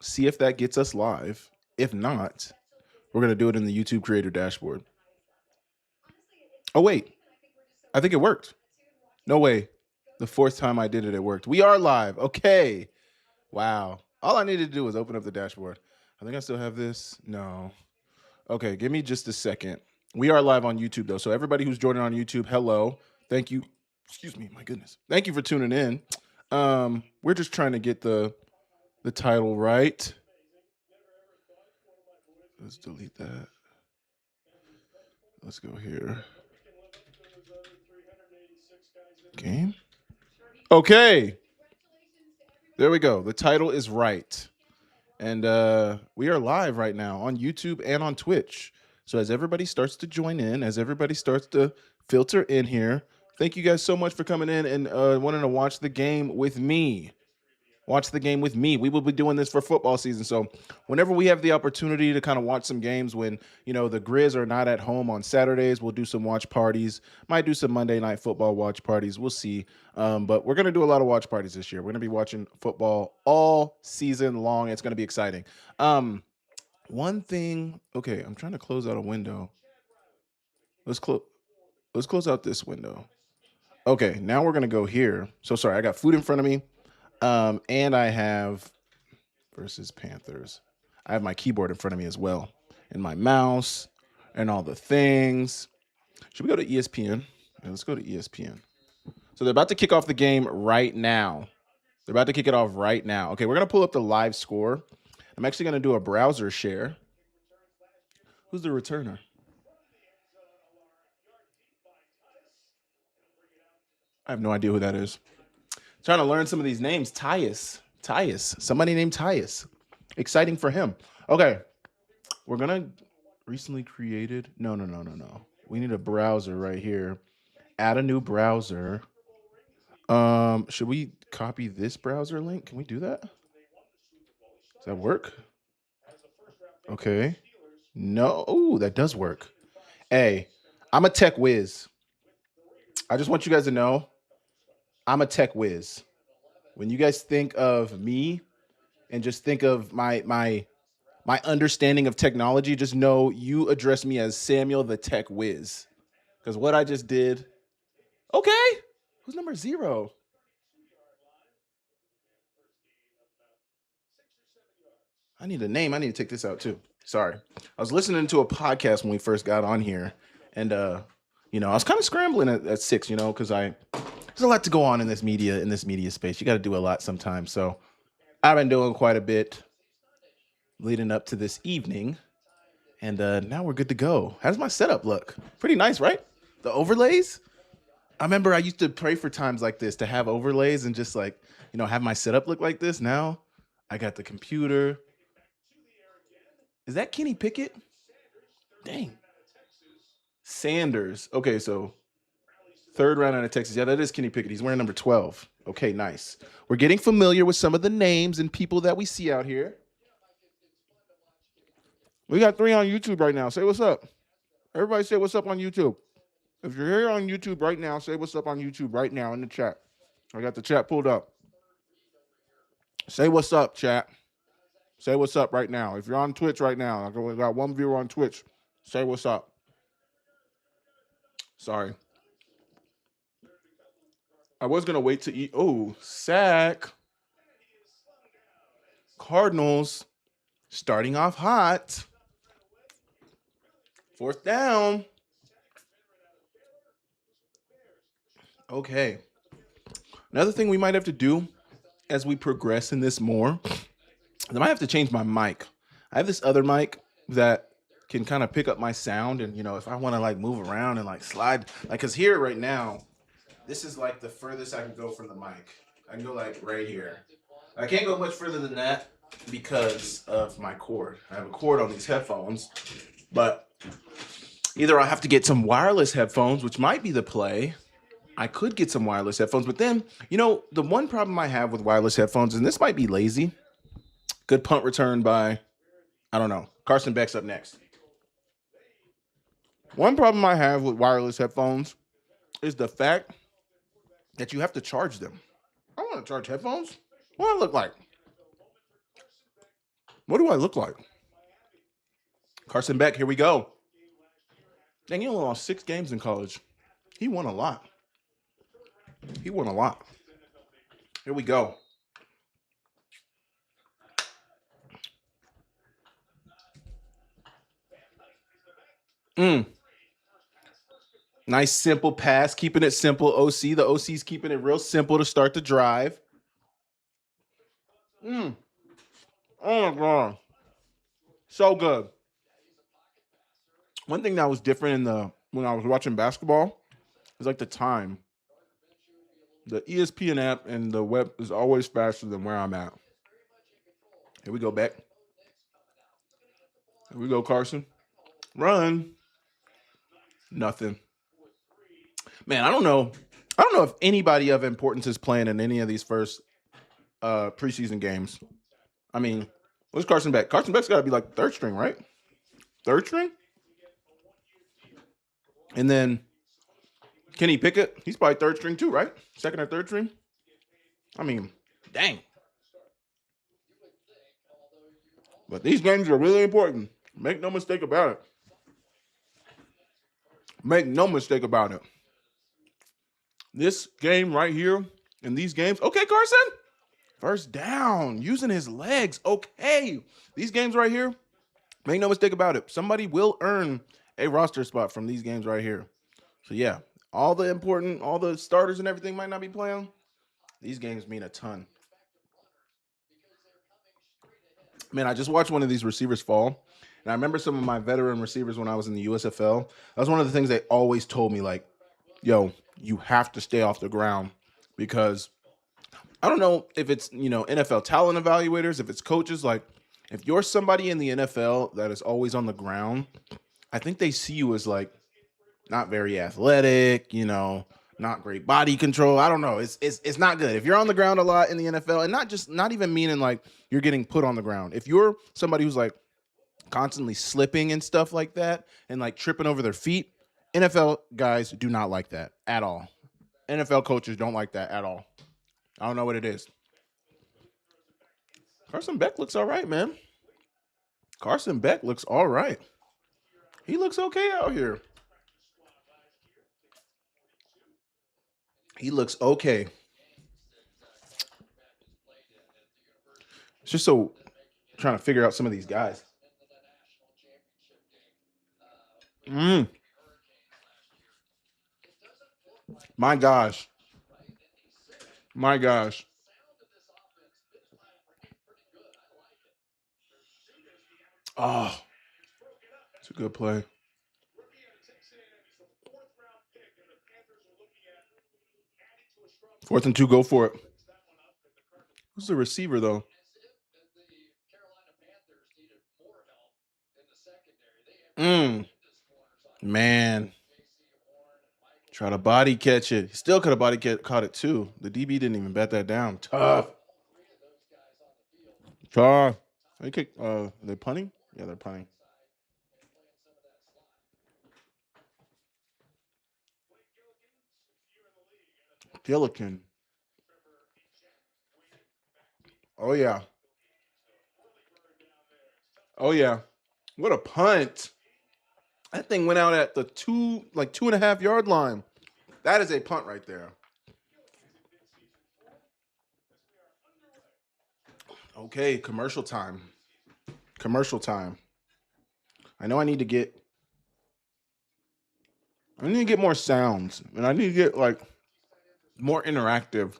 See if that gets us live. If not, we're going to do it in the YouTube creator dashboard. Oh, wait. I think it worked. No way. The fourth time I did it, it worked. We are live. Okay. Wow. All I needed to do was open up the dashboard. I think I still have this. No. Okay, give me just a second. We are live on YouTube, though. So everybody who's joining on YouTube, hello. Thank you. Excuse me. My goodness. Thank you for tuning in. We're just trying to get the title right. Let's delete that. Let's go here. Game. Okay. There we go. The title is right. And we are live right now on YouTube and on Twitch. So as everybody starts to join in, as everybody starts to filter in here, thank you guys so much for coming in and wanting to watch the game with me. Watch the game with me. We will be doing this for football season. So whenever we have the opportunity to kind of watch some games when, you know, the Grizz are not at home on Saturdays, we'll do some watch parties. Might do some Monday Night Football watch parties. We'll see. But we're going to do a lot of watch parties this year. We're going to be watching football all season long. It's going to be exciting. One thing. Okay, I'm trying to close out a window. Let's close out this window. Okay, now we're going to go here. So sorry, I got food in front of me. And I have versus Panthers. I have my keyboard in front of me as well, and my mouse, and all the things. Should we go to ESPN? Yeah, let's go to ESPN. So they're about to kick off the game right now. They're about to kick it off right now. Okay, we're gonna pull up the live score. I'm actually gonna do a browser share. Who's the returner? I have no idea who that is. Trying to learn some of these names. Tyus. Somebody named Tyus. Exciting for him. Okay. We're going to recently created. No. We need a browser right here. Add a new browser. Should we copy this browser link? Can we do that? Does that work? Okay. No. Oh, that does work. Hey, I'm a tech whiz. I just want you guys to know I'm a tech whiz. When you guys think of me and just think of my understanding of technology, just know you address me as Samuel the Tech Whiz. Because what I just did. Okay. Who's number 0? I need a name. I need to take this out too. Sorry. I was listening to a podcast when we first got on here. And I was kind of scrambling at 6, because there's a lot to go on in this media space. You got to do a lot sometimes. So I've been doing quite a bit leading up to this evening. And now we're good to go. How does my setup look? Pretty nice, right? The overlays? I remember I used to pray for times like this to have overlays and just have my setup look like this. Now I got the computer. Is that Kenny Pickett? Dang. Sanders. Okay, so third round out of Texas. Yeah, that is Kenny Pickett. He's wearing number 12. Okay, nice. We're getting familiar with some of the names and people that we see out here. We got 3 on YouTube right now. Say what's up. Everybody say what's up on YouTube. If you're here on YouTube right now, say what's up on YouTube right now in the chat. I got the chat pulled up. Say what's up, chat. Say what's up right now. If you're on Twitch right now, I got 1 viewer on Twitch. Say what's up. Sorry. I was going to wait to eat. Oh, sack. Cardinals starting off hot. 4th down. Okay. Another thing we might have to do as we progress in this more, I might have to change my mic. I have this other mic that can kind of pick up my sound, and if I want to move around and slide, because here right now, this is the furthest I can go from the mic. I can go right here. I can't go much further than that because of my cord. I have a cord on these headphones, but either I'll have to get some wireless headphones, which might be the play. I could get some wireless headphones, but then, the one problem I have with wireless headphones, and this might be lazy. Good punt return by, I don't know. Carson Beck's up next. One problem I have with wireless headphones is the fact that you have to charge them. I want to charge headphones. What do I look like? What do I look like? Carson Beck, here we go. Dang, he only lost 6 games in college. He won a lot. He won a lot. Here we go. Nice simple pass, keeping it simple. OC, the OC's keeping it real simple to start the drive. Oh my god, so good. One thing that was different when I was watching basketball is like the time. The ESPN app and the web is always faster than where I'm at. Here we go, Beck. Here we go, Carson. Run. Nothing. Man, I don't know. I don't know if anybody of importance is playing in any of these first preseason games. I mean, what's Carson Beck? Carson Beck's got to be like third string, right? Third string? And then Kenny Pickett, he's probably third string too, right? Second or third string? I mean, dang. But these games are really important. Make no mistake about it. Make no mistake about it. This game right here and these games. Okay, Carson. First down, using his legs. Okay. These games right here, make no mistake about it. Somebody will earn a roster spot from these games right here. So, yeah, all the starters and everything might not be playing. These games mean a ton. Man, I just watched one of these receivers fall. And I remember some of my veteran receivers when I was in the USFL. That was one of the things they always told me, like, yo, you have to stay off the ground because I don't know if it's, NFL talent evaluators, if it's coaches, like if you're somebody in the NFL that is always on the ground, I think they see you as like not very athletic, not great body control. I don't know. It's not good. If you're on the ground a lot in the NFL and not even meaning like you're getting put on the ground. If you're somebody who's like constantly slipping and stuff like that and like tripping over their feet, NFL guys do not like that at all. NFL coaches don't like that at all. I don't know what it is. Carson Beck looks all right, man. Carson Beck looks all right. He looks okay out here. He looks okay. It's just so trying to figure out some of these guys. My gosh. My gosh. Oh, it's a good play. Fourth and 2, go for it. Who's the receiver, though? Man. Try to body catch it. He still could have caught it, too. The DB didn't even bat that down. Tough. Are they punting? Yeah, they're punting. Gillikin. Oh, yeah. Oh, yeah. What a punt. That thing went out at the 2.5 yard line. That is a punt right there. Okay, commercial time. Commercial time. I know I need to get more sounds, and I need to get like more interactive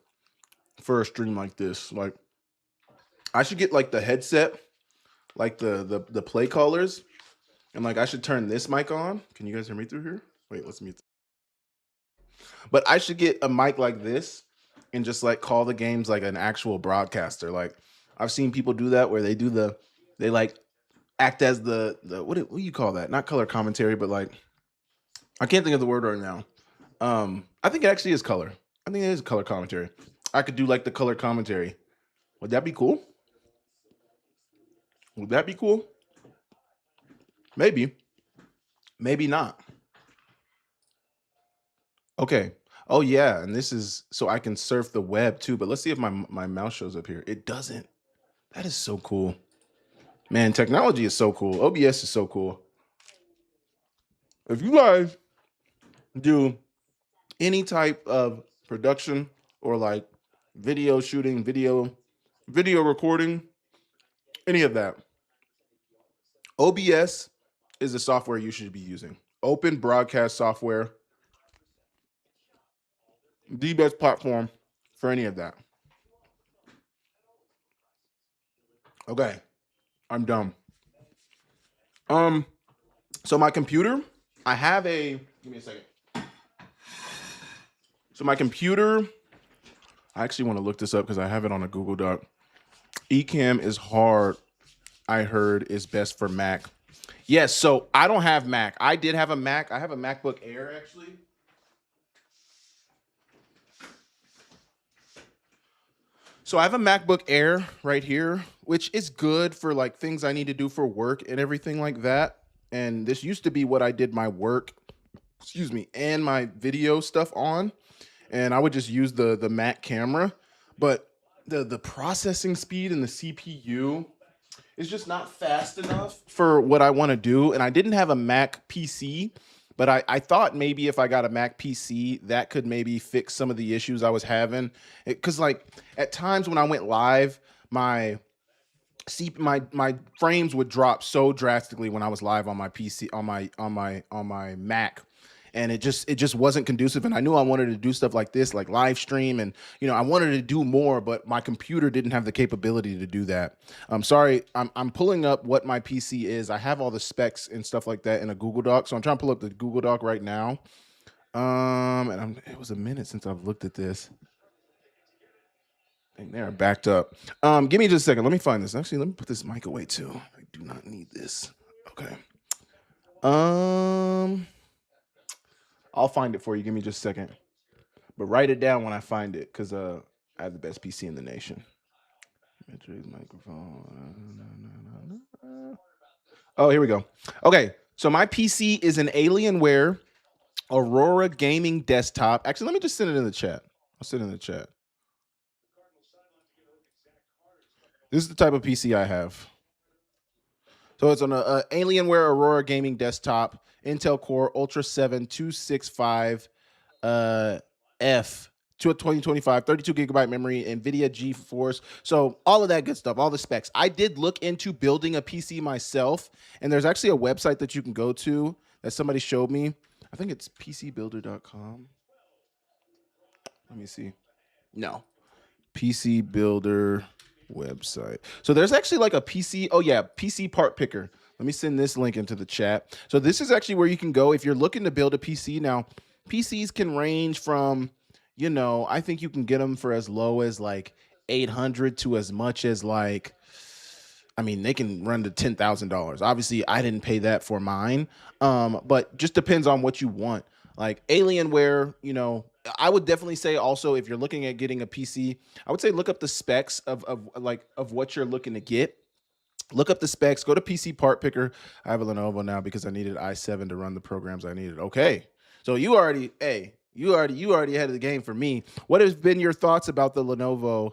for a stream like this. Like I should get like the headset, like the play callers, and like I should turn this mic on. Can you guys hear me through here? Wait, let's mute. But I should get a mic like this and just like call the games like an actual broadcaster. Like I've seen people do that where they like act as the what do you call that? Not color commentary, but like I can't think of the word right now. I think it actually is color. I think it is color commentary. I could do like the color commentary. Would that be cool? Would that be cool? Maybe. Maybe not. Okay. Oh yeah, and this is so I can surf the web too. But let's see if my mouse shows up here. It doesn't. That is so cool. Man, technology is so cool. OBS is so cool. If you guys do any type of production or like video shooting, video recording, any of that, OBS is the software you should be using. Open broadcast software, the best platform for any of that. Okay, I'm done. So my computer, I have a. Give me a second. So my computer, I actually want to look this up because I have it on a Google Doc. Akem is hard. I heard is best for Mac. Yes, so I don't have Mac. I did have a Mac. I have a MacBook Air actually. So I have a MacBook Air right here, which is good for like things I need to do for work and everything like that. And this used to be what I did my work, and my video stuff on. And I would just use the Mac camera, but the processing speed and the CPU is just not fast enough for what I want to do. And I didn't have a Mac PC, but I thought maybe if I got a Mac PC, that could maybe fix some of the issues I was having. Because like at times when I went live, my frames would drop so drastically when I was live on my PC on my Mac, and it just wasn't conducive. And I knew I wanted to do stuff like this, like live stream, and I wanted to do more, but my computer didn't have the capability to do that. I'm sorry, I'm pulling up what my PC is. I have all the specs and stuff like that in a Google Doc, so I'm trying to pull up the Google Doc right now. And it was a minute since I've looked at this. And they're backed up. Give me just a second. Let me find this. Actually, let me put this mic away too. I do not need this. Okay. I'll find it for you. Give me just a second. But write it down when I find it, because I have the best PC in the nation. Microphone. Oh, here we go. Okay, so my PC is an Alienware Aurora gaming desktop. Actually, let me just send it in the chat. I'll send it in the chat. This is the type of PC I have. So it's on a Alienware Aurora gaming desktop, Intel Core Ultra 7 265 F to a 2025, 32 gigabyte memory, NVIDIA GeForce. So all of that good stuff, all the specs. I did look into building a PC myself, and there's actually a website that you can go to that somebody showed me. I think it's pcbuilder.com. Let me see. No. PC Builder website. So there's actually like a PC. Oh yeah, PC part picker. Let me send this link into the chat. So this is actually where you can go if you're looking to build a PC. Now, PCs can range from, I think you can get them for as low as like 800 to as much as like, they can run to $10,000. Obviously, I didn't pay that for mine, but just depends on what you want. Like Alienware, I would definitely say also if you're looking at getting a PC, I would say look up the specs of what you're looking to get. Look up the specs. Go to PC Part Picker. I have a Lenovo now because I needed i7 to run the programs I needed. Okay, so you already ahead of the game for me. What has been your thoughts about the Lenovo?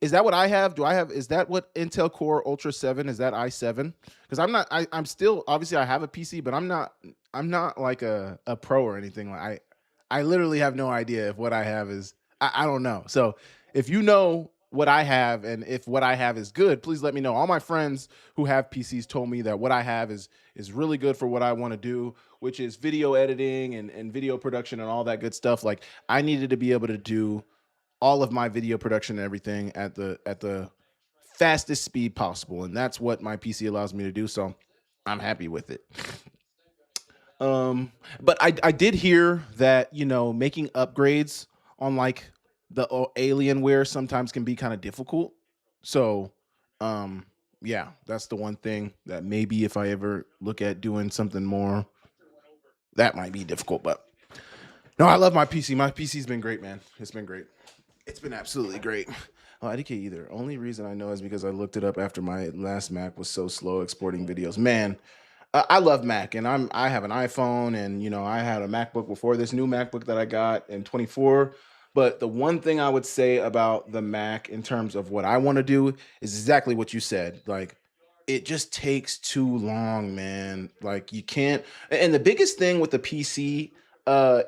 Is that what I have? Is that what Intel Core Ultra 7? Is that i7? Because I'm still, obviously I have a PC, but I'm not like a pro or anything. Like I literally have no idea if what I have is, I don't know. So if you know what I have and if what I have is good, please let me know. All my friends who have PCs told me that what I have is really good for what I want to do, which is video editing and video production and all that good stuff. Like I needed to be able to do all of my video production and everything at the fastest speed possible, and that's what my PC allows me to do. So I'm happy with it. But I did hear that making upgrades on like the Alienware sometimes can be kind of difficult. So yeah, that's the one thing that maybe if I ever look at doing something more, that might be difficult. But no, I love my PC. My PC's been great, man. It's been great. It's been absolutely great. Oh, IDK either. Only reason I know is because I looked it up after my last Mac was so slow exporting videos. Man, I love Mac, and I have an iPhone, and I had a MacBook before this new MacBook that I got in 24. But the one thing I would say about the Mac in terms of what I want to do is exactly what you said. Like it just takes too long, man. Like you can't. And the biggest thing with the PC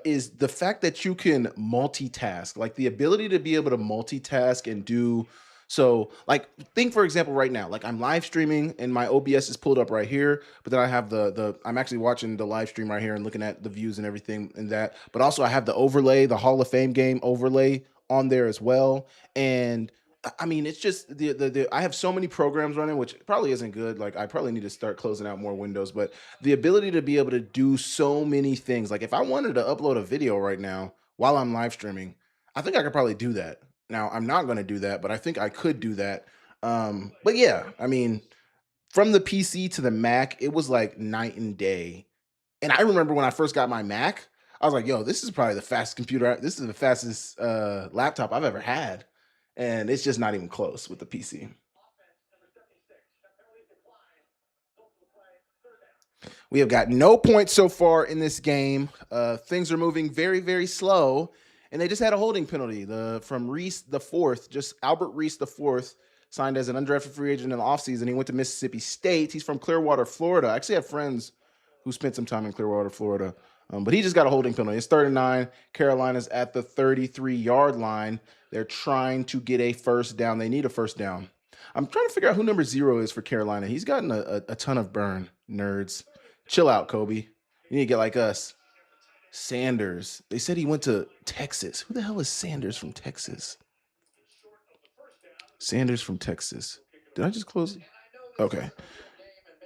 is the fact that you can multitask, like the ability to be able to multitask and do. So, like, think for example, right now, like I'm live streaming and my OBS is pulled up right here, but then I have the I'm actually watching the live stream right here and looking at the views and everything and that. But also I have the overlay, the Hall of Fame game overlay on there as well, and I mean, it's just I have so many programs running, which probably isn't good. Like, I probably need to start closing out more windows, but the ability to be able to do so many things. Like, if I wanted to upload a video right now while I'm live streaming, I think I could probably do that. Now, I'm not going to do that, but I think I could do that. But yeah, I mean, from the PC to the Mac, it was like night and day. And I remember when I first got my Mac, I was like, yo, this is probably the fastest computer. This is the fastest laptop I've ever had. And it's just not even close with the PC. We have got no points so far in this game. Things are moving very, very slow. And they just had a holding penalty. From Reese the fourth, just Albert Reese the fourth, signed as an undrafted free agent in the offseason. He went to Mississippi State. He's from Clearwater, Florida. I actually have friends who spent some time in Clearwater, Florida. But he just got a holding penalty. It's 39. Carolina's at the 33-yard line. They're trying to get a first down. They need a first down. I'm trying to figure out who number 0 is for Carolina. He's gotten a ton of burn, nerds. Chill out, Kobe. You need to get like us. Sanders. They said he went to Texas. Who the hell is Sanders from Texas? Sanders from Texas. Did I just close? Okay.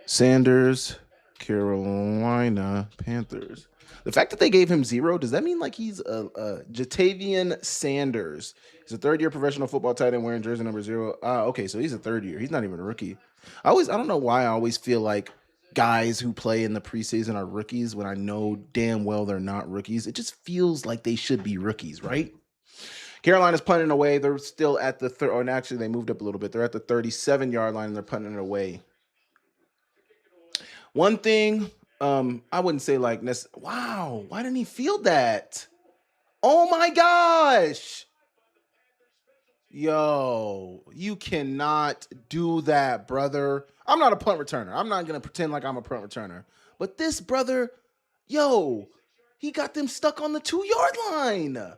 Sanders, Carolina Panthers. The fact that they gave him 0, does that mean like he's a Jatavian Sanders? He's a third-year professional football tight end wearing jersey number 0. Okay, so he's a third year. He's not even a rookie. I don't know why I always feel like guys who play in the preseason are rookies when I know damn well they're not rookies. It just feels like they should be rookies, right? Carolina's punting away. They're still at the third, and actually they moved up a little bit. They're at the 37-yard line and they're punting it away. One thing, I wouldn't say like wow, why didn't he field that? Oh my gosh. Yo, you cannot do that, brother. I'm not a punt returner. I'm not going to pretend like I'm a punt returner. But this brother, yo, he got them stuck on the 2-yard line.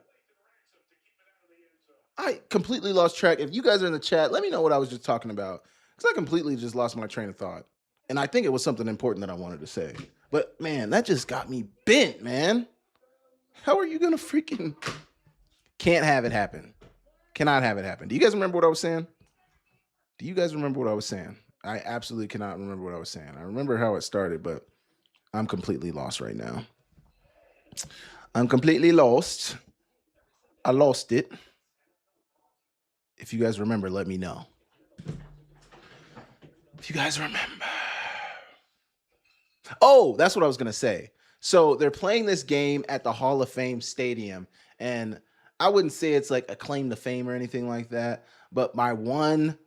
I completely lost track. If you guys are in the chat, let me know what I was just talking about. Because I completely just lost my train of thought. And I think it was something important that I wanted to say. But, man, that just got me bent, man. How are you going to freaking... Can't have it happen. Cannot have it happen. Do you guys remember what I was saying? Do you guys remember what I was saying? I absolutely cannot remember what I was saying. I remember how it started, but I'm completely lost right now. I'm completely lost. I lost it. If you guys remember, let me know. If you guys remember. Oh, that's what I was going to say. So they're playing this game at the Hall of Fame Stadium, and I wouldn't say it's like a claim to fame or anything like that, but my one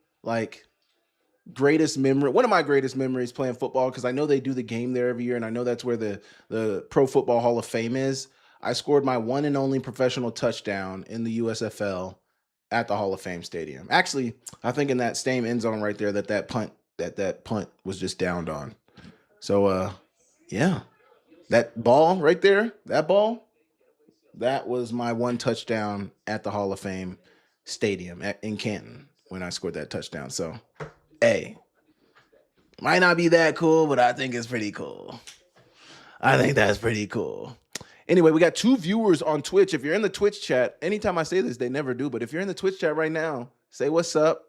greatest memory, one of my greatest memories playing football, because I know they do the game there every year, and I know that's where the Pro Football Hall of Fame is. I scored my one and only professional touchdown in the USFL at the Hall of Fame Stadium. Actually, I think in that same end zone right there that punt was just downed on. So yeah, that ball right there, that was my one touchdown at the Hall of Fame Stadium in Canton when I scored that touchdown. So, hey, might not be that cool, but I think it's pretty cool. I think that's pretty cool. Anyway, we got 2 viewers on Twitch. If you're in the Twitch chat, anytime I say this, they never do, but if you're in the Twitch chat right now, say what's up.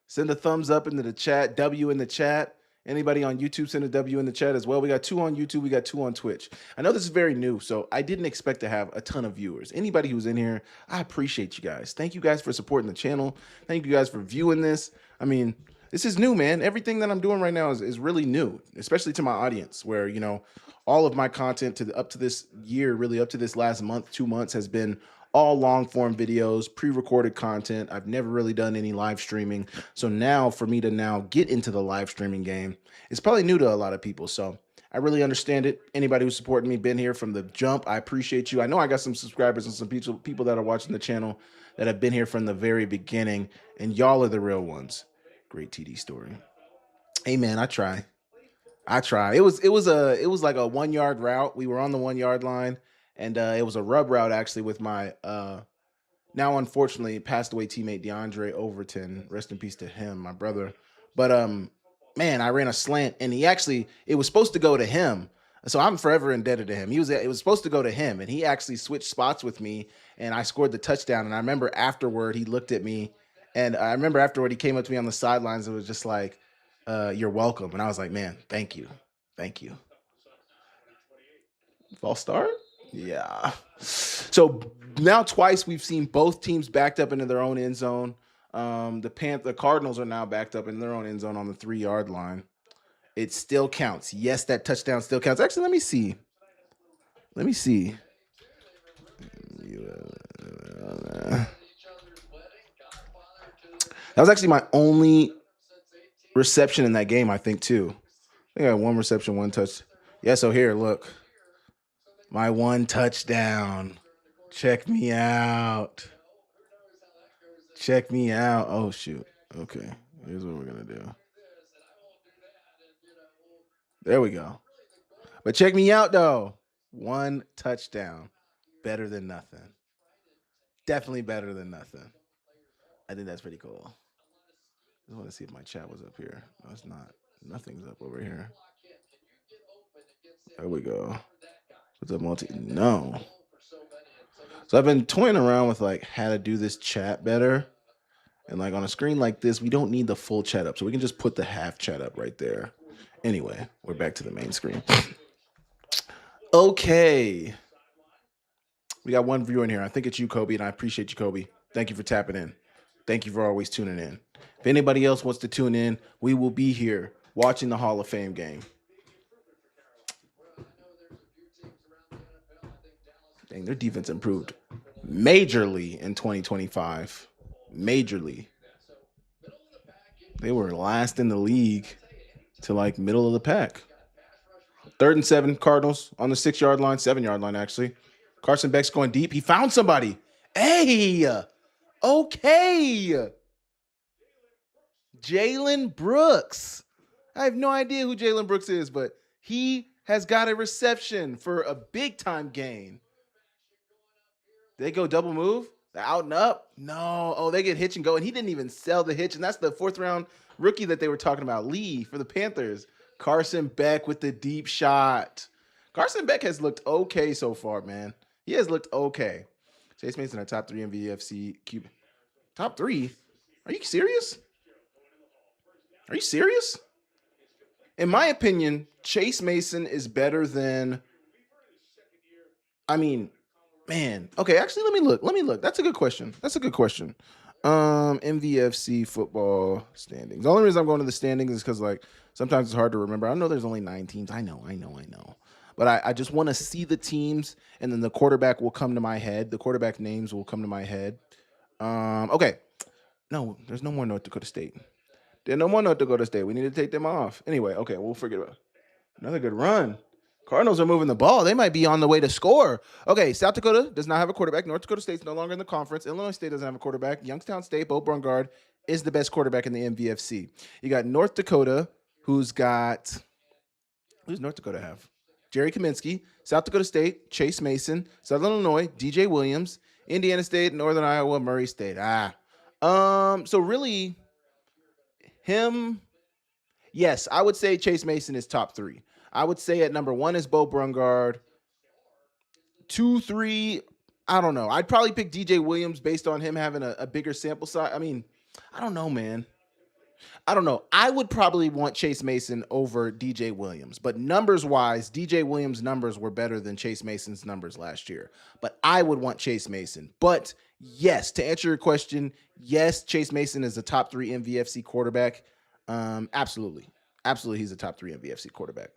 Send a thumbs up into the chat, W in the chat. Anybody on YouTube, send a W in the chat as well. We got 2 on YouTube. We got 2 on Twitch. I know this is very new, so I didn't expect to have a ton of viewers. Anybody who's in here, I appreciate you guys. Thank you guys for supporting the channel. Thank you guys for viewing this. I mean, this is new, man. Everything that I'm doing right now is really new, especially to my audience, where, you know, all of my content up to this year, really up to this last month, 2 months, has been all long form videos, pre-recorded content. I've never really done any live streaming. So now for me to now get into the live streaming game, it's probably new to a lot of people. So I really understand it. Anybody who's supporting me, been here from the jump, I appreciate you. I know I got some subscribers and some people that are watching the channel that have been here from the very beginning, and y'all are the real ones. Great TD story. Hey man, I try. It was like a 1 yard route. We were on the 1 yard line, and it was a rub route actually with my now unfortunately passed away teammate DeAndre Overton. Rest in peace to him, my brother. But man, I ran a slant, and it was supposed to go to him. So I'm forever indebted to him. It was supposed to go to him, and he actually switched spots with me, and I scored the touchdown. And I remember afterward he looked at me, and I remember afterward he came up to me on the sidelines and was just like, "You're welcome." And I was like, "Man, thank you, thank you." False start? Yeah. So now twice we've seen both teams backed up into their own end zone. The Cardinals are now backed up in their own end zone on the 3 yard line. It still counts. Yes, that touchdown still counts. Actually, let me see. Let me see. That was actually my only reception in that game, I think, too. I think I had one reception, one touch. Yeah, so here, look. My one touchdown. Check me out. Check me out. Oh, shoot. Okay. Here's what we're going to do. There we go. But check me out, though. One touchdown. Better than nothing. Definitely better than nothing. I think that's pretty cool. I just want to see if my chat was up here. No, it's not. Nothing's up over here. There we go. What's up, multi? No. So I've been toying around with like how to do this chat better. And like on a screen like this, we don't need the full chat up. So we can just put the half chat up right there. Anyway, we're back to the main screen. Okay. We got one viewer in here. I think it's you, Kobe, and I appreciate you, Kobe. Thank you for tapping in. Thank you for always tuning in. If anybody else wants to tune in, we will be here watching the Hall of Fame game. Dang, their defense improved majorly in 2025. Majorly. They were last in the league to like middle of the pack. 3rd and 7, Cardinals on the 6 yard line, 7 yard line, actually. Carson Beck's going deep. He found somebody. Hey, okay. Jalen Brooks. I have no idea who Jalen Brooks is, but he has got a reception for a big-time gain. They go double move? Out and up? No. Oh, they get hitch and go, and he didn't even sell the hitch, and that's the 4th-round rookie that they were talking about, Lee, for the Panthers. Carson Beck with the deep shot. Carson Beck has looked okay so far, man. He has looked okay. Chase Mason, our top 3 MVFC QB. Top 3? Are you serious? Are you serious? In my opinion, Chase Mason is better than. I mean, man. Okay, actually, let me look. That's a good question. MVFC football standings. The only reason I'm going to the standings is because like sometimes it's hard to remember. I know there's only 9 teams. I know. But I just want to see the teams, and then the quarterback will come to my head. The quarterback names will come to my head. Okay. No, there's no more North Dakota State. There's no more North Dakota State. We need to take them off. Anyway, okay, we'll forget about it. Another good run. Cardinals are moving the ball. They might be on the way to score. Okay, South Dakota does not have a quarterback. North Dakota State's no longer in the conference. Illinois State doesn't have a quarterback. Youngstown State, Bo Brungard, is the best quarterback in the MVFC. You got North Dakota, who's North Dakota have? Jerry Kaminsky. South Dakota State, Chase Mason. Southern Illinois, DJ Williams. Indiana State, Northern Iowa, Murray State. So really, him, yes, I would say Chase Mason is top 3. I would say at number 1 is Bo Brungard. 2, 3, I don't know. I'd probably pick DJ Williams based on him having a bigger sample size. I mean, I don't know, man. I don't know. I would probably want Chase Mason over DJ Williams. But numbers-wise, DJ Williams' numbers were better than Chase Mason's numbers last year. But I would want Chase Mason. But yes, to answer your question, yes, Chase Mason is a top 3 MVFC quarterback. Absolutely. Absolutely, he's a top 3 MVFC quarterback.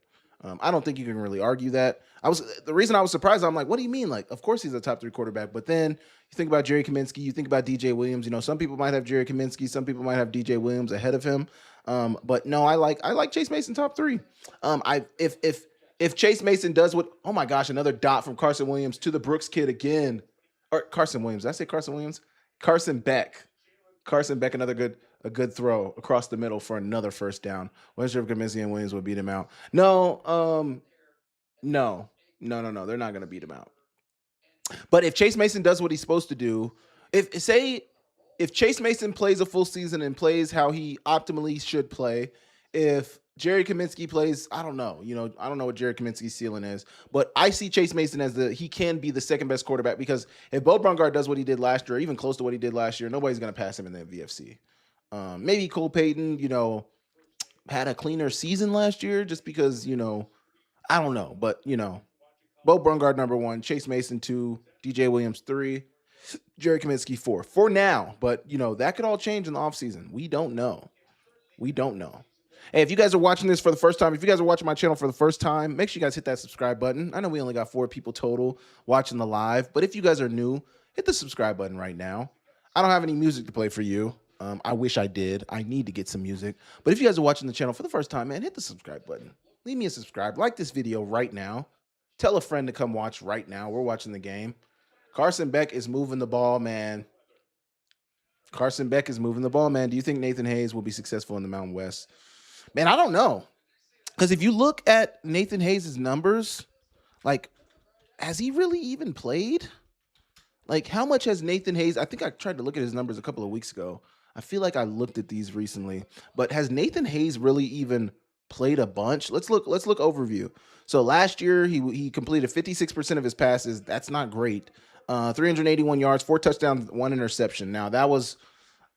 I don't think you can really argue that. The reason I was surprised, I'm like, what do you mean? Like, of course he's a top 3 quarterback. But then you think about Jerry Kaminsky, you think about DJ Williams. You know, some people might have Jerry Kaminsky, some people might have DJ Williams ahead of him. But no, I like Chase Mason top 3. If Chase Mason does what, oh my gosh, another dot from Carson Williams to the Brooks kid again. Or Carson Williams. Did I say Carson Williams? Carson Beck. Carson Beck, another good a good throw across the middle for another first down. Westbrook, Kaminsky, and Williams will beat him out. No, no. They're not going to beat him out. But if Chase Mason does what he's supposed to do, if Chase Mason plays a full season and plays how he optimally should play, if Jerry Kaminsky plays, I don't know. I don't know what Jerry Kaminsky's ceiling is, but I see Chase Mason as he can be the second best quarterback, because if Bo Brungard does what he did last year, or even close to what he did last year, nobody's going to pass him in the VFC. Maybe Cole Payton, had a cleaner season last year just because, I don't know, but Bo Brungard number 1, Chase Mason 2, DJ Williams 3, Jerry Kaminsky 4 for now. But that could all change in the offseason. We don't know. Hey, if you guys are watching this for the first time, if you guys are watching my channel for the first time, make sure you guys hit that subscribe button. I know we only got 4 people total watching the live, but if you guys are new, hit the subscribe button right now. I don't have any music to play for you. I wish I did. I need to get some music. But if you guys are watching the channel for the first time, man, hit the subscribe button. Leave me a subscribe. Like this video right now. Tell a friend to come watch right now. We're watching the game. Carson Beck is moving the ball, man. Do you think Nathan Hayes will be successful in the Mountain West? Man, I don't know. Because if you look at Nathan Hayes' numbers, has he really even played? How much has Nathan Hayes? I think I tried to look at his numbers a couple of weeks ago. I feel like I looked at these recently. But has Nathan Hayes really even played a bunch? Let's look overview. So last year, he completed 56% of his passes. That's not great. 381 yards, 4 touchdowns, 1 interception. Now, that was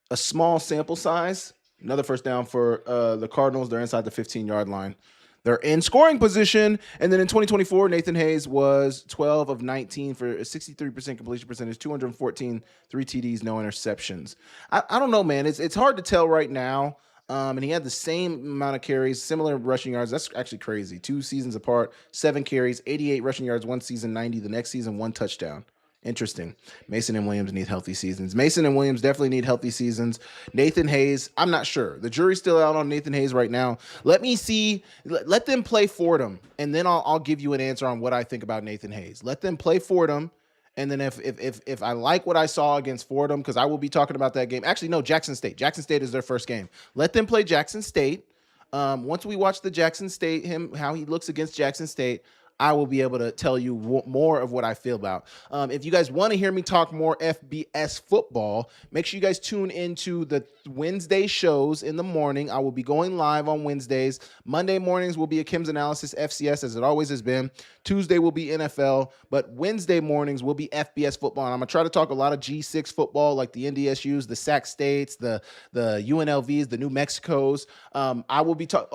a small sample size. Another first down for the Cardinals. They're inside the 15-yard line. They're in scoring position. And then in 2024, Nathan Hayes was 12 of 19 for a 63% completion percentage, 214, 3 TDs, no interceptions. I don't know, man. It's hard to tell right now. And he had the same amount of carries, similar rushing yards. That's actually crazy. 2 seasons apart, 7 carries, 88 rushing yards, 1 season, 90. The next season, 1 touchdown. Interesting. Mason and Williams need healthy seasons. Mason and Williams definitely need healthy seasons. Nathan Hayes, I'm not sure. The jury's still out on Nathan Hayes right now. Let me see. Let them play Fordham, and then I'll give you an answer on what I think about Nathan Hayes. Let them play Fordham, and then if I like what I saw against Fordham, because I will be talking about that game. Actually, no, Jackson State. Jackson State is their first game. Let them play Jackson State. Once we watch the Jackson State, how he looks against Jackson State, I will be able to tell you more of what I feel about. If you guys want to hear me talk more FBS football, make sure you guys tune into the Wednesday shows in the morning. I will be going live on Wednesdays. Monday mornings will be Akem's Analysis FCS, as it always has been. Tuesday will be NFL, but Wednesday mornings will be FBS football. And I'm going to try to talk a lot of G6 football, like the NDSUs, the Sac States, the UNLVs, the New Mexicos. I will be talking.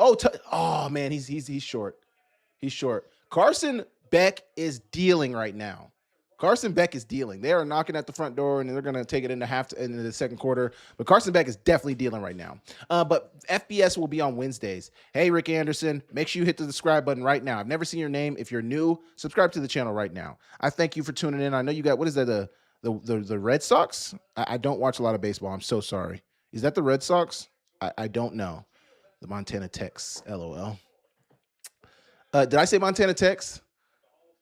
Oh man, he's short. He's short. Carson Beck is dealing right now. They are knocking at the front door, and they're going to take it into the second quarter. But Carson Beck is definitely dealing right now. But FBS will be on Wednesdays. Hey, Rick Anderson, make sure you hit the subscribe button right now. I've never seen your name. If you're new, subscribe to the channel right now. I thank you for tuning in. I know you got, what is that, the Red Sox? I don't watch a lot of baseball. I'm so sorry. Is that the Red Sox? I don't know. The Montana Techs, LOL. Did I say Montana Techs?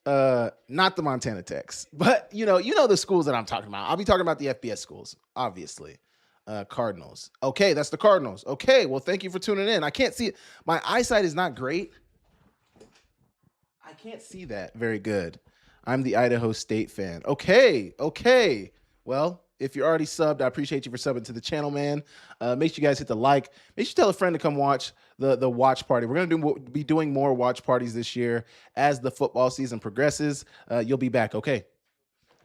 Not the Montana Techs, but you know the schools that I'm talking about. I'll be talking about the FBS schools, obviously. Cardinals. Okay, that's the Cardinals. Okay, well, thank you for tuning in. I can't see it. My eyesight is not great. I can't see that very good. I'm the Idaho State fan. Okay. Well, if you're already subbed, I appreciate you for subbing to the channel, man. Make sure you guys hit the like. Make sure you tell a friend to come watch the watch party. We're going to be doing more watch parties this year as the football season progresses. You'll be back, okay?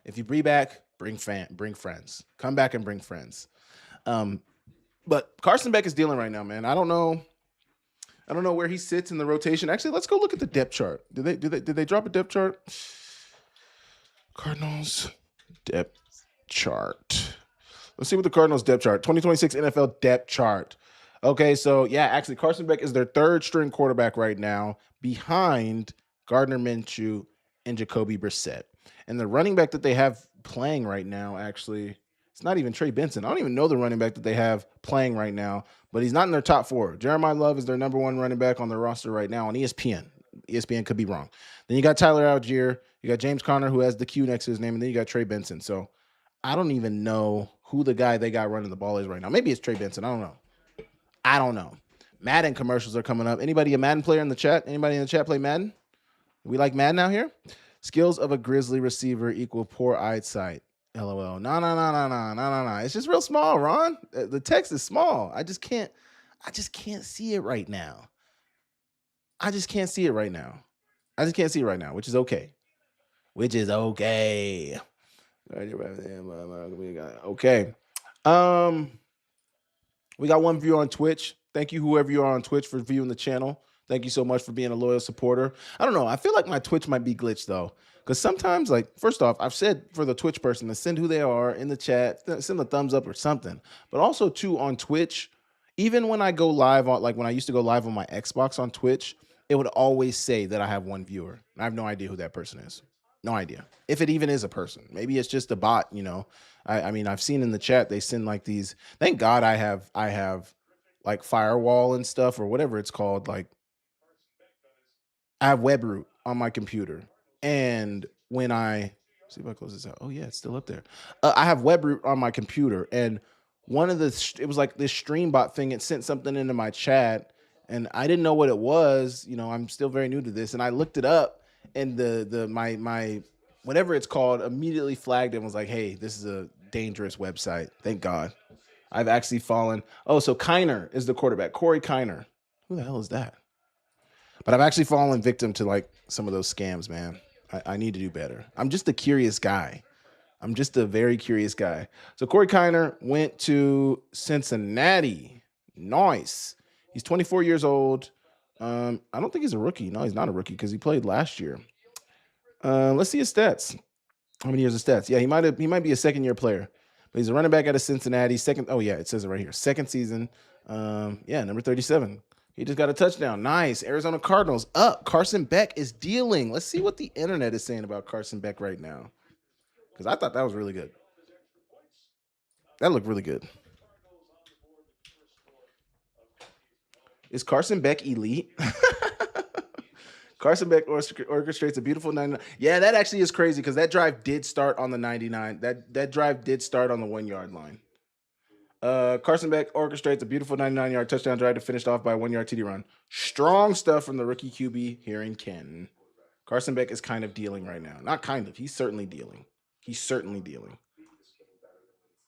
If you be back, bring friends. Come back and bring friends. But Carson Beck is dealing right now, man. I don't know where he sits in the rotation. Actually, let's go look at the depth chart. Did they drop a depth chart? Cardinals depth chart. Let's see what the Cardinals depth chart. 2026 NFL depth chart. Okay, so yeah, actually Carson Beck is their 3rd string quarterback right now, behind Gardner Minshew and Jacoby Brissett. And the running back that they have playing right now, actually, it's not even Trey Benson. I don't even know the running back that they have playing right now, but he's not in their top 4. Jeremiah Love is their number 1 running back on their roster right now on ESPN. ESPN could be wrong. Then you got Tyler Algier, you got James Conner, who has the Q next to his name, and then you got Trey Benson. So I don't even know who the guy they got running the ball is right now. Maybe it's Trey Benson. I don't know. Madden commercials are coming up. Anybody a Madden player in the chat? Anybody in the chat play Madden? We like Madden out here? Skills of a Grizzly receiver equal poor eyesight. LOL. No. It's just real small, Ron. The text is small. I just can't see it right now. Which is okay. Okay. We got one viewer on Twitch. Thank you, whoever you are on Twitch, for viewing the channel. Thank you so much for being a loyal supporter. I don't know. I feel like my Twitch might be glitched, though. Because sometimes, like, first off, I've said for the Twitch person to send who they are in the chat, send a thumbs up or something. But also, too, on Twitch, even when I go live on, like when I used to go live on my Xbox on Twitch, it would always say that I have one viewer. I have no idea who that person is. No idea. If it even is a person. Maybe it's just a bot, you know. I mean, I've seen in the chat, they send like these. Thank God I have like firewall and stuff or whatever it's called. Like, I have WebRoot on my computer. And when see if I close this out. Oh, yeah, it's still up there. I have WebRoot on my computer. And one of it was like this Streambot thing. It sent something into my chat. And I didn't know what it was. You know, I'm still very new to this. And I looked it up. And my whatever it's called immediately flagged it and was like, hey, this is a dangerous website. Thank God. I've actually fallen. Oh, so Kiner is the quarterback. Corey Kiner. Who the hell is that? But I've actually fallen victim to like some of those scams, man. I need to do better. I'm just a curious guy. I'm just a very curious guy. So Corey Kiner went to Cincinnati. Nice. He's 24 years old. I don't think he's a rookie. No, he's not a rookie because he played last year. Let's see his stats. How many years of stats? Yeah, he might be a second-year player. But he's a running back out of Cincinnati. Oh, yeah, it says it right here. Second season. Number 37. He just got a touchdown. Nice. Arizona Cardinals up. Carson Beck is dealing. Let's see what the internet is saying about Carson Beck right now. Because I thought that was really good. That looked really good. Is Carson Beck elite? Carson Beck orchestrates a beautiful 99. Yeah, that actually is crazy because that drive did start on the 99. That drive did start on the 1 yard line. Carson Beck orchestrates a beautiful 99-yard touchdown drive to finish off by a 1 yard TD run. Strong stuff from the rookie QB here in Canton. Carson Beck is kind of dealing right now. Not kind of. He's certainly dealing.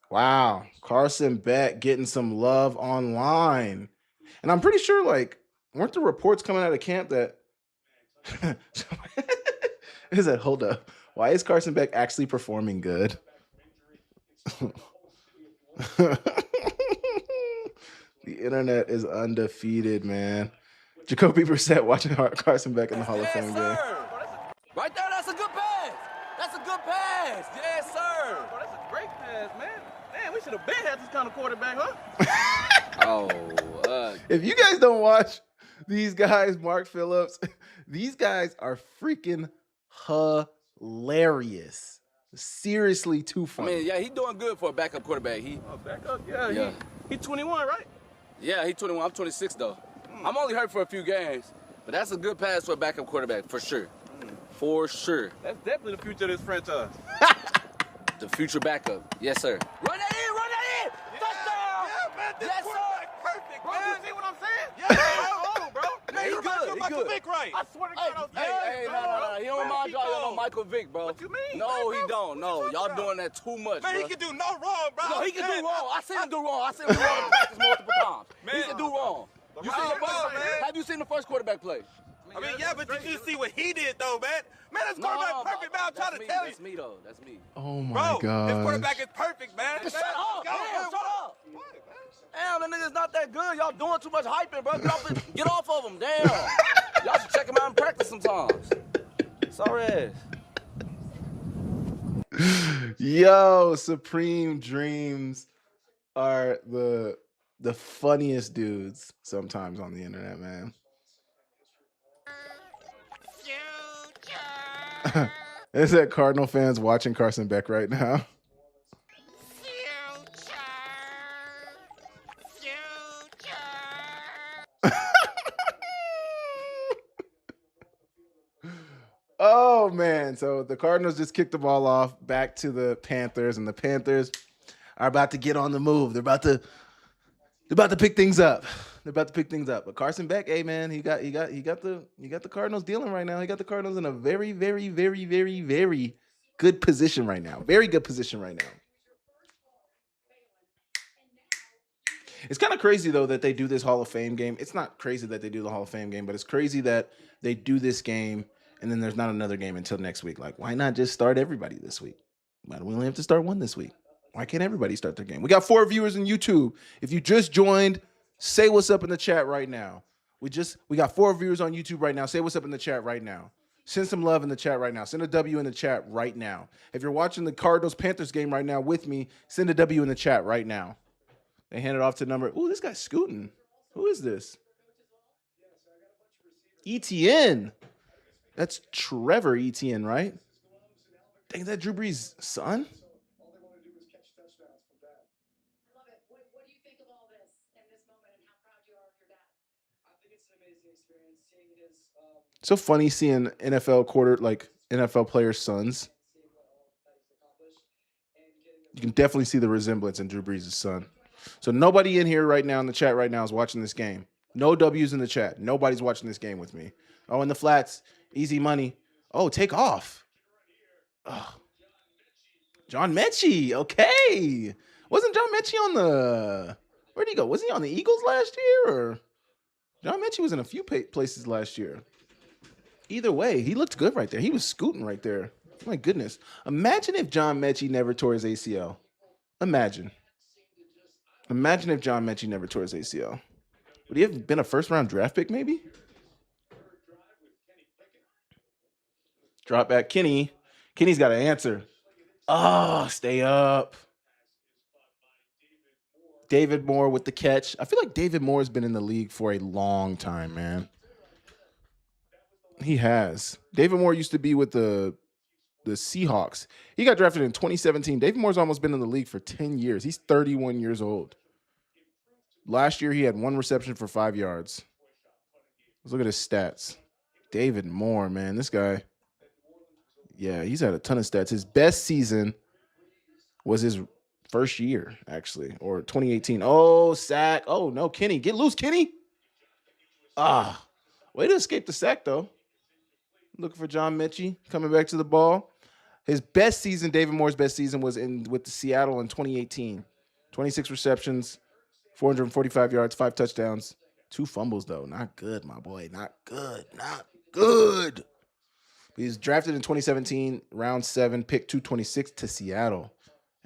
Wow. Carson Beck getting some love online. And I'm pretty sure, like, weren't the reports coming out of camp that is that, hold up, why is Carson Beck actually performing good? The internet is undefeated, man. Jacoby Brissett watching Carson Beck in the Hall of Fame game. Right there, that's a good pass. Yes, sir. Oh, that's a great pass, man. Man, we should have been had this kind of quarterback, huh? If you guys don't watch these guys, Mark Phillips, these guys are freaking hilarious. Seriously, too funny. I mean, yeah, he's doing good for a backup quarterback. Backup? Yeah. He's 21, right? Yeah, he's 21. I'm 26, though. I'm only hurt for a few games, but that's a good pass for a backup quarterback, for sure. For sure. That's definitely the future of this franchise. The future backup. Yes, sir. Run that in! Touchdown! Yeah, man, this yes, quarterback sir. perfect, Bro, man. you see what I'm saying? Yeah, hold on, bro. Man, He you good, remind me of he Michael good. Vick, right? I swear to God, I was Hey, no. He don't remind y'all no Michael Vick, bro. What you mean? No, Hey, he bro, don't. No, what you y'all talking doing that too much, Man, bro. he can do no wrong, bro. No, he can do wrong. I seen him do wrong. I seen him do wrong in practice multiple times. Man. He can do wrong. You seen the ball, man. Have you seen the first quarterback play? I mean, yeah, but you should see what he did, though, man. Man, this quarterback perfect, man. I'm trying to tell you. That's me, though. That's me. Oh, my Bro, God. this quarterback is perfect, man. Shut up, Go, man. man. Shut up. What, man? Damn, that nigga's not that good. Y'all doing too much hyping, bro. Get off of him. Damn. Y'all should check him out in practice sometimes. Sorry ass. Yo, Supreme Dreams are the funniest dudes sometimes on the internet, man. Is that Cardinal fans watching Carson Beck right now? Oh, man. So the Cardinals just kicked the ball off back to the Panthers, and the Panthers, are about to get on the move. They're about to pick things up. But Carson Beck, hey man, he got the Cardinals dealing right now. He got the Cardinals in a very, very, very, very, very good position right now. Very good position right now. It's kind of crazy though that they do this Hall of Fame game. It's not crazy that they do the Hall of Fame game, but it's crazy that they do this game and then there's not another game until next week. Like, why not just start everybody this week? Why do we only have to start one this week? Why can't everybody start their game? We got 4 viewers on YouTube. If you just joined, say what's up in the chat right now. We got 4 viewers on YouTube right now. Say what's up in the chat right now. Send some love in the chat right now. Send a W in the chat right now. If you're watching the Cardinals Panthers game right now with me, send a W in the chat right now. They hand it off to number. Ooh, this guy's scooting. Who is this? ETN. That's Trevor Etienne, right? Dang, is that Drew Brees' son? What do you think of all this in this moment and how proud you are of your dad? I think it's an amazing experience seeing his. So funny seeing NFL players' sons. You can definitely see the resemblance in Drew Brees' son. So nobody in here right now in the chat right now is watching this game. No W's in the chat. Nobody's watching this game with me. Oh, in the flats, easy money. Oh, take off. Oh. John Mechie. Okay. Wasn't John Mechie on the... Where'd he go? Was he on the Eagles last year? Or John Mechie was in a few places last year. Either way, he looked good right there. He was scooting right there. My goodness. Imagine if John Mechie never tore his ACL. Imagine if John Mechie never tore his ACL. Would he have been a first-round draft pick, maybe? Drop back. Kenny. Kenny's got an answer. Oh, stay up. David Moore with the catch. I feel like David Moore has been in the league for a long time, man. He has. David Moore used to be with the Seahawks. He got drafted in 2017. David Moore's almost been in the league for 10 years. He's 31 years old. Last year, he had 1 reception for 5 yards. Let's look at his stats. David Moore, man, this guy. Yeah, he's had a ton of stats. His best season was his first year, actually, or 2018. Oh, sack. Oh, no, Kenny. Get loose, Kenny. Way to escape the sack, though. Looking for John Mechie coming back to the ball. His best season, David Moore's best season, was with the Seattle in 2018. 26 receptions, 445 yards, 5 touchdowns, 2 fumbles, though. Not good, my boy. Not good. Not good. He was drafted in 2017, round 7, pick 226 to Seattle.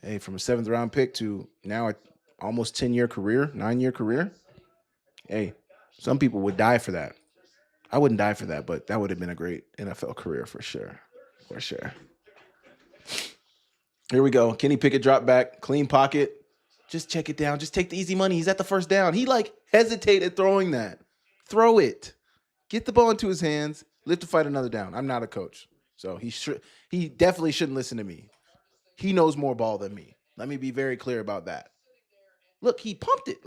Hey, from a 7th round pick to now a almost 10-year career, 9-year career. Hey, some people would die for that. I wouldn't die for that, but that would have been a great NFL career for sure. For sure. Here we go. Kenny Pickett drop back, clean pocket. Just check it down. Just take the easy money. He's at the first down. He hesitated throwing that. Throw it. Get the ball into his hands. Live to fight another down. I'm not a coach, so he definitely shouldn't listen to me. He knows more ball than me. Let me be very clear about that. Look, he pumped it.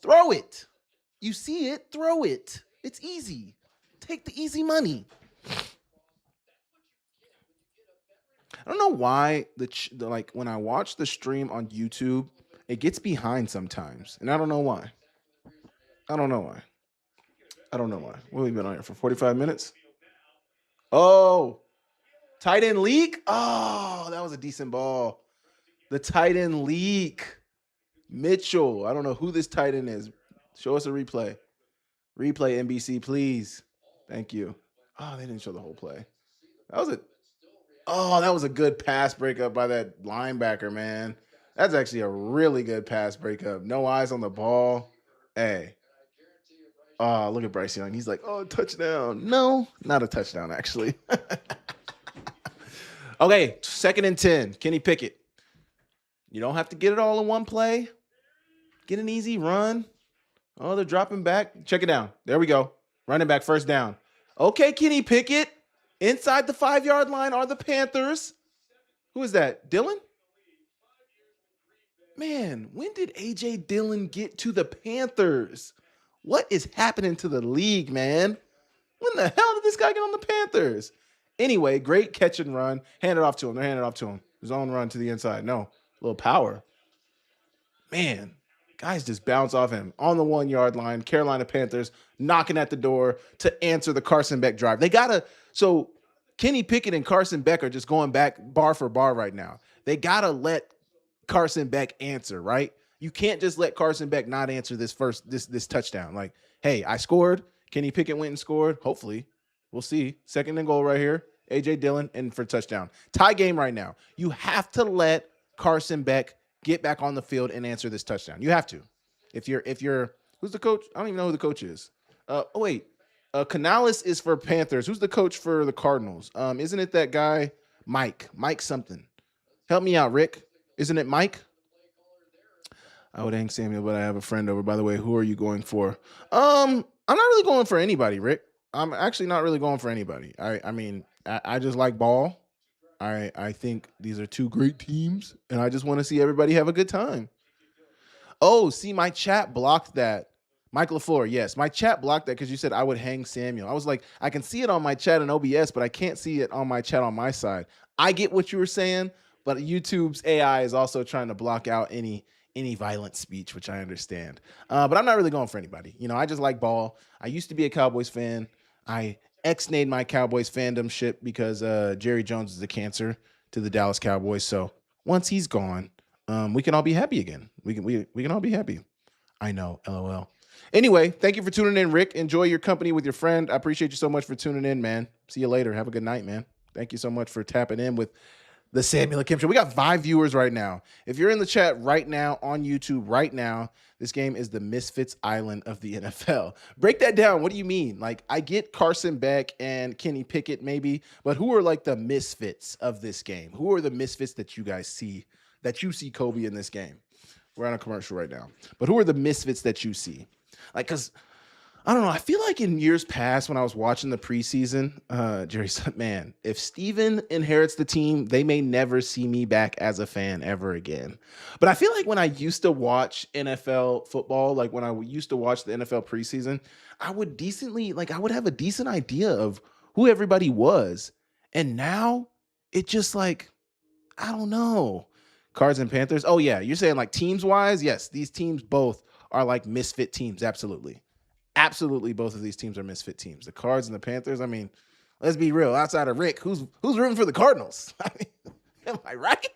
Throw it. You see it, throw it. It's easy. Take the easy money. I don't know why when I watch the stream on YouTube, it gets behind sometimes, and I don't know why. What have we been on here for 45 minutes? Oh, tight end leak. Oh, that was a decent ball. The tight end leak. Mitchell. I don't know who this tight end is. Show us a replay. Replay, NBC, please. Thank you. Oh, they didn't show the whole play. That was a good pass breakup by that linebacker, man. That's actually a really good pass breakup. No eyes on the ball. Hey. Oh, look at Bryce Young. He's like, oh, touchdown. No, not a touchdown, actually. Okay, 2nd and 10. Kenny Pickett. You don't have to get it all in one play. Get an easy run. Oh, they're dropping back. Check it down. There we go. Running back, first down. Okay, Kenny Pickett. Inside the 5-yard line are the Panthers. Who is that? Dillon? Man, when did A.J. Dillon get to the Panthers? What is happening to the league, man? When the hell did this guy get on the Panthers? Anyway, great catch and run. Hand it off to him. They're handing it off to him. His own run to the inside. No, a little power. man, guys just bounce off him on the 1 yard line. Carolina Panthers knocking at the door to answer the Carson Beck drive. They gotta, so Kenny Pickett and Carson Beck are just going back bar for bar right now. They gotta let Carson Beck answer, right? You can't just let Carson Beck not answer this touchdown. Like, hey, I scored. Kenny Pickett went and scored. Hopefully, we'll see. 2nd and goal right here. AJ Dillon in for touchdown. Tie game right now. You have to let Carson Beck get back on the field and answer this touchdown. You have to. If you're who's the coach? I don't even know who the coach is. Canales is for Panthers. Who's the coach for the Cardinals? Isn't it that guy Mike? Mike something. Help me out, Rick. Isn't it Mike? I would hang Samuel, but I have a friend over. By the way, who are you going for? I'm not really going for anybody, Rick. I'm actually not really going for anybody. I mean, I just like ball. I think these are 2 great teams, and I just want to see everybody have a good time. Oh, see, my chat blocked that. Mike LaFleur, yes. My chat blocked that because you said I would hang Samuel. I was like, I can see it on my chat in OBS, but I can't see it on my chat on my side. I get what you were saying, but YouTube's AI is also trying to block out any violent speech, which I understand. But I'm not really going for anybody. You know, I just like ball. I used to be a Cowboys fan. I ex-nayed my Cowboys fandom shit because Jerry Jones is a cancer to the Dallas Cowboys. So once he's gone, we can all be happy again. We can all be happy. I know, LOL. Anyway, thank you for tuning in, Rick. Enjoy your company with your friend. I appreciate you so much for tuning in, man. See you later. Have a good night, man. Thank you so much for tapping in with the Samuel Akem Show. We got 5 viewers right now. If you're in the chat right now on YouTube right now, this game is the Misfits Island of the NFL. Break that down. What do you mean? Like, I get Carson Beck and Kenny Pickett maybe, but who are like the misfits of this game? Who are the misfits that you guys see, that you see Kobe in this game? We're on a commercial right now. But who are the misfits that you see? Like, because I don't know. I feel like in years past when I was watching the preseason, Jerry said, man, if Steven inherits the team, they may never see me back as a fan ever again. But I feel like when I used to watch NFL football, like when I used to watch the NFL preseason, I would have a decent idea of who everybody was. And now it just like, I don't know. Cards and Panthers. Oh, yeah. You're saying like teams wise? Yes, these teams both are like misfit teams. Absolutely. Absolutely, both of these teams are misfit teams. The Cards and the Panthers. I mean, let's be real. Outside of Rick, who's rooting for the Cardinals? I mean, am I right?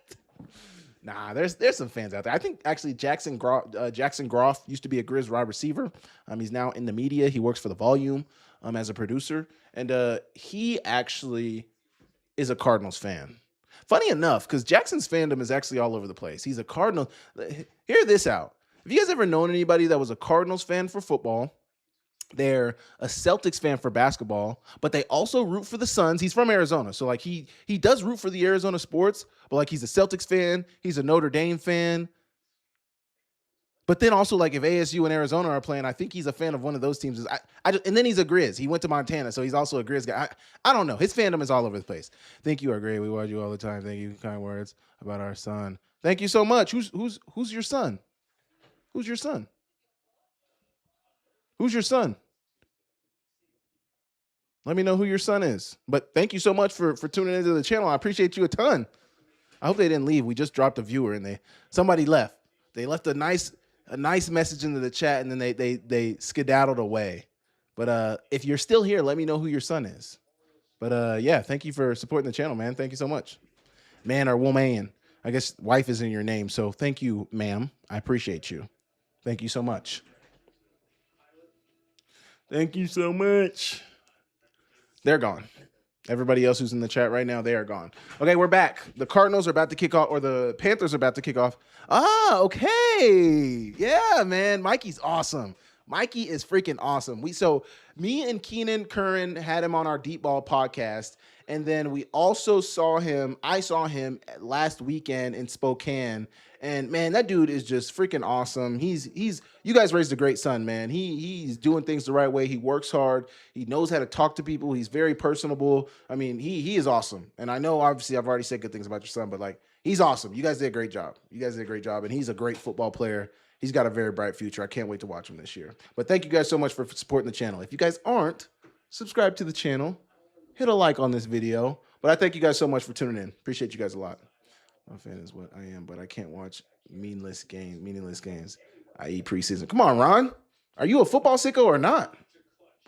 Nah, there's some fans out there. I think actually Jackson Groff used to be a Grizz wide receiver. He's now in the media. He works for the Volume as a producer, and he actually is a Cardinals fan. Funny enough, because Jackson's fandom is actually all over the place. He's a Cardinal. Hear this out. Have you guys ever known anybody that was a Cardinals fan for football? They're a Celtics fan for basketball, but they also root for the Suns. He's from Arizona, so like he does root for the Arizona sports, but like he's a Celtics fan, he's a Notre Dame fan. But then also like if ASU and Arizona are playing, I think he's a fan of one of those teams. And then he's a Grizz. He went to Montana, so he's also a Grizz guy. I don't know. His fandom is all over the place. Thank you are great. We watch you all the time. Thank you. Kind words about our son. Thank you so much. Who's your son? Who's your son? Who's your son? Let me know who your son is. But thank you so much for tuning into the channel. I appreciate you a ton. I hope they didn't leave. We just dropped a viewer and somebody left. They left a nice message into the chat and then they skedaddled away. But if you're still here, let me know who your son is. But yeah, thank you for supporting the channel, man. Thank you so much. Man or woman. I guess wife is in your name. So thank you, ma'am. I appreciate you. Thank you so much. Thank you so much. They're gone. Everybody else who's in the chat right now, they are gone. Okay, we're back. The Cardinals are about to kick off, or the Panthers are about to kick off. Ah, okay. Yeah, man. Mikey's awesome. Mikey is freaking awesome. Me and Keenan Curran had him on our Deep Ball podcast, and then we also saw him. I saw him last weekend in Spokane, and man, that dude is just freaking awesome. You guys raised a great son, man. He's doing things the right way. He works hard. He knows how to talk to people. He's very personable. I mean, he is awesome. And I know obviously I've already said good things about your son, but like he's awesome. You guys did a great job. And he's a great football player. He's got a very bright future. I can't wait to watch him this year. But thank you guys so much for supporting the channel. If you guys aren't, subscribe to the channel. Hit a like on this video. But I thank you guys so much for tuning in. Appreciate you guys a lot. My fan is what I am, but I can't watch Meaningless games, i.e. preseason. Come on, Ron. Are you a football sicko or not?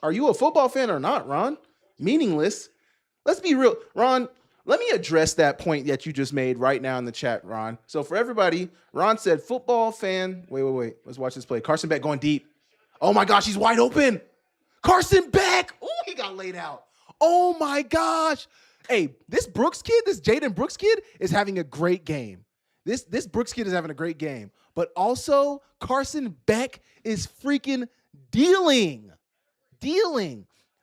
Are you a football fan or not, Ron? Meaningless. Let's be real. Ron, let me address that point that you just made right now in the chat, Ron. So for everybody, Ron said football fan. Wait. Let's watch this play. Carson Beck going deep. Oh my gosh, he's wide open. Carson Beck. Oh, he got laid out. Oh my gosh. Hey, this Jaden Brooks kid is having a great game. This Brooks kid is having a great game. But also, Carson Beck is freaking dealing.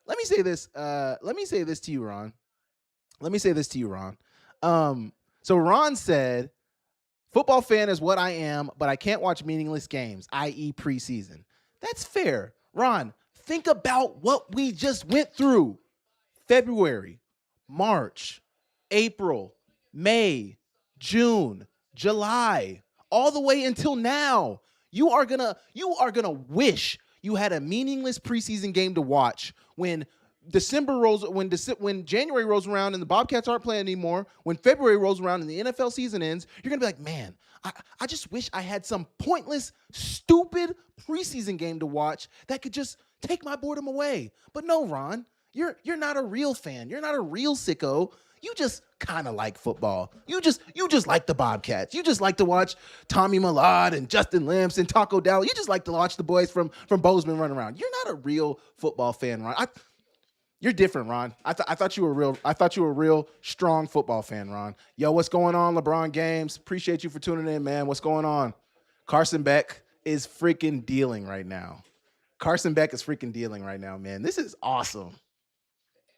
Let me say this to you, Ron. So Ron said, football fan is what I am, but I can't watch meaningless games, i.e. preseason. That's fair. Ron, think about what we just went through. February, March, April, May, June, July, all the way until now. You are gonna wish you had a meaningless preseason game to watch when January rolls around and the Bobcats aren't playing anymore, when February rolls around and the NFL season ends. You're gonna be like, man, I just wish I had some pointless, stupid preseason game to watch that could just take my boredom away. But no, Ron, you're not a real fan. You're not a real sicko. You just kind of like football. You just like the Bobcats. You just like to watch Tommy Millard and Justin Limps and Taco Dell. You just like to watch the boys from Bozeman run around. You're not a real football fan, Ron. You're different, Ron. I thought you were real. I thought you were a real strong football fan, Ron. Yo, what's going on, LeBron Games? Appreciate you for tuning in, man. What's going on? Carson Beck is freaking dealing right now. Man. This is awesome.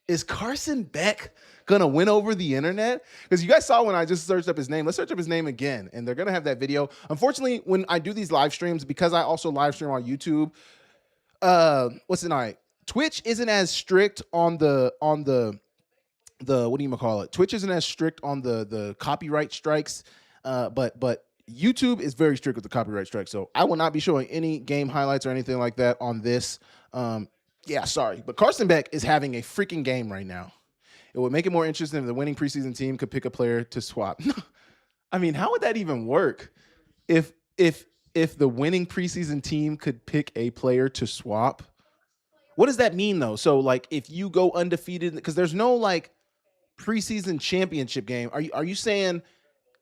Is Carson Beck gonna win over the internet? Because you guys saw when I just searched up his name. Let's search up his name again, and they're gonna have that video. Unfortunately, when I do these live streams, because I also live stream on YouTube, what's the night? Twitch isn't as strict on the what do you call it? Twitch isn't as strict on the copyright strikes, but YouTube is very strict with the copyright strikes. So I will not be showing any game highlights or anything like that on this. Yeah, sorry, but Carson Beck is having a freaking game right now. It would make it more interesting if the winning preseason team could pick a player to swap. I mean, how would that even work? If the winning preseason team could pick a player to swap, what does that mean though? So like, if you go undefeated, because there's no like preseason championship game. Are you saying?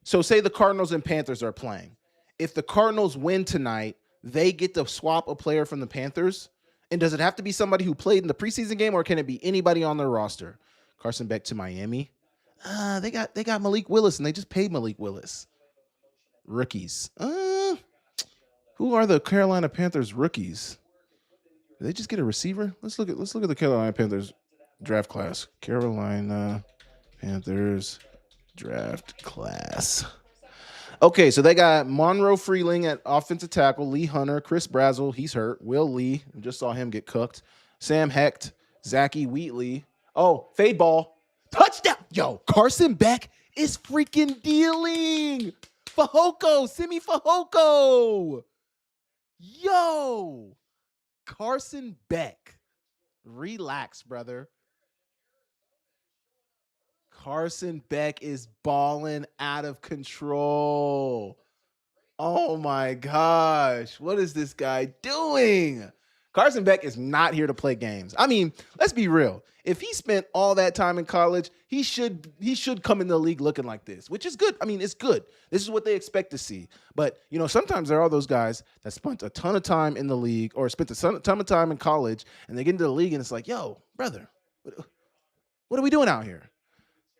So say the Cardinals and Panthers are playing. If the Cardinals win tonight, they get to swap a player from the Panthers. And does it have to be somebody who played in the preseason game, or can it be anybody on their roster? Carson Beck to Miami. They got Malik Willis, and they just paid Malik Willis. Rookies. Who are the Carolina Panthers rookies? Did they just get a receiver? Let's look at the Carolina Panthers draft class. Carolina Panthers draft class. Okay, so they got Monroe Freeling at offensive tackle, Lee Hunter, Chris Brazzell, he's hurt, Will Lee, we just saw him get cooked, Sam Hecht, Zachy Wheatley. Oh, fade ball, touchdown. Yo, Carson Beck is freaking dealing. Simi Fajoko. Yo, Carson Beck, relax, brother. Carson Beck is balling out of control. Oh my gosh. What is this guy doing? Carson Beck is not here to play games. I mean, let's be real. If he spent all that time in college, he should come in the league looking like this, which is good. I mean, it's good. This is what they expect to see. But, you know, sometimes there are those guys that spent a ton of time in the league or spent a ton of time in college, and they get into the league and it's like, yo, brother, what are we doing out here?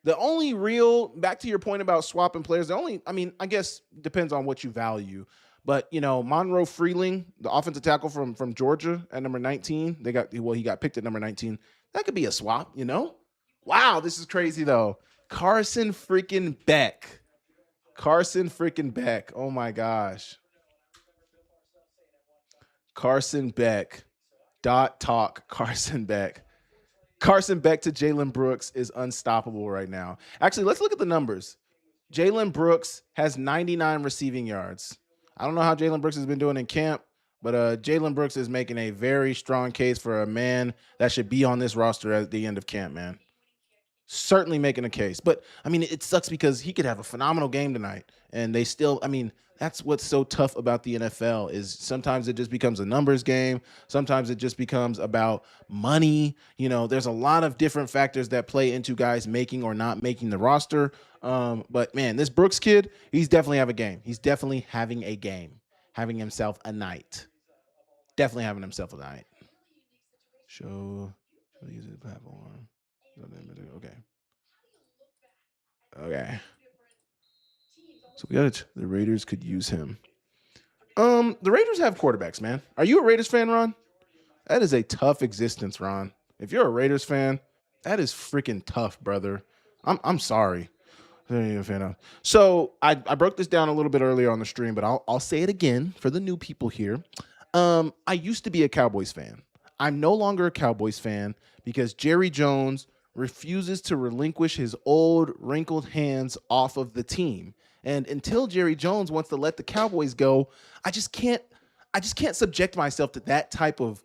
The only real, back to your point about swapping players, I guess depends on what you value. But, you know, Monroe Freeling, the offensive tackle from Georgia at number 19, he got picked at number 19. That could be a swap, you know? Wow, this is crazy, though. Carson freaking Beck. Oh, my gosh. Carson Beck. Carson Beck. Carson Beck to Jalen Brooks is unstoppable right now. Actually, let's look at the numbers. Jalen Brooks has 99 receiving yards. I don't know how Jalen Brooks has been doing in camp, but Jalen Brooks is making a very strong case for a man that should be on this roster at the end of camp, man. Certainly making a case. But I mean, it sucks because he could have a phenomenal game tonight. And they still, I mean, that's what's so tough about the NFL is sometimes it just becomes a numbers game. Sometimes it just becomes about money. You know, there's a lot of different factors that play into guys making or not making the roster. But man, this Brooks kid, he's definitely have a game. He's definitely having a game, having himself a night. Definitely having himself a night. Show the user platform. Okay. Okay. So we got it. The Raiders could use him. The Raiders have quarterbacks, man. Are you a Raiders fan, Ron? That is a tough existence, Ron. If you're a Raiders fan, that is freaking tough, brother. I'm sorry. So I broke this down a little bit earlier on the stream, but I'll say it again for the new people here. I used to be a Cowboys fan. I'm no longer a Cowboys fan because Jerry Jones refuses to relinquish his old wrinkled hands off of the team. And until Jerry Jones wants to let the Cowboys go, I just can't subject myself to that type of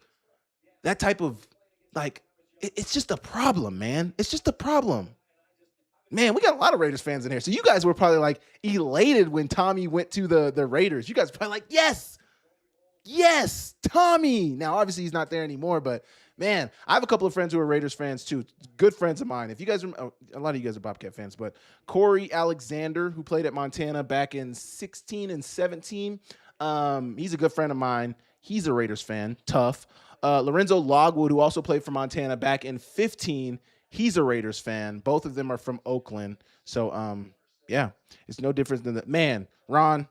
like it's just a problem, man. It's just a problem. Man, we got a lot of Raiders fans in here. So you guys were probably like elated when Tommy went to the Raiders. You guys were probably like, yes, Tommy. Now, obviously, he's not there anymore, but man, I have a couple of friends who are Raiders fans too. Good friends of mine. If you guys, a lot of you guys are Bobcat fans, but Corey Alexander, who played at Montana back in 16 and 17, he's a good friend of mine. He's a Raiders fan. Tough. Lorenzo Logwood, who also played for Montana back in 15, he's a Raiders fan. Both of them are from Oakland. So, yeah, it's no different than that. Man, Ron,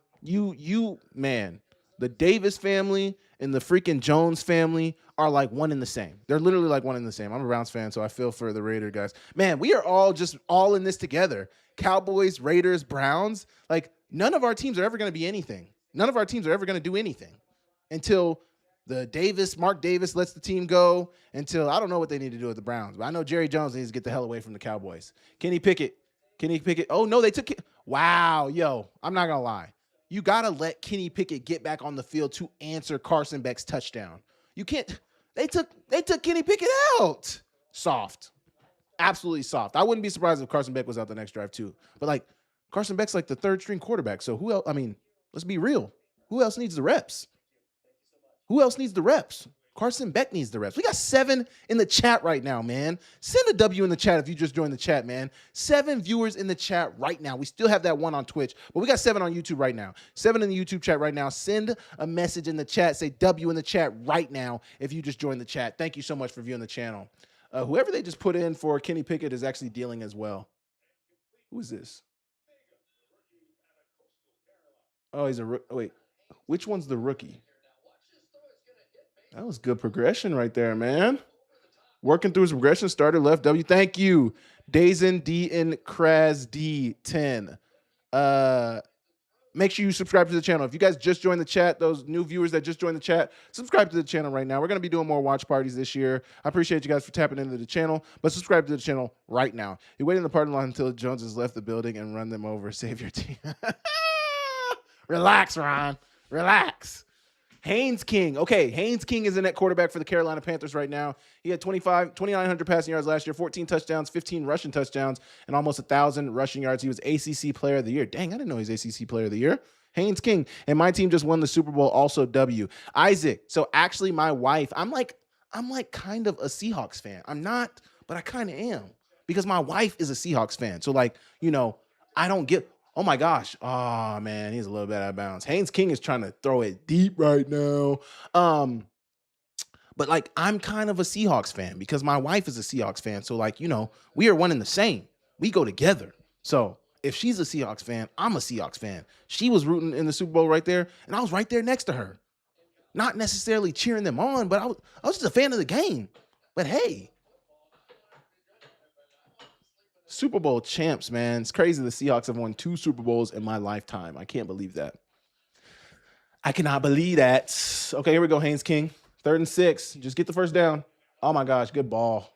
man, the Davis family and the freaking Jones family are like one and the same. They're literally like one and the same. I'm a Browns fan, so I feel for the Raider guys. Man, we are all in this together. Cowboys, Raiders, Browns. Like, none of our teams are ever going to be anything. None of our teams are ever going to do anything until Mark Davis lets the team go, until I don't know what they need to do with the Browns. But I know Jerry Jones needs to get the hell away from the Cowboys. Kenny Pickett. Oh, no, they took it. Wow, yo, I'm not going to lie. You got to let Kenny Pickett get back on the field to answer Carson Beck's touchdown. You can't. They took Kenny Pickett out. Soft. Absolutely soft. I wouldn't be surprised if Carson Beck was out the next drive too. But like Carson Beck's like the third string quarterback. So who else? I mean, let's be real. Who else needs the reps? Carson Beck needs the reps. We got 7 in the chat right now, man. Send a W in the chat if you just joined the chat, man. 7 viewers in the chat right now. We still have that 1 on Twitch, but we got 7 on YouTube right now. 7 in the YouTube chat right now. Send a message in the chat. Say W in the chat right now if you just joined the chat. Thank you so much for viewing the channel. Whoever they just put in for Kenny Pickett is actually dealing as well. Who is this? Oh, he's a rookie. Wait, which one's the rookie? That was good progression right there, man. Working through his progression, starter left W. Thank you. Dazen D and Kraz D10. Make sure you subscribe to the channel. If you guys just joined the chat, those new viewers that just joined the chat, subscribe to the channel right now. We're going to be doing more watch parties this year. I appreciate you guys for tapping into the channel, but subscribe to the channel right now. You're waiting in the parking lot until Jones has left the building and run them over. Save your team. Relax, Ron. Relax. Haynes King. Okay, Haynes King is in at quarterback for the Carolina Panthers right now. He had 2,900 passing yards last year, 14 touchdowns, 15 rushing touchdowns, and almost 1,000 rushing yards. He was ACC Player of the Year. Dang, I didn't know he was ACC Player of the Year. Haynes King. And my team just won the Super Bowl, also W. Isaac. So actually my wife, I'm like kind of a Seahawks fan. I'm not, but I kind of am because my wife is a Seahawks fan. So like, you know, I don't get... Oh my gosh. Oh man, he's a little bit out of bounds. Haynes King is trying to throw it deep right now. But like I'm kind of a Seahawks fan because my wife is a Seahawks fan. So like, you know, we are one and the same. We go together. So if she's a Seahawks fan, I'm a Seahawks fan. She was rooting in the Super Bowl right there, and I was right there next to her. Not necessarily cheering them on, but I was just a fan of the game. But hey, Super Bowl champs, man. It's crazy the Seahawks have won 2 Super Bowls in my lifetime. I can't believe that. I cannot believe that. Okay, here we go, Haynes King. 3rd and 6. Just get the first down. Oh, my gosh. Good ball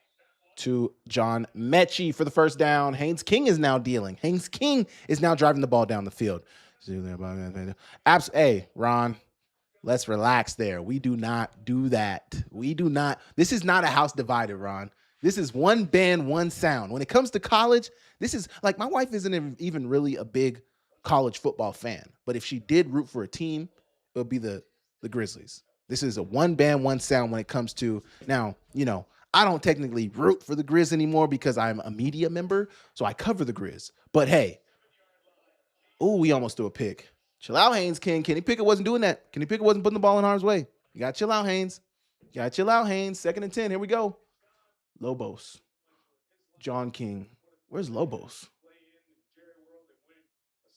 to John Mechie for the first down. Haynes King is now dealing. Haynes King is now driving the ball down the field. Hey, Ron, let's relax there. We do not do that. We do not. This is not a house divided, Ron. This is one band, one sound. When it comes to college, this is like, my wife isn't even really a big college football fan, but if she did root for a team, it would be the Grizzlies. This is a one band, one sound when it comes to, now, I don't technically root for the Grizz anymore because I'm a media member, so I cover the Grizz. But hey, we almost threw a pick. Chill out, Haynes King. Kenny Pickett wasn't doing that. Kenny Pickett wasn't putting the ball in harm's way. You got to chill out, Haynes. You got to chill out, Haynes. 2nd and 10. Here we go. Lobos. John King. Where's Lobos?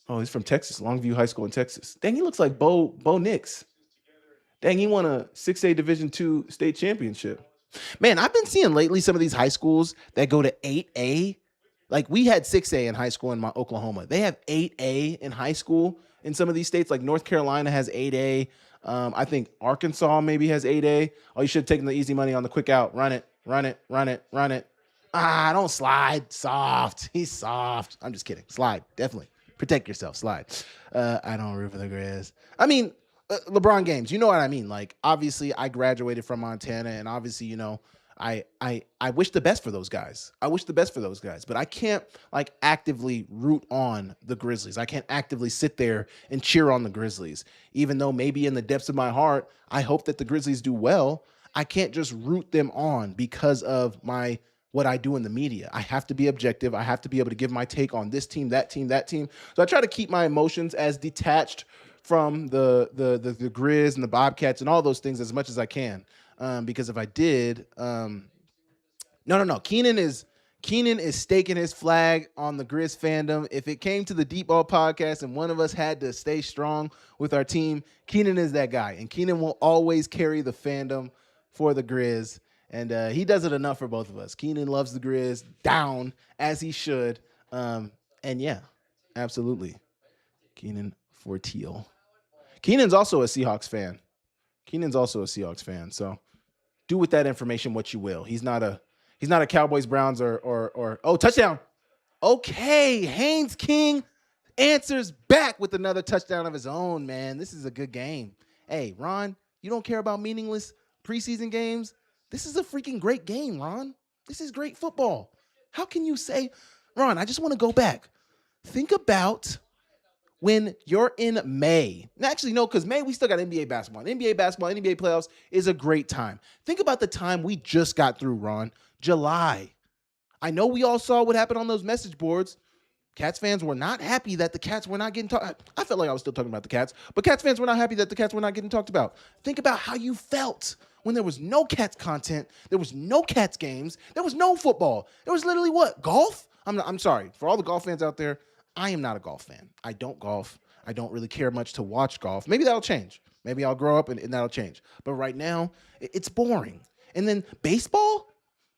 Oh, he's from Texas. Longview High School in Texas. Dang, he looks like Bo Nix. Dang, he won a 6A Division II state championship. Man, I've been seeing lately some of these high schools that go to 8A. Like, we had 6A in high school in Oklahoma. They have 8A in high school in some of these states. Like North Carolina has 8A. I think Arkansas maybe has 8A. Oh, you should have taken the easy money on the quick out. Run it. Don't slide. Soft. He's soft. I'm just kidding. Slide. Definitely. Protect yourself. Slide. I don't root for the Grizz. I mean, LeBron James, you know what I mean? Like, obviously, I graduated from Montana, and obviously, I wish the best for those guys. But I can't like actively root on the Grizzlies. I can't actively sit there and cheer on the Grizzlies, even though maybe in the depths of my heart, I hope that the Grizzlies do well. I can't just root them on because of what I do in the media. I have to be objective. I have to be able to give my take on this team, that team, that team. So I try to keep my emotions as detached from the Grizz and the Bobcats and all those things as much as I can. Because if I did, no. Keenan is staking his flag on the Grizz fandom. If it came to the Deep Ball podcast and one of us had to stay strong with our team, Keenan is that guy. And Keenan will always carry the fandom for the Grizz. And he does it enough for both of us. Keenan loves the Grizz down, as he should. And yeah, absolutely. Keenan Fortiel. Keenan's also a Seahawks fan. So do with that information what you will. He's not a Cowboys, Browns, or touchdown. Okay, Haynes King answers back with another touchdown of his own, man. This is a good game. Hey, Ron, you don't care about meaningless preseason games? This is a freaking great game, Ron. This is great football. How can you say, Ron, I just want to go back. Think about when you're in May. Actually, no, because May, we still got NBA basketball. NBA basketball, NBA playoffs is a great time. Think about the time we just got through, Ron. July. I know we all saw what happened on those message boards. Cats fans were not happy that the Cats were not getting talked. I felt like I was still talking about the Cats, but Cats fans were not happy that the Cats were not getting talked about. Think about how you felt when there was no Cats content, there was no Cats games, there was no football. There was literally what? Golf? I'm sorry. For all the golf fans out there, I am not a golf fan. I don't golf. I don't really care much to watch golf. Maybe that'll change. Maybe I'll grow up and that'll change. But right now, it's boring. And then baseball?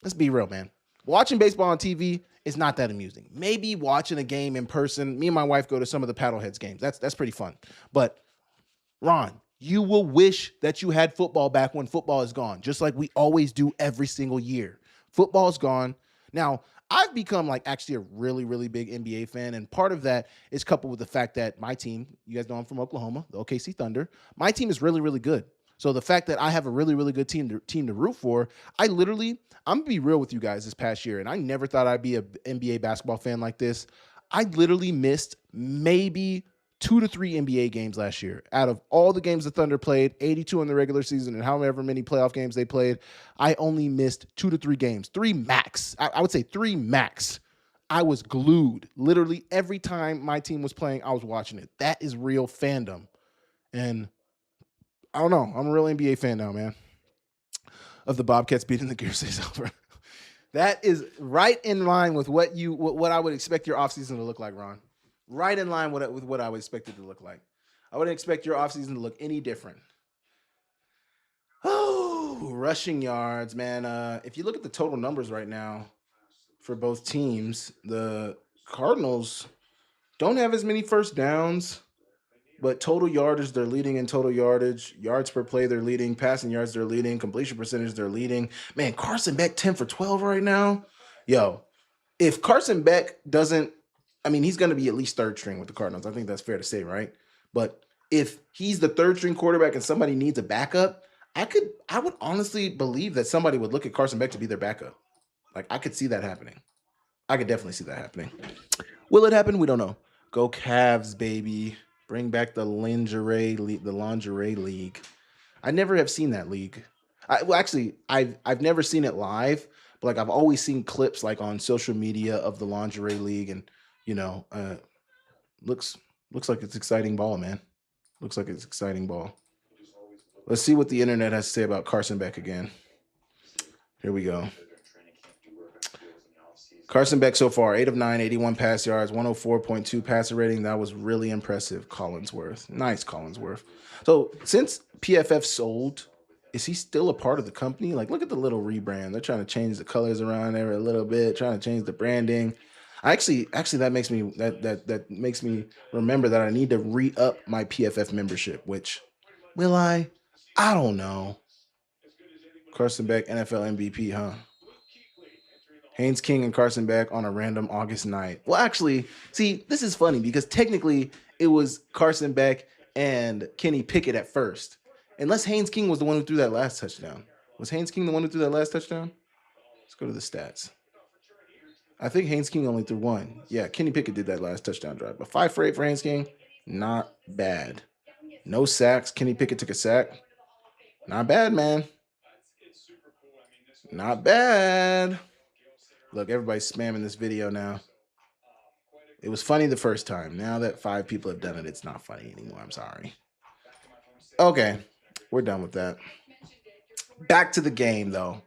Let's be real, man. Watching baseball on TV is not that amusing. Maybe watching a game in person. Me and my wife go to some of the Paddleheads games. That's pretty fun. But Ron, you will wish that you had football back when football is gone, just like we always do every single year. Football's gone. Now, I've become like actually a really, really big NBA fan. And part of that is coupled with the fact that my team, you guys know I'm from Oklahoma, the OKC Thunder. My team is really, really good. So the fact that I have a really, really good team to root for, I'm going to be real with you guys this past year. And I never thought I'd be an NBA basketball fan like this. I literally missed maybe 2 to 3 NBA games last year. Out of all the games the Thunder played, 82 in the regular season and however many playoff games they played, I only missed 2 to 3 games. 3 max. I would say 3 max. I was glued. Literally every time my team was playing, I was watching it. That is real fandom. And I don't know. I'm a real NBA fan now, man. Of the Bobcats beating the Grizzlies over. That is right in line with what I would expect your offseason to look like, Ron. Right in line with what I would expect it to look like. I wouldn't expect your offseason to look any different. Oh, rushing yards, man. If you look at the total numbers right now for both teams, the Cardinals don't have as many first downs, but total yardage, they're leading in total yardage. Yards per play, they're leading. Passing yards, they're leading. Completion percentage, they're leading. Man, Carson Beck 10 for 12 right now. Yo, if Carson Beck doesn't, he's going to be at least third string with the Cardinals. I think that's fair to say, right? But if he's the third string quarterback and somebody needs a backup, I would honestly believe that somebody would look at Carson Beck to be their backup. Like, I could see that happening. I could definitely see that happening. Will it happen? We don't know. Go Cavs, baby. Bring back the lingerie league. I never have seen that league. Well, actually, I've never seen it live, but like I've always seen clips like on social media of the lingerie league, and you know, looks like it's exciting ball, man. Looks like it's exciting ball. Let's see what the internet has to say about Carson Beck again. Here we go. Carson Beck so far, 8 of 9, 81 pass yards, 104.2 passer rating. That was really impressive. Collinsworth. Nice, Collinsworth. So since PFF sold, is he still a part of the company? Like, look at the little rebrand. They're trying to change the colors around there a little bit, trying to change the branding. Actually, that makes me remember that I need to re-up my PFF membership, which will I? I don't know. Carson Beck, NFL MVP, huh? Haynes King and Carson Beck on a random August night. Well, actually, see, this is funny because technically it was Carson Beck and Kenny Pickett at first. Unless Haynes King was the one who threw that last touchdown. Was Haynes King the one who threw that last touchdown? Let's go to the stats. I think Haynes King only threw one. Yeah, Kenny Pickett did that last touchdown drive. But 5 for 8 for Haynes King, not bad. No sacks. Kenny Pickett took a sack. Not bad, man. Not bad. Look, everybody's spamming this video now. It was funny the first time. Now that 5 people have done it, it's not funny anymore. I'm sorry. Okay, we're done with that. Back to the game, though.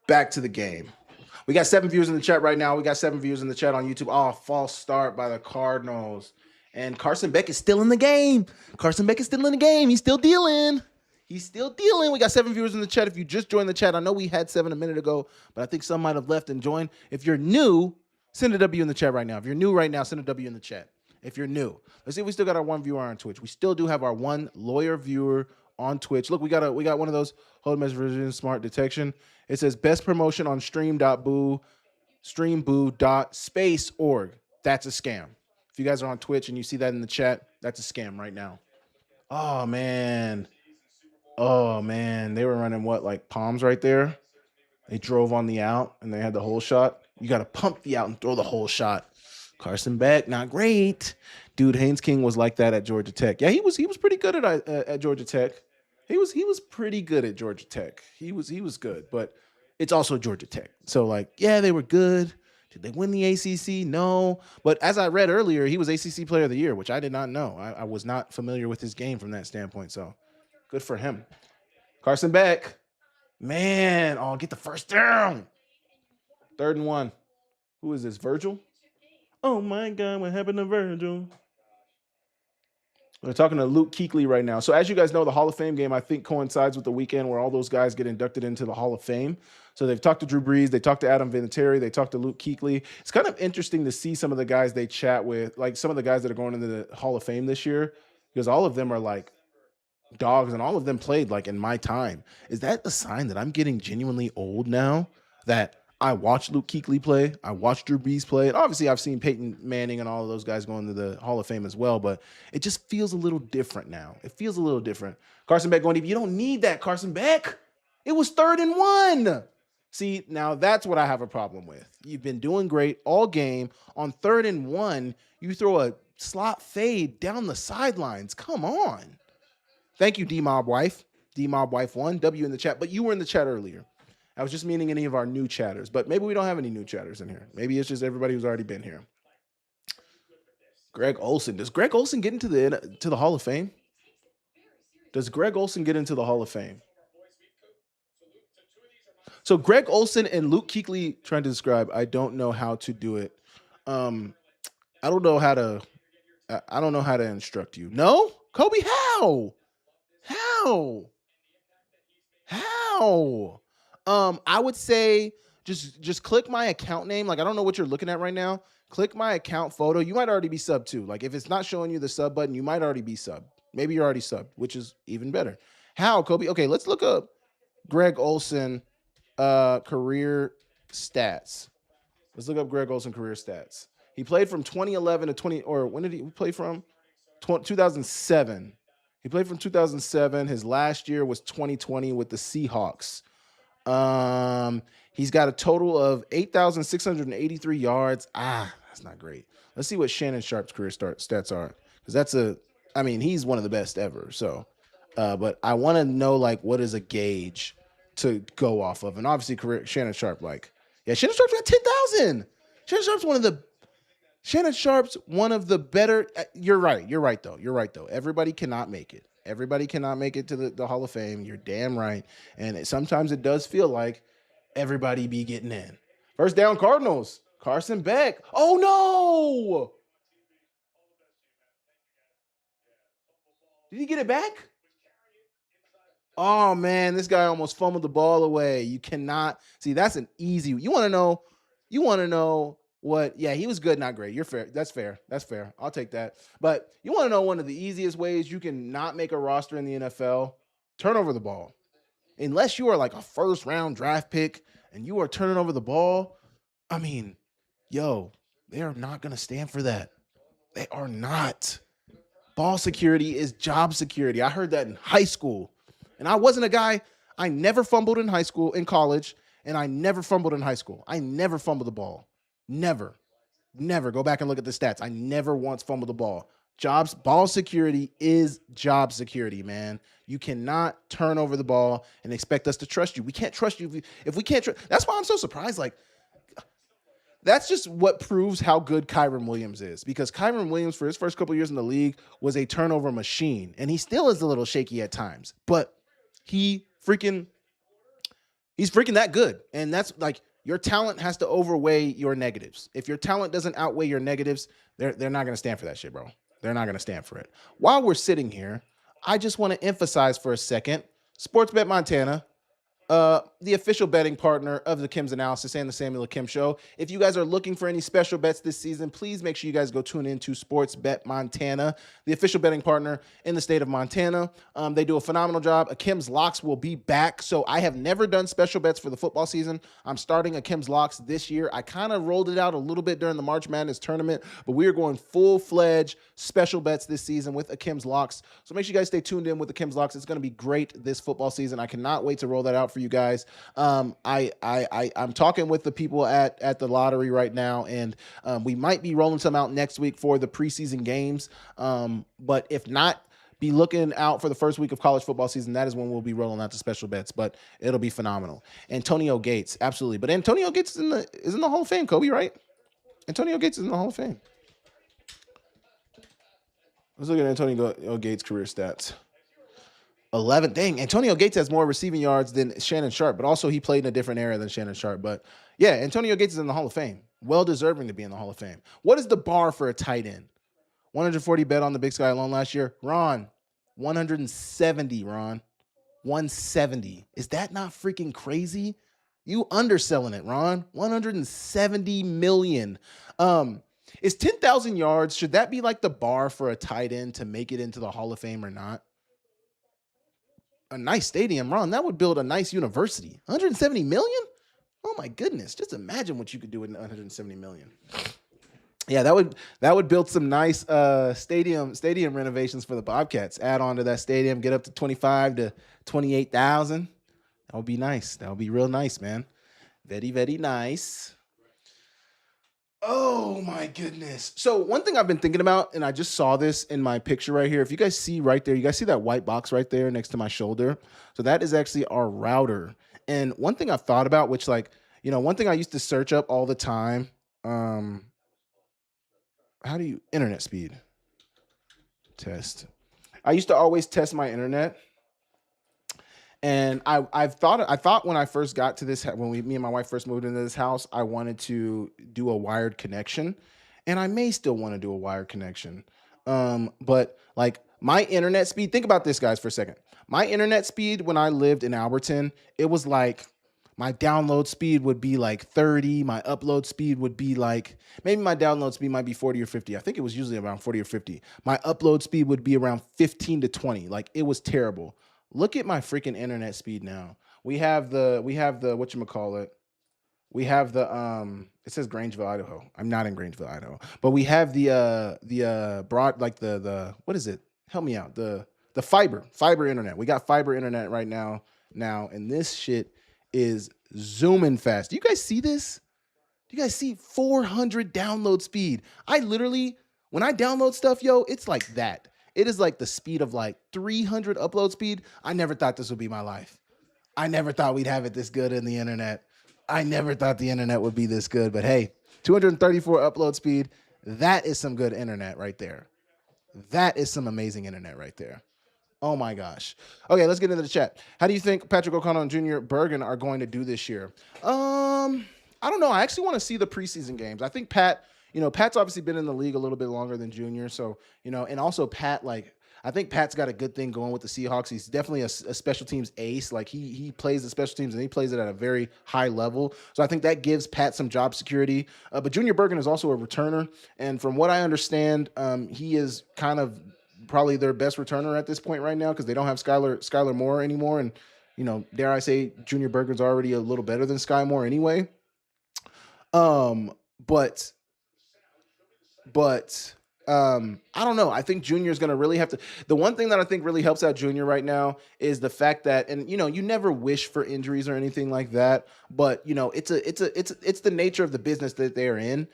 Back to the game. We got 7 viewers in the chat right now. We got 7 viewers in the chat on YouTube. Oh, false start by the Cardinals. And Carson Beck is still in the game. Carson Beck is still in the game. He's still dealing. He's still dealing. We got 7 viewers in the chat. If you just joined the chat, I know we had 7 a minute ago, but I think some might have left and joined. If you're new, send a W in the chat right now. If you're new right now, send a W in the chat. If you're new. Let's see if we still got our 1 viewer on Twitch. We still do have our 1 lawyer viewer on Twitch. Look, we got one of those hold message smart detection. It says best promotion on streamboo.space.org. That's a scam. If you guys are on Twitch and you see that in the chat, that's a scam right now. Oh man. They were running what, like palms right there? They drove on the out and they had the whole shot. You got to pump the out and throw the whole shot. Carson Beck, not great. Dude, Haynes King was like that at Georgia Tech. Yeah, he was pretty good at Georgia Tech. He was pretty good at Georgia Tech. He was good, but it's also Georgia Tech. So like, yeah, they were good. Did they win the ACC? No. But as I read earlier, he was ACC Player of the Year, which I did not know. I was not familiar with his game from that standpoint. So good for him. Carson Beck. Man, get the first down. 3rd and 1. Who is this, Virgil? Oh my God, what happened to Virgil? We're talking to Luke Kuechly right now. So as you guys know, the Hall of Fame game, I think, coincides with the weekend where all those guys get inducted into the Hall of Fame. So they've talked to Drew Brees, they talked to Adam Vinatieri, they talked to Luke Kuechly. It's kind of interesting to see some of the guys they chat with, like some of the guys that are going into the Hall of Fame this year, because all of them are like dogs and all of them played like in my time. Is that a sign that I'm getting genuinely old now? That I watched Luke Kuechly play, I watched Drew Brees play, and obviously I've seen Peyton Manning and all of those guys going to the Hall of Fame as well, but it just feels a little different now. It feels a little different. Carson Beck going deep. You don't need that, Carson Beck. It was 3rd and 1. See, now that's what I have a problem with. You've been doing great all game. On 3rd and 1, you throw a slot fade down the sidelines. Come on. Thank you, D-Mob Wife. D-Mob Wife 1, W in the chat, but you were in the chat earlier. I was just meaning any of our new chatters, but maybe we don't have any new chatters in here. Maybe it's just everybody who's already been here. Greg Olsen. Does Greg Olsen get into the Hall of Fame? Does Greg Olsen get into the Hall of Fame? So Greg Olsen and Luke Kuechly trying to describe, I don't know how to do it. I don't know how to instruct you. No? Kobe, how? I would say just click my account name. Like, I don't know what you're looking at right now. Click my account photo. You might already be subbed too. Like, if it's not showing you the sub button, you might already be subbed. Maybe you're already subbed, which is even better. How, Kobe? Okay, let's look up Greg Olsen career stats. Let's look up Greg Olsen career stats. He played from 2011 to 20, or when did he play from? 2007. He played from 2007. His last year was 2020 with the Seahawks. He's got a total of 8,683 yards. That's not great. Let's see what Shannon Sharp's career stats are, because he's one of the best ever. So, but I want to know like what is a gauge to go off of, and obviously Shannon Sharp, Shannon Sharp's got 10,000. Shannon Sharp's one of the better. You're right though. Everybody cannot make it. Everybody cannot make it to the Hall of Fame. You're damn right. And sometimes it does feel like everybody be getting in. First down, Cardinals. Carson Beck. Oh no! Did he get it back? Oh man, this guy almost fumbled the ball away. You cannot see. That's an easy. You want to know what? Yeah, he was good, not great. You're fair. That's fair. I'll take that. But you want to know one of the easiest ways you can not make a roster in the NFL? Turn over the ball. Unless you are like a first round draft pick and you are turning over the ball, they are not going to stand for that. They are not. Ball security is job security. I heard that in high school. And I wasn't a guy. I never fumbled in college, and I never fumbled in high school. I never fumbled the ball. Never. Go back and look at the stats. I never once fumbled the ball. Ball security is job security, man. You cannot turn over the ball and expect us to trust you. We can't trust you if we can't. That's why I'm so surprised. That's just what proves how good Kyren Williams is, because Kyren Williams, for his first couple of years in the league, was a turnover machine, and he still is a little shaky at times, but he's freaking that good. And that's like, your talent has to outweigh your negatives. If your talent doesn't outweigh your negatives, they're not going to stand for that shit, bro. They're not going to stand for it. While we're sitting here, I just want to emphasize for a second, Sportsbet Montana, the official betting partner of the Kim's Analysis and the Samuel Akem Show. If you guys are looking for any special bets this season, please make sure you guys go tune into Sportsbet Montana, the official betting partner in the state of Montana. They do a phenomenal job. Akem's Locks will be back. So I have never done special bets for the football season. I'm starting Akem's Locks this year. I kind of rolled it out a little bit during the March Madness tournament, but we are going full-fledged special bets this season with Akem's Locks. So make sure you guys stay tuned in with Akem's Locks. It's going to be great this football season. I cannot wait to roll that out for you guys. I'm talking with the people at the lottery right now, and we might be rolling some out next week for the preseason games. But if not, be looking out for the first week of college football season. That is when we'll be rolling out the special bets, but it'll be phenomenal. Antonio Gates, absolutely. But Antonio Gates is in the Hall of Fame, Kobe, right? Antonio Gates is in the Hall of Fame. Let's look at Antonio Gates' career stats. 11. Dang, Antonio Gates has more receiving yards than Shannon Sharp, but also he played in a different era than Shannon Sharp. But yeah, Antonio Gates is in the Hall of Fame. Well deserving to be in the Hall of Fame. What is the bar for a tight end? 140 bet on the Big Sky alone last year. Ron, 170, Ron. 170. Is that not freaking crazy? You underselling it, Ron. 170 million. Is 10,000 yards, should that be like the bar for a tight end to make it into the Hall of Fame or not? A nice stadium, Ron. That would build a nice university. 170 million? Oh my goodness. Just imagine what you could do with 170 million. Yeah, that would build some nice stadium renovations for the Bobcats. Add on to that stadium, get up to 25 to 28,000. That would be nice. That would be real nice, man. Very, very nice. Oh my goodness. So one thing I've been thinking about, and I just saw this in my picture right here. If you guys see right there, you guys see that white box right there next to my shoulder? So that is actually our router. And one thing I've thought about, which one thing I used to search up all the time, internet speed test. I used to always test my internet. And I thought when I first got to this, me and my wife first moved into this house, I wanted to do a wired connection, and I may still want to do a wired connection. But like my internet speed, think about this, guys, for a second. My internet speed when I lived in Alberton, it was like my download speed would be like 30. My upload speed would be like, maybe my download speed might be 40 or 50. I think it was usually around 40 or 50. My upload speed would be around 15 to 20. Like, it was terrible. Look at my freaking internet speed now. We have the whatchamacallit. We have the it says Grangeville, Idaho. I'm not in Grangeville, Idaho. But we have the broad, like the what is it? Help me out. The fiber internet. We got fiber internet right now, and this shit is zooming fast. Do you guys see this? Do you guys see 400 download speed? I literally, when I download stuff, yo, it's like that. It is like the speed of like 300 upload speed. I never thought this would be my life. I never thought we'd have it this good in the internet. I never thought the internet would be this good, but hey, 234 upload speed. That is some good internet right there. That is some amazing internet right there. Oh my gosh. Okay, let's get into the chat. How do you think Patrick O'Connell and Junior Bergen are going to do this year? I don't know. I actually want to see the preseason games. I think Pat, Pat's obviously been in the league a little bit longer than Junior. So, and also Pat, I think Pat's got a good thing going with the Seahawks. He's definitely a special teams ace. Like he plays the special teams and he plays it at a very high level. So I think that gives Pat some job security. But Junior Bergen is also a returner. And from what I understand, he is kind of probably their best returner at this point right now because they don't have Skylar Moore anymore. And, dare I say, Junior Bergen's already a little better than Sky Moore anyway. But I don't know. I think Junior is going to really have to. The one thing that I think really helps out Junior right now is the fact that, and you never wish for injuries or anything like that, but it's the nature of the business that they're in.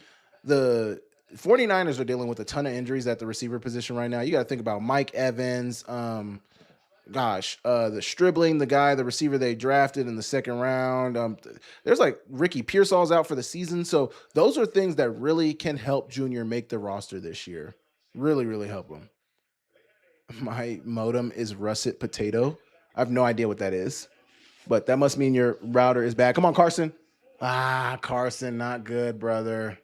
The 49ers are dealing with a ton of injuries at the receiver position right now. You got to think about Mike Evans, the Stribling, the receiver they drafted in the second round. There's like Ricky Pearsall's out for the season. So those are things that really can help Junior make the roster this year. Really, really help him. My modem is russet potato. I have no idea what that is, but that must mean your router is bad. Come on, Carson. Carson, not good, brother.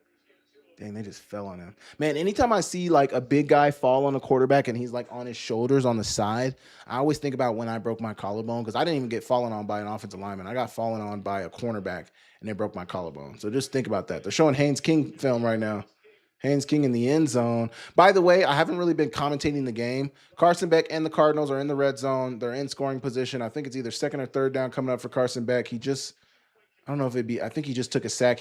Dang, they just fell on him. Man, anytime I see like a big guy fall on a quarterback and he's like on his shoulders on the side, I always think about when I broke my collarbone because I didn't even get fallen on by an offensive lineman. I got fallen on by a cornerback and they broke my collarbone. So just think about that. They're showing Haynes King film right now. Haynes King in the end zone. By the way, I haven't really been commentating the game. Carson Beck and the Cardinals are in the red zone. They're in scoring position. I think it's either second or third down coming up for Carson Beck. I don't know if it'd be, I think he just took a sack.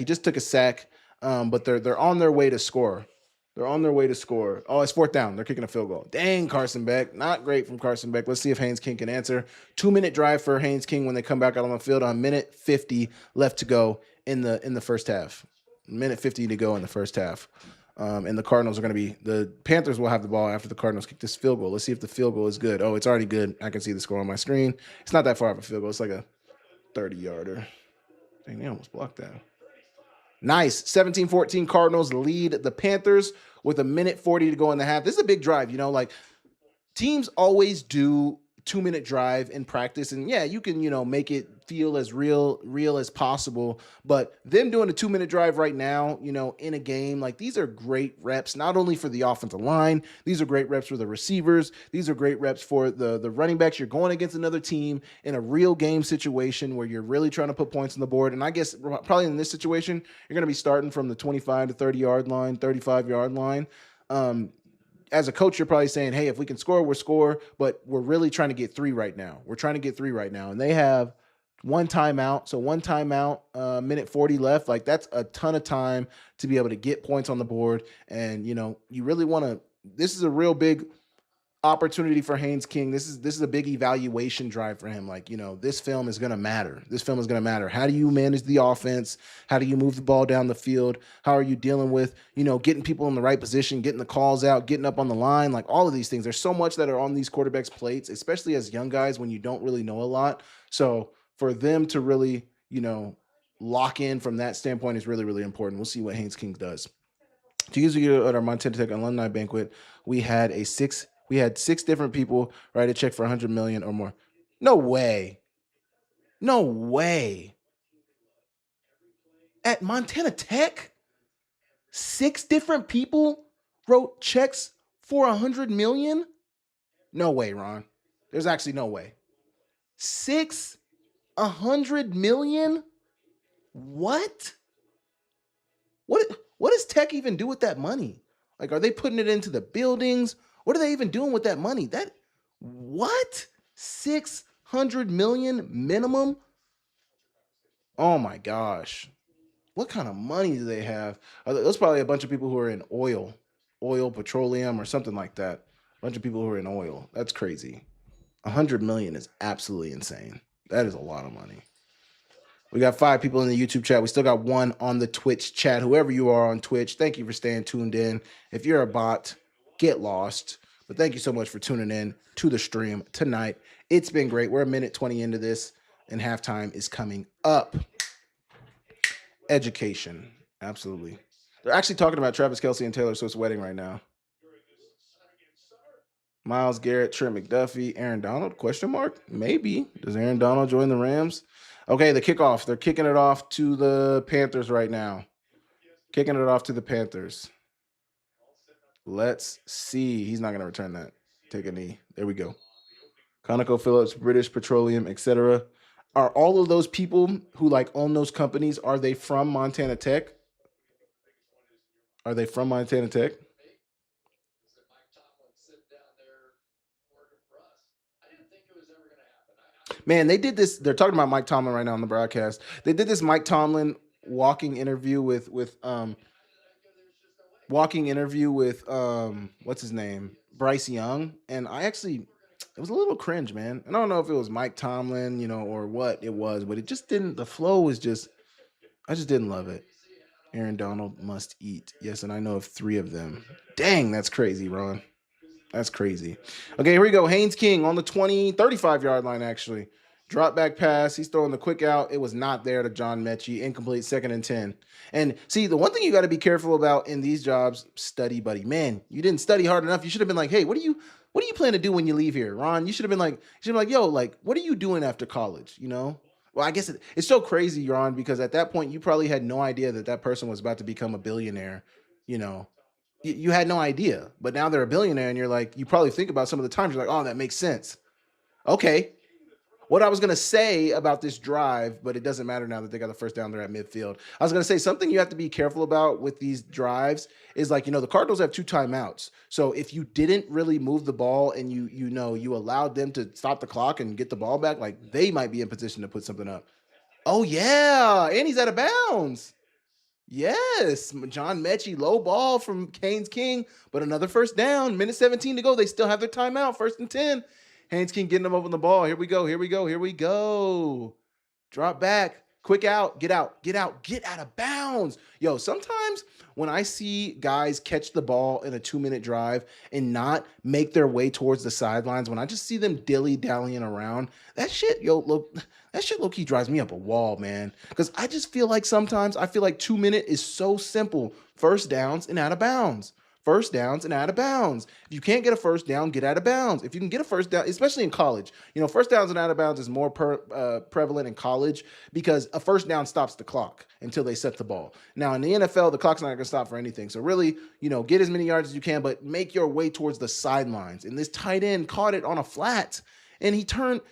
But they're on their way to score. Oh, it's fourth down. They're kicking a field goal. Dang, Carson Beck. Not great from Carson Beck. Let's see if Haynes King can answer. 2-minute drive for Haynes King when they come back out on the field. A minute 50 left to go in the first half. Minute 50 to go in the first half. And the Cardinals are going to be, the Panthers will have the ball after the Cardinals kick this field goal. Let's see if the field goal is good. Oh, it's already good. I can see the score on my screen. It's not that far of a field goal. It's like a 30-yarder. Dang, they almost blocked that. Nice. 17-14 Cardinals lead the Panthers with a minute 40 to go in the half. This is a big drive, teams always do 2-minute drive in practice. And yeah, you can, make it feel as real as possible. But them doing a 2-minute drive right now, in a game, like these are great reps, not only for the offensive line, these are great reps for the receivers. These are great reps for the running backs. You're going against another team in a real game situation where you're really trying to put points on the board. And I guess probably in this situation, you're going to be starting from the 25 to 30-yard line, 35-yard line. As a coach, you're probably saying, hey, if we can score, we'll score, but we're really trying to get 3 right now. And they have one timeout. So one timeout, minute 40 left. Like that's a ton of time to be able to get points on the board. And, you really want to, this is a real big opportunity for Haynes King. This is a big evaluation drive for him. Like, this film is going to matter. How do you manage the offense? How do you move the ball down the field? How are you dealing with, getting people in the right position, getting the calls out, getting up on the line, like all of these things. There's so much that are on these quarterbacks' plates, especially as young guys when you don't really know a lot. So for them to really, lock in from that standpoint is really, really important. We'll see what Haynes King does. 2 years ago at our Montana Tech alumni banquet, we had 6 different people write a check for $100 million or more. No way. At Montana Tech, 6 different people wrote checks for $100 million? No way, Ron. There's actually no way. 100 million? What does Tech even do with that money? Like, are they putting it into the buildings? What are they even doing with that money? What? 600 million minimum? Oh my gosh. What kind of money do they have? There's probably a bunch of people who are in oil, petroleum, or something like that. A bunch of people who are in oil. That's crazy. 100 million is absolutely insane. That is a lot of money. We got 5 people in the YouTube chat. We still got 1 on the Twitch chat. Whoever you are on Twitch, thank you for staying tuned in. If you're a bot, get lost. But thank you so much for tuning in to the stream tonight. It's been great. We're a minute 20 into this, and halftime is coming up. Education. Absolutely. They're actually talking about Travis Kelce and Taylor Swift's wedding right now. Myles Garrett, Trent McDuffie, Aaron Donald, question mark? Maybe. Does Aaron Donald join the Rams? Okay, the kickoff. They're kicking it off to the Panthers right now. Kicking it off to the Panthers. Let's see. He's not going to return that. Take a knee. There we go. ConocoPhillips, British Petroleum, etc. Are all of those people who like own those companies, are they from Montana Tech? Are they from Montana Tech? Man, they did this. They're talking about Mike Tomlin right now on the broadcast. They did this Mike Tomlin walking interview with what's his name? Bryce Young. And it was a little cringe, man. And I don't know if it was Mike Tomlin, or what it was, but it just didn't, the flow was just, I just didn't love it. Aaron Donald must eat. Yes, and I know of 3 of them. Dang, that's crazy, Ron. That's crazy. Okay, here we go. Haynes King on the 35-yard line, actually. Drop back pass. He's throwing the quick out. It was not there to John Mechie. Incomplete, 2nd and 10. And see, the one thing you got to be careful about in these jobs, study, buddy. Man, you didn't study hard enough. You should have been like, hey, what do you plan to do when you leave here, Ron? You should have been like, yo, like, what are you doing after college, Well, I guess it's so crazy, Ron, because at that point, you probably had no idea that person was about to become a billionaire, You had no idea, but now they're a billionaire, and you're like, you probably think about some of the times, you're like, oh, that makes sense. Okay. What I was going to say about this drive, but it doesn't matter now that they got the first down there at midfield. I was going to say something you have to be careful about with these drives is like, the Cardinals have 2 timeouts. So if you didn't really move the ball and you allowed them to stop the clock and get the ball back, like they might be in position to put something up. Oh yeah. And he's out of bounds. Yes, John Mechie, low ball from Haynes King, but another first down, minute 17 to go. They still have their timeout, 1st and 10. Haynes King getting them open the ball. Here we go. Drop back, quick out, get out of bounds. Yo, sometimes when I see guys catch the ball in a 2-minute drive and not make their way towards the sidelines, when I just see them dilly-dallying around, that shit low-key drives me up a wall, man. Because I just feel like sometimes 2-minute is so simple. First downs and out of bounds. First downs and out of bounds. If you can't get a first down, get out of bounds. If you can get a first down, especially in college, first downs and out of bounds is more prevalent in college because a first down stops the clock until they set the ball. Now in the NFL, the clock's not going to stop for anything. So really, get as many yards as you can, but make your way towards the sidelines. And this tight end caught it on a flat, and he turned.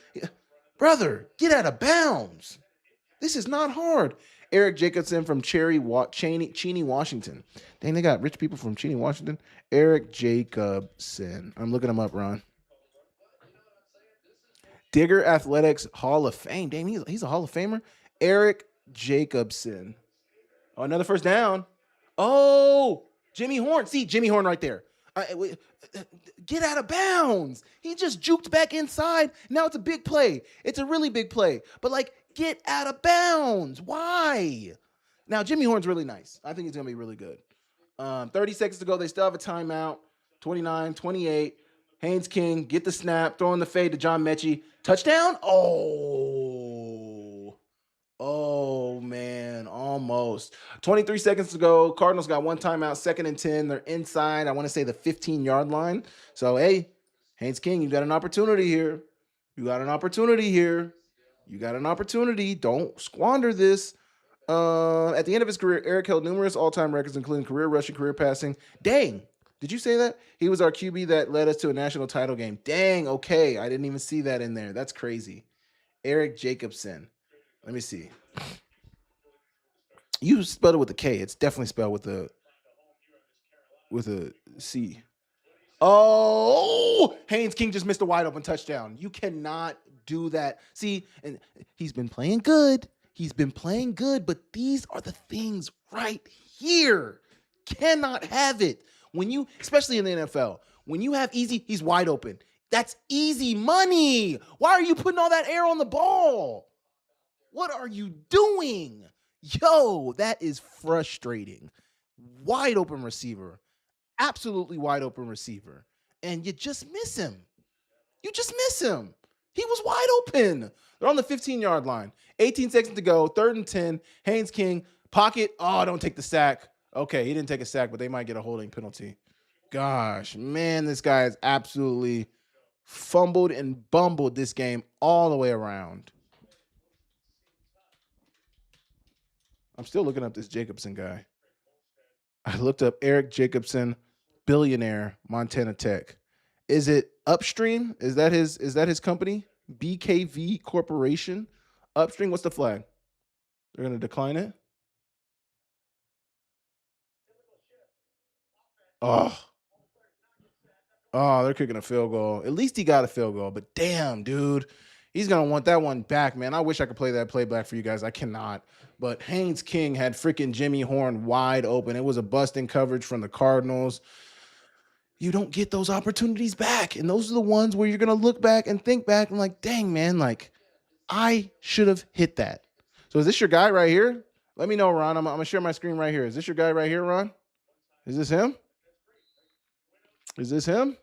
Brother, get out of bounds. This is not hard. Eric Jacobson from Cheney, Washington. Dang, they got rich people from Cheney, Washington. Eric Jacobson. I'm looking him up, Ron. Digger Athletics Hall of Fame. Dang, he's a Hall of Famer. Eric Jacobson. Oh, another first down. Oh, Jimmy Horn. See, Jimmy Horn right there. Get out of bounds. He just juked back inside. Now it's a big play. It's a really big play. But, get out of bounds. Why? Now, Jimmy Horn's really nice. I think he's going to be really good. 30 seconds to go. They still have a timeout. 29, 28. Haynes King, get the snap. Throwing the fade to John Mechie. Touchdown? Oh, man. Almost. 23 seconds to go. Cardinals got 1 timeout. 2nd and 10. They're inside, I want to say, the 15-yard line. So, hey, Haynes King, you got an opportunity here. You got an opportunity. Don't squander this. At the end of his career, Eric held numerous all-time records, including career rushing, career passing. Dang. Did you say that? He was our QB that led us to a national title game. Dang. Okay. I didn't even see that in there. That's crazy. Eric Jacobson. Let me see. You spelled it with a K. It's definitely spelled with a C. Oh, Haynes King just missed a wide open touchdown. You cannot do that. See, and he's been playing good. But these are the things right here. Cannot have it. Especially in the NFL, when you have easy, he's wide open. That's easy money. Why are you putting all that air on the ball? What are you doing? Yo, that is frustrating. Wide open receiver. Absolutely wide open receiver. And you just miss him. You just miss him. He was wide open. They're on the 15-yard line. 18 seconds to go. 3rd and 10. Haynes King. Pocket. Oh, don't take the sack. Okay, he didn't take a sack, but they might get a holding penalty. Gosh, man, this guy is absolutely fumbled and bumbled this game all the way around. I'm still looking up this Jacobson guy. I looked up Eric Jacobson, billionaire, Montana Tech. Is it Upstream? Is that his company? BKV Corporation? Upstream, what's the flag? They're going to decline it? Oh, they're kicking a field goal. At least he got a field goal, but damn, dude. He's going to want that one back, man. I wish I could play that playback for you guys. I cannot. But Haynes King had freaking Jimmy Horn wide open. It was a busting coverage from the Cardinals. You don't get those opportunities back. And those are the ones where you're going to look back and think back and like, dang, man, like I should have hit that. So is this your guy right here? Let me know, Ron. I'm going to share my screen right here. Is this your guy right here, Ron? Is this him? Is this him?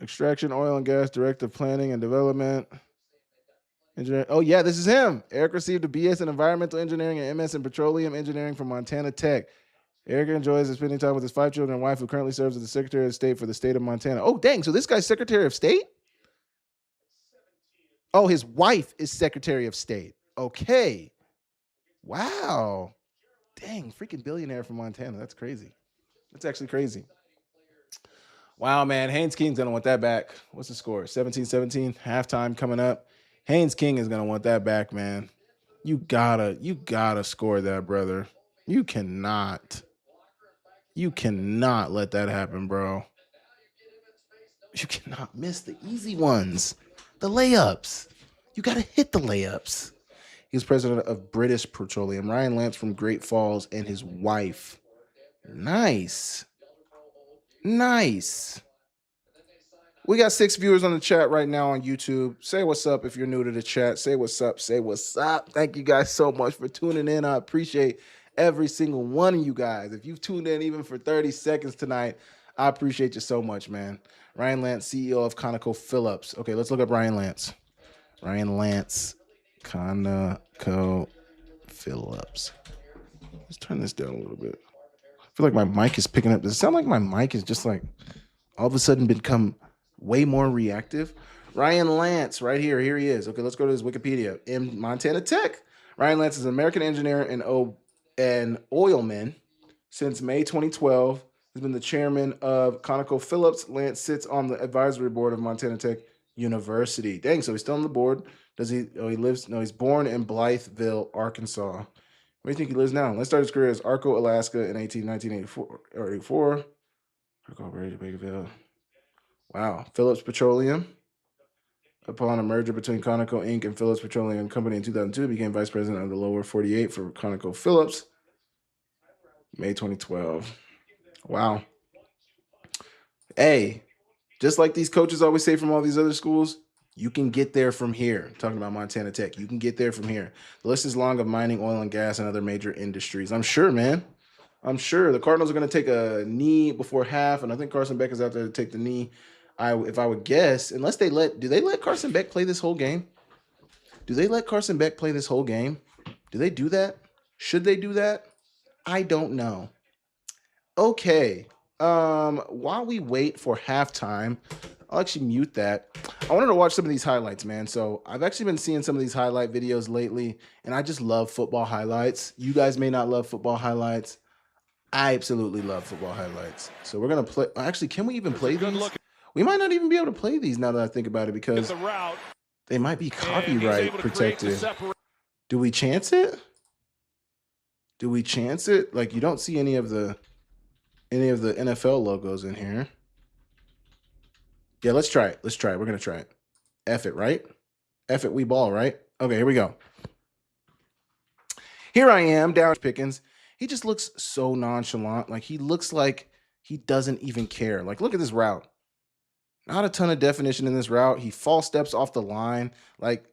Extraction, oil and gas, directive planning and development. Engineering. Oh, yeah, this is him. Eric received a BS in environmental engineering and MS in petroleum engineering from Montana Tech. Eric enjoys spending time with his 5 children and wife, who currently serves as the Secretary of State for the state of Montana. Oh, dang. So this guy's Secretary of State? Oh, his wife is Secretary of State. Okay. Wow. Dang, freaking billionaire from Montana. That's crazy. That's actually crazy. Wow, man. Haynes King's going to want that back. What's the score? 17-17. Halftime coming up. Haynes King is going to want that back, man. You gotta score that, brother. You cannot let that happen, bro. You cannot miss the easy ones. The layups. You got to hit the layups. He was president of British Petroleum. Ryan Lance from Great Falls and his wife. Nice. Nice. We got 6 viewers on the chat right now on YouTube. Say what's up if you're new to the chat. Say what's up. Say what's up. Thank you guys so much for tuning in. I appreciate every single one of you guys. If you've tuned in even for 30 seconds tonight, I appreciate you so much, man. Ryan Lance, CEO of ConocoPhillips. Okay, let's look up Ryan Lance. Ryan Lance, ConocoPhillips. Let's turn this down a little bit. I feel like my mic is picking up. Does it sound like my mic is just like all of a sudden become way more reactive? Ryan Lance, right here. Here he is. Okay, let's go to his Wikipedia. In Montana Tech, Ryan Lance is an American engineer and oilman. Since May 2012, he's been the chairman of ConocoPhillips. Lance sits on the advisory board of Montana Tech University. Dang, so he's still on the board. Does he? Oh, he lives. No, he's born in Blytheville, Arkansas. Where do you think he lives now? Let's start his career as Arco, Alaska in 1984 or 84. Arco, Bakerville. Wow. Phillips Petroleum. Upon a merger between Conoco Inc. and Phillips Petroleum Company in 2002, became vice president of the lower 48 for ConocoPhillips. May 2012. Wow. Hey, just like these coaches always say from all these other schools, you can get there from here. I'm talking about Montana Tech. You can get there from here. The list is long of mining, oil and gas, and other major industries. I'm sure, man. I'm sure the Cardinals are going to take a knee before half, and I think Carson Beck is out there to take the knee. If I would guess, do they let Carson Beck play this whole game? Do they let Carson Beck play this whole game? Do they do that? Should they do that? I don't know. Okay. While we wait for halftime, I'll actually mute that. I wanted to watch some of these highlights, man. So I've actually been seeing some of these highlight videos lately, and I just love football highlights. You guys may not love football highlights. I absolutely love football highlights. So we're going to play. Actually, can we even play these? We might not even be able to play these now that I think about it, because they might be copyright protected. Do we chance it? Do we chance it? Like, you don't see any of the NFL logos in here. Yeah, let's try it. Let's try it. We're going to try it. F it, right? F it, we ball, right? Okay, here we go. Here I am, down Pickens. He just looks so nonchalant. Like, he looks like he doesn't even care. Like, look at this route. Not a ton of definition in this route. He false steps off the line. Like,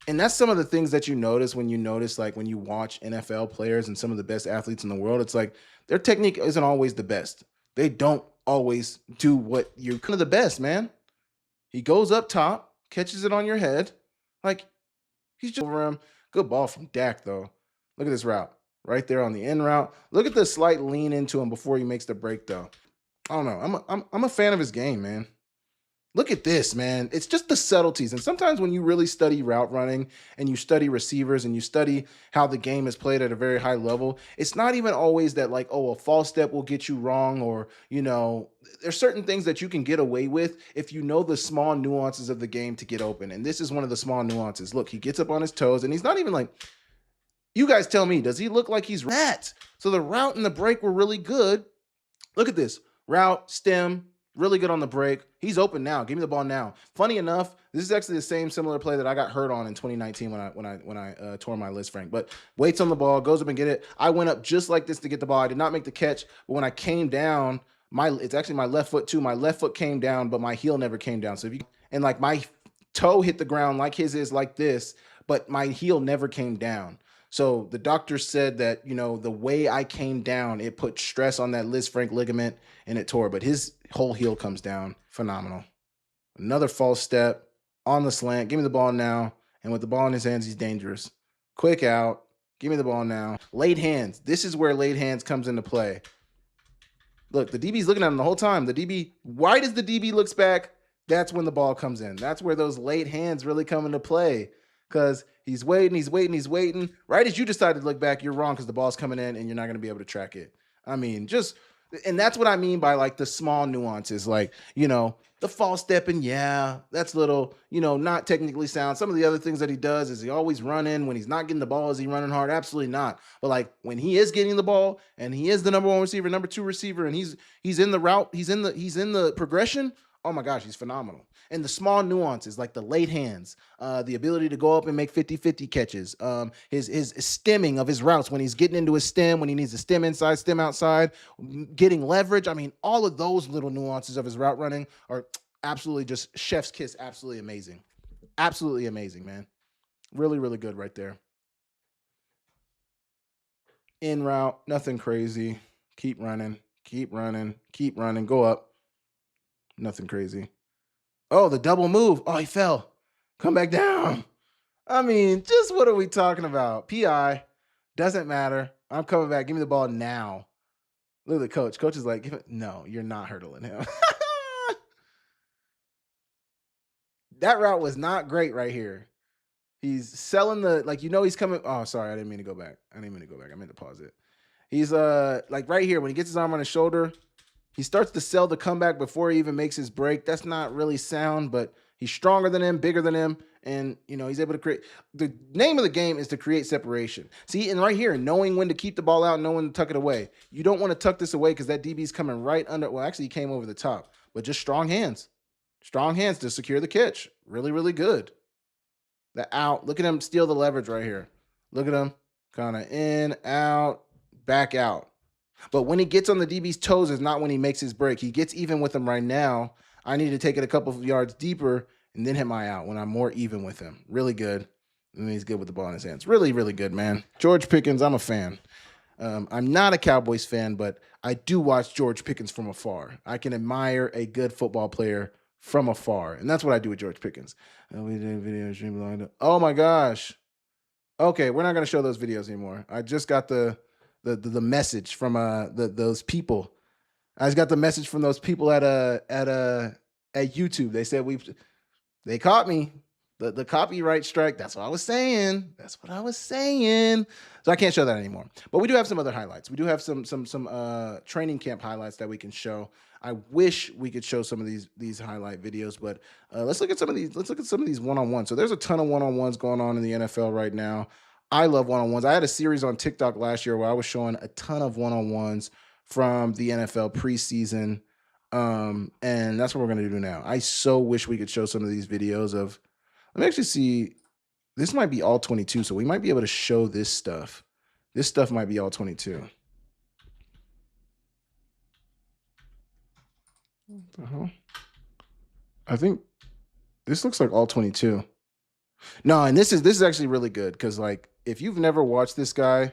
And that's some of the things that you notice when you watch NFL players and some of the best athletes in the world. It's like their technique isn't always the best. They don't always do what you're kind of the best, man. He goes up top, catches it on your head. Like he's just over him. Good ball from Dak, though. Look at this route. Right there on the end route. Look at the slight lean into him before he makes the break, though. I don't know. I'm a fan of his game, man. Look at this, man. It's just the subtleties. And sometimes when you really study route running and you study receivers and you study how the game is played at a very high level, it's not even always that like, oh, a false step will get you wrong, or, you know, there's certain things that you can get away with if you know the small nuances of the game to get open. And this is one of the small nuances. Look, he gets up on his toes and he's not even like, you guys tell me, does he look like he's that? So the route and the break were really good. Look at this. Route, stem, really good on the break. He's open now. Give me the ball now. Funny enough, this is actually the same similar play that I got hurt on in 2019 when I tore my Lisfranc. But waits on the ball, goes up and get it. I went up just like this to get the ball. I did not make the catch, but when I came down, it's actually my left foot too. My left foot came down, but my heel never came down. So like my toe hit the ground like his is like this, but my heel never came down. So the doctor said that, you know, the way I came down, it put stress on that Lisfranc ligament and it tore, but his whole heel comes down. Phenomenal. Another false step on the slant. Give me the ball now. And with the ball in his hands, he's dangerous. Quick out. Give me the ball now. Late hands. This is where late hands comes into play. Look, the DB's looking at him the whole time. The DB, right as the DB looks back, that's when the ball comes in. That's where those late hands really come into play. Because he's waiting. Right as you decide to look back, you're wrong because the ball's coming in and you're not going to be able to track it. I mean, and that's what I mean by like the small nuances, like, you know, the false stepping. Yeah, that's little, you know, not technically sound. Some of the other things that he does is he always running. When he's not getting the ball, is he running hard? Absolutely not. But like when he is getting the ball and he is the number one receiver, number two receiver, and he's in the route, he's in the progression. Oh my gosh, he's phenomenal. And the small nuances, like the late hands, the ability to go up and make 50-50 catches, his stemming of his routes when he's getting into his stem, when he needs to stem inside, stem outside, getting leverage. I mean, all of those little nuances of his route running are absolutely just chef's kiss, absolutely amazing. Absolutely amazing, man. Really, really good right there. In route, nothing crazy. Keep running, go up. Nothing crazy. Oh, the double move. Oh, he fell. Come back down. I mean, just what are we talking about? PI. Doesn't matter. I'm coming back. Give me the ball now. Look at the coach. Coach is like, no, you're not hurdling him. That route was not great right here. He's selling he's coming. Oh, sorry. I didn't mean to go back. I meant to pause it. He's like right here when he gets his arm on his shoulder. He starts to sell the comeback before he even makes his break. That's not really sound, but he's stronger than him, bigger than him, and you know he's able to create. The name of the game is to create separation. See, and right here, knowing when to keep the ball out, knowing when to tuck it away. You don't want to tuck this away because that DB's coming right under. Well, actually, he came over the top, but just strong hands to secure the catch. Really, really good. The out. Look at him steal the leverage right here. Look at him, kind of in, out, back out. But when he gets on the DB's toes is not when he makes his break. He gets even with him right now. I need to take it a couple of yards deeper and then hit my out when I'm more even with him. Really good. And he's good with the ball in his hands. Really, really good, man. George Pickens, I'm a fan. I'm not a Cowboys fan, but I do watch George Pickens from afar. I can admire a good football player from afar. And that's what I do with George Pickens. We did a video stream. Oh, my gosh. Okay, we're not going to show those videos anymore. I just got the message from those people. I just got the message from those people at YouTube. They said they caught me. The copyright strike. That's what I was saying. So I can't show that anymore. But we do have some other highlights. We do have some training camp highlights that we can show. I wish we could show some of these highlight videos, but let's look at some of these. Let's look at some of these one-on-ones. So there's a ton of one-on-ones going on in the NFL right now. I love one-on-ones. I had a series on TikTok last year where I was showing a ton of one-on-ones from the NFL preseason. And that's what we're going to do now. I so wish we could show some of these videos of, let me actually see. This might be all 22. So we might be able to show this stuff. This stuff might be all 22. What the hell? I think this looks like all 22. No, and this is actually really good because like if you've never watched this guy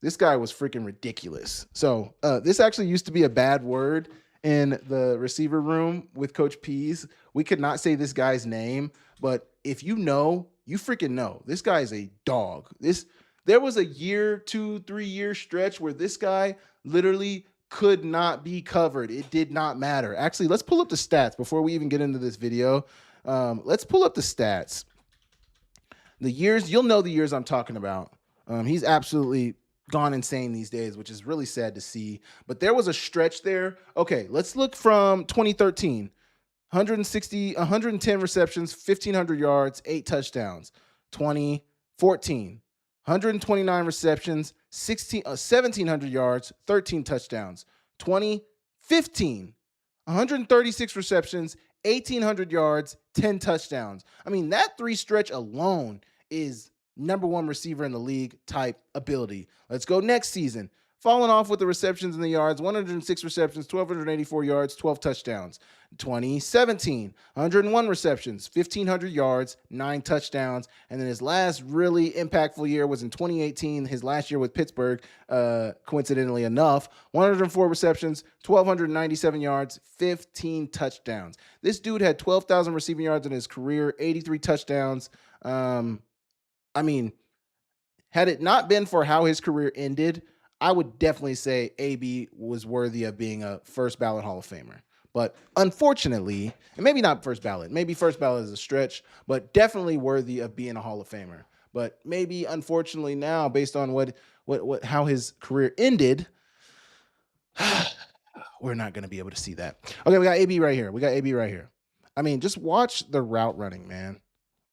was freaking ridiculous. So this actually used to be a bad word in the receiver room with Coach Pease. We could not say this guy's name, but if you know, you freaking know. This guy is a dog. There was a 2-3 year stretch where this guy literally could not be covered. It did not matter. Actually, let's pull up the stats before we even get into this video. Let's pull up the stats. The years, you'll know the years I'm talking about. He's absolutely gone insane these days, which is really sad to see. But there was a stretch there. Okay, let's look from 2013. 110 receptions, 1,500 yards, 8 touchdowns. 2014, 129 receptions, 1,700 yards, 13 touchdowns. 2015, 136 receptions, 1,800 yards, 10 touchdowns. I mean, that 3 stretch alone is number 1 receiver in the league type ability. Let's go next season. Falling off with the receptions and the yards, 106 receptions, 1,284 yards, 12 touchdowns. 2017, 101 receptions, 1,500 yards, 9 touchdowns. And then his last really impactful year was in 2018, his last year with Pittsburgh, coincidentally enough, 104 receptions, 1,297 yards, 15 touchdowns. This dude had 12,000 receiving yards in his career, 83 touchdowns. I mean, had it not been for how his career ended, I would definitely say AB was worthy of being a first ballot Hall of Famer. But unfortunately, and maybe not first ballot, maybe first ballot is a stretch, but definitely worthy of being a Hall of Famer. But maybe unfortunately now, based on how his career ended, we're not going to be able to see that. Okay, we got AB right here. I mean, just watch the route running, man.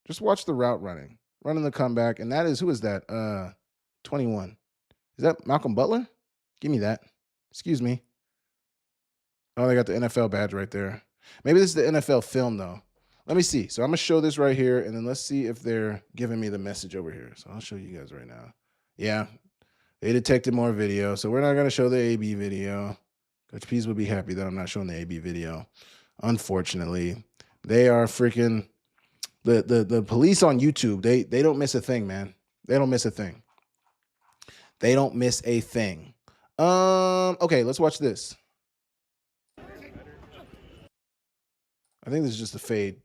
Just watch the route running. Running the comeback, and that is, who is that? 21. Is that Malcolm Butler? Give me that. Excuse me. Oh, they got the NFL badge right there. Maybe this is the NFL film, though. Let me see. So I'm going to show this right here, and then let's see if they're giving me the message over here. So I'll show you guys right now. Yeah, they detected more video, so we're not going to show the AB video. Coach Pease would be happy that I'm not showing the AB video. Unfortunately, they are freaking... The police on YouTube, they don't miss a thing, man. They don't miss a thing. They don't miss a thing. Okay, let's watch this. I think this is just a fade,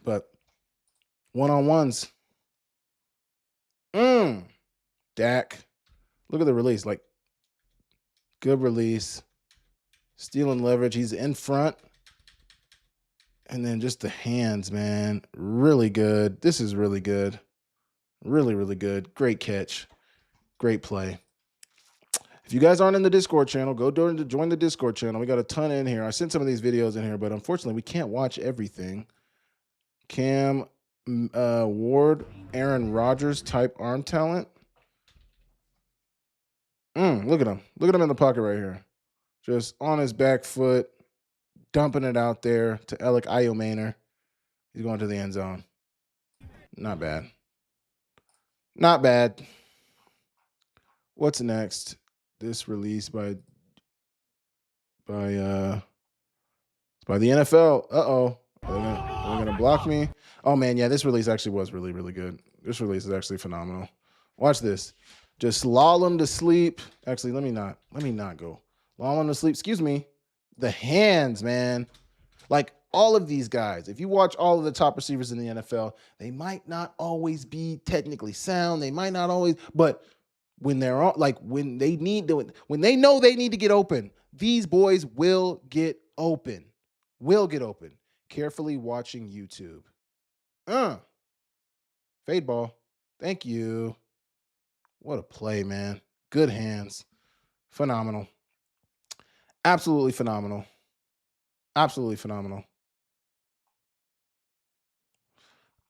but one-on-ones. Dak. Look at the release. Like, good release. Stealing leverage. He's in front. And then just the hands, man. Really good. This is really good. Really, really good. Great catch. Great play. If you guys aren't in the Discord channel, go join the Discord channel. We got a ton in here. I sent some of these videos in here, but unfortunately, we can't watch everything. Cam Ward, Aaron Rodgers type arm talent. Look at him. Look at him in the pocket right here. Just on his back foot, dumping it out there to Alec Iomaner. He's going to the end zone. Not bad. Not bad. What's next? This release by the NFL. Uh-oh. Are they gonna block me? Oh man, yeah, this release actually was really, really good. This release is actually phenomenal. Watch this. Just lull him to sleep. Actually, let me not go. Lull him to sleep. Excuse me. The hands, man. Like all of these guys, if you watch all of the top receivers in the NFL, they might not always be technically sound. They might not always, but when they're on, like when they know they need to get open, these boys will get open. Will get open. Carefully watching YouTube. Fade ball. Thank you. What a play, man. Good hands. Phenomenal. Absolutely phenomenal. Absolutely phenomenal.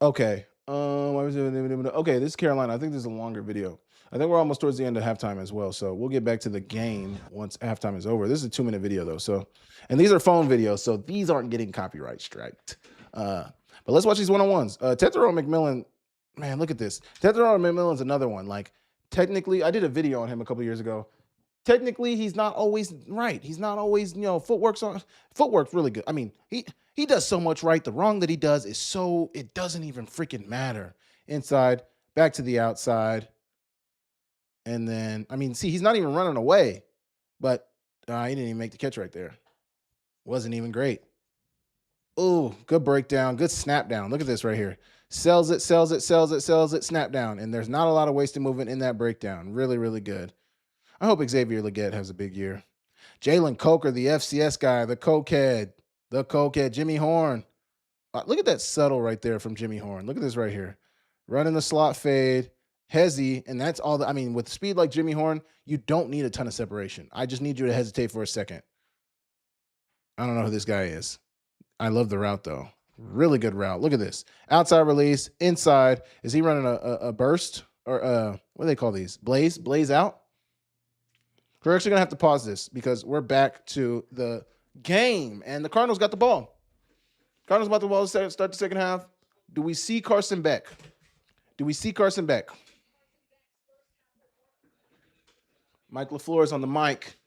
Okay. Okay, this is Carolina. I think this is a longer video. I think we're almost towards the end of halftime as well. So we'll get back to the game once halftime is over. This is a 2-minute video though. So, and these are phone videos, so these aren't getting copyright striked. But let's watch these one-on-ones. Tetherone McMillan, man, look at this. Tetherone McMillan's another one. Like, technically, I did a video on him a couple years ago. Technically, he's not always right. He's not always, footwork's really good. I mean, he does so much right. The wrong that he does is so, it doesn't even freaking matter. inside, back to the outside. And then, I mean, see, he's not even running away, but he didn't even make the catch right there. Wasn't even great. Oh, good breakdown, good snap down. Look at this right here. Sells it, snap down. And there's not a lot of wasted movement in that breakdown. Really, really good. I hope Xavier Legette has a big year. Jalen Coker, the FCS guy, the cokehead, Jimmy Horn. Look at that subtle right there from Jimmy Horn. Look at this right here. Running the slot fade, hezzy, and that's all. I mean, with speed like Jimmy Horn, you don't need a ton of separation. I just need you to hesitate for a second. I don't know who this guy is. I love the route, though. Really good route. Look at this. Outside release, inside. Is he running a burst? Or what do they call these? Blaze out? We're actually going to have to pause this because we're back to the game. And the Cardinals got the ball. Cardinals about the ball to start the second half. Do we see Carson Beck? Mike LaFleur is on the mic.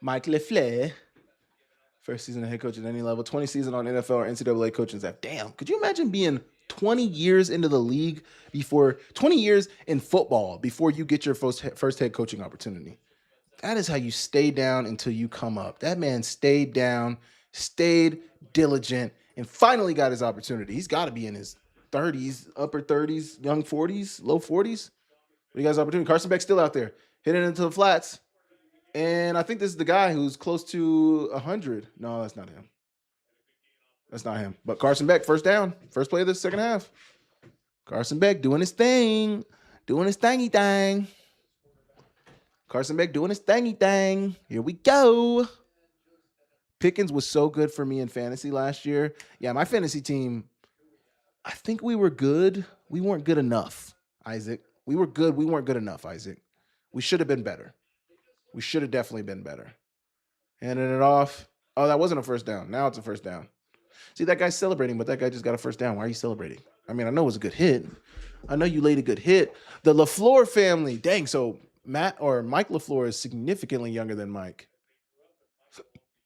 Mike LaFleur. First season of head coach at any level. 20 season on NFL or NCAA coaching staff. Damn, could you imagine being 20 years into the league 20 years in football before you get your first head coaching opportunity? That is how you stay down until you come up. That man stayed down, stayed diligent, and finally got his opportunity. He's got to be in his 30s, upper 30s, young 40s, low 40s. But he got his opportunity. Carson Beck's still out there, hitting into the flats. And I think this is the guy who's close to 100. No, that's not him. But Carson Beck, first down, first play of the second half. Carson Beck doing his thing, thingy thing. Carson Beck doing his thingy thing. Here we go. Pickens was so good for me in fantasy last year. Yeah, my fantasy team, I think we were good. We weren't good enough, Isaac. We were good. We weren't good enough, Isaac. We should have been better. We should have definitely been better. Handing it off. Oh, that wasn't a first down. Now it's a first down. See, that guy's celebrating, but that guy just got a first down. Why are you celebrating? I mean, I know it was a good hit. I know you laid a good hit. The LaFleur family. Dang, so Mike LaFleur is significantly younger than Mike.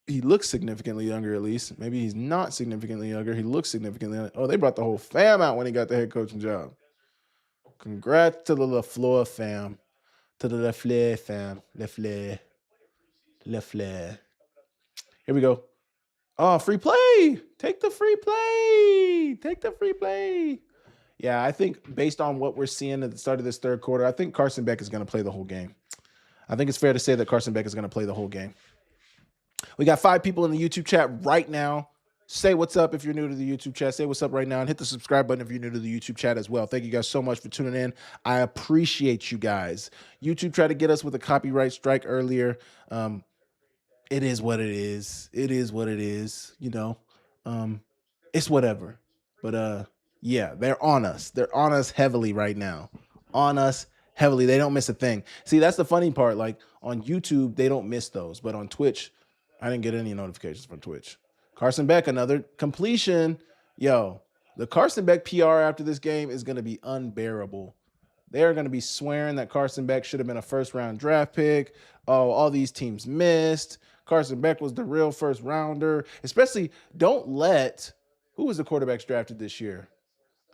He looks significantly younger, at least. Maybe he's not significantly younger. He looks significantly younger. Oh, they brought the whole fam out when he got the head coaching job. Congrats to the LaFleur fam. To the LaFleur fam. LaFleur. Here we go. Oh, free play. Take the free play. Yeah, I think based on what we're seeing at the start of this third quarter, I think Carson Beck is going to play the whole game. I think it's fair to say that Carson Beck is going to play the whole game. We got 5 people in the YouTube chat right now. Say what's up if you're new to the YouTube chat. Say what's up right now and hit the subscribe button if you're new to the YouTube chat as well. Thank you guys so much for tuning in. I appreciate you guys. YouTube tried to get us with a copyright strike earlier. It is what it is. You know, it's whatever. But yeah, they're on us. They're on us heavily right now. They don't miss a thing. See, that's the funny part. Like on YouTube, they don't miss those. But on Twitch, I didn't get any notifications from Twitch. Carson Beck, another completion. Yo, the Carson Beck PR after this game is going to be unbearable. They're going to be swearing that Carson Beck should have been a first-round draft pick. Oh, all these teams missed. Carson Beck was the real first-rounder. Especially, don't let – who was the quarterbacks drafted this year?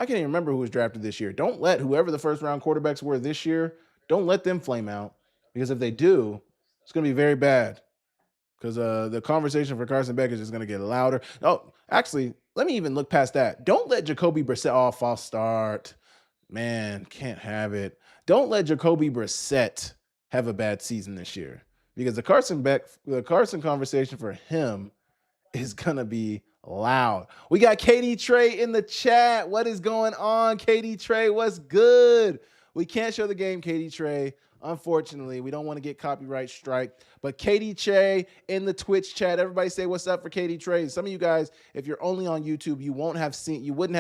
I can't even remember who was drafted this year. Don't let whoever the first-round quarterbacks were this year, don't let them flame out. Because if they do, it's going to be very bad. Because the conversation for Carson Beck is just going to get louder. Oh, actually, let me even look past that. Don't let Jacoby Brissett – false start. Man, can't have it. Don't let Jacoby Brissett have a bad season this year. Because the Carson conversation for him is going to be loud. We got Katie Trey in the chat. What is going on, Katie Trey? What's good? We can't show the game, Katie Trey. Unfortunately, we don't want to get copyright strike. But Katie Trey in the Twitch chat. Everybody say what's up for Katie Trey. Some of you guys, if you're only on YouTube, you wouldn't have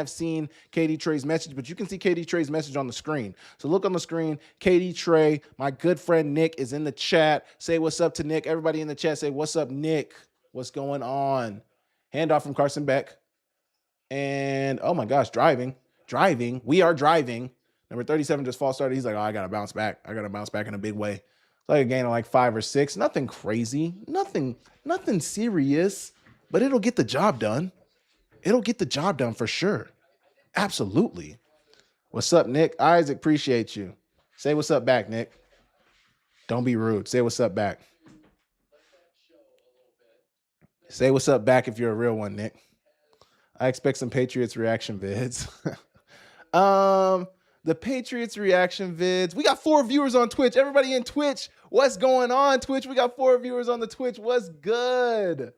seen Katie Trey's message, but you can see Katie Trey's message on the screen. So look on the screen. Katie Trey, my good friend Nick is in the chat. Say what's up to Nick. Everybody in the chat say what's up, Nick. What's going on? Handoff from Carson Beck. And oh my gosh, driving. We are driving. Number 37 just false started. He's like, oh, I got to bounce back. In a big way. It's like a gain of like 5 or 6. Nothing crazy. Nothing serious. But it'll get the job done. For sure. Absolutely. What's up, Nick? Isaac, appreciate you. Say what's up back, Nick. Don't be rude. Say what's up back. Say what's up back if you're a real one, Nick. I expect some Patriots reaction vids. The Patriots reaction vids. We got 4 viewers on Twitch. Everybody in Twitch, what's going on, Twitch? We got 4 viewers on the Twitch. What's good?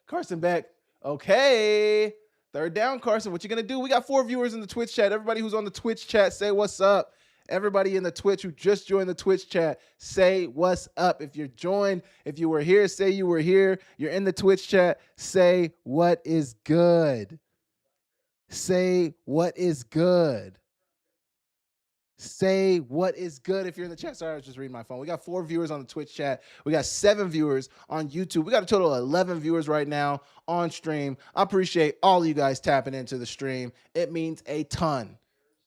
Carson Beck. Okay. Third down, Carson. What you gonna do? We got 4 viewers in the Twitch chat. Everybody who's on the Twitch chat, say what's up. Everybody in the Twitch who just joined the Twitch chat, say what's up. If you're joined, if you were here, say you were here. You're in the Twitch chat, say what is good. Say what is good. Say what is good if you're in the chat. Sorry, I was just reading my phone. We got 4 viewers on the Twitch chat. We got 7 viewers on YouTube. We got a total of 11 viewers right now on stream. I appreciate all of you guys tapping into the stream. It means a ton.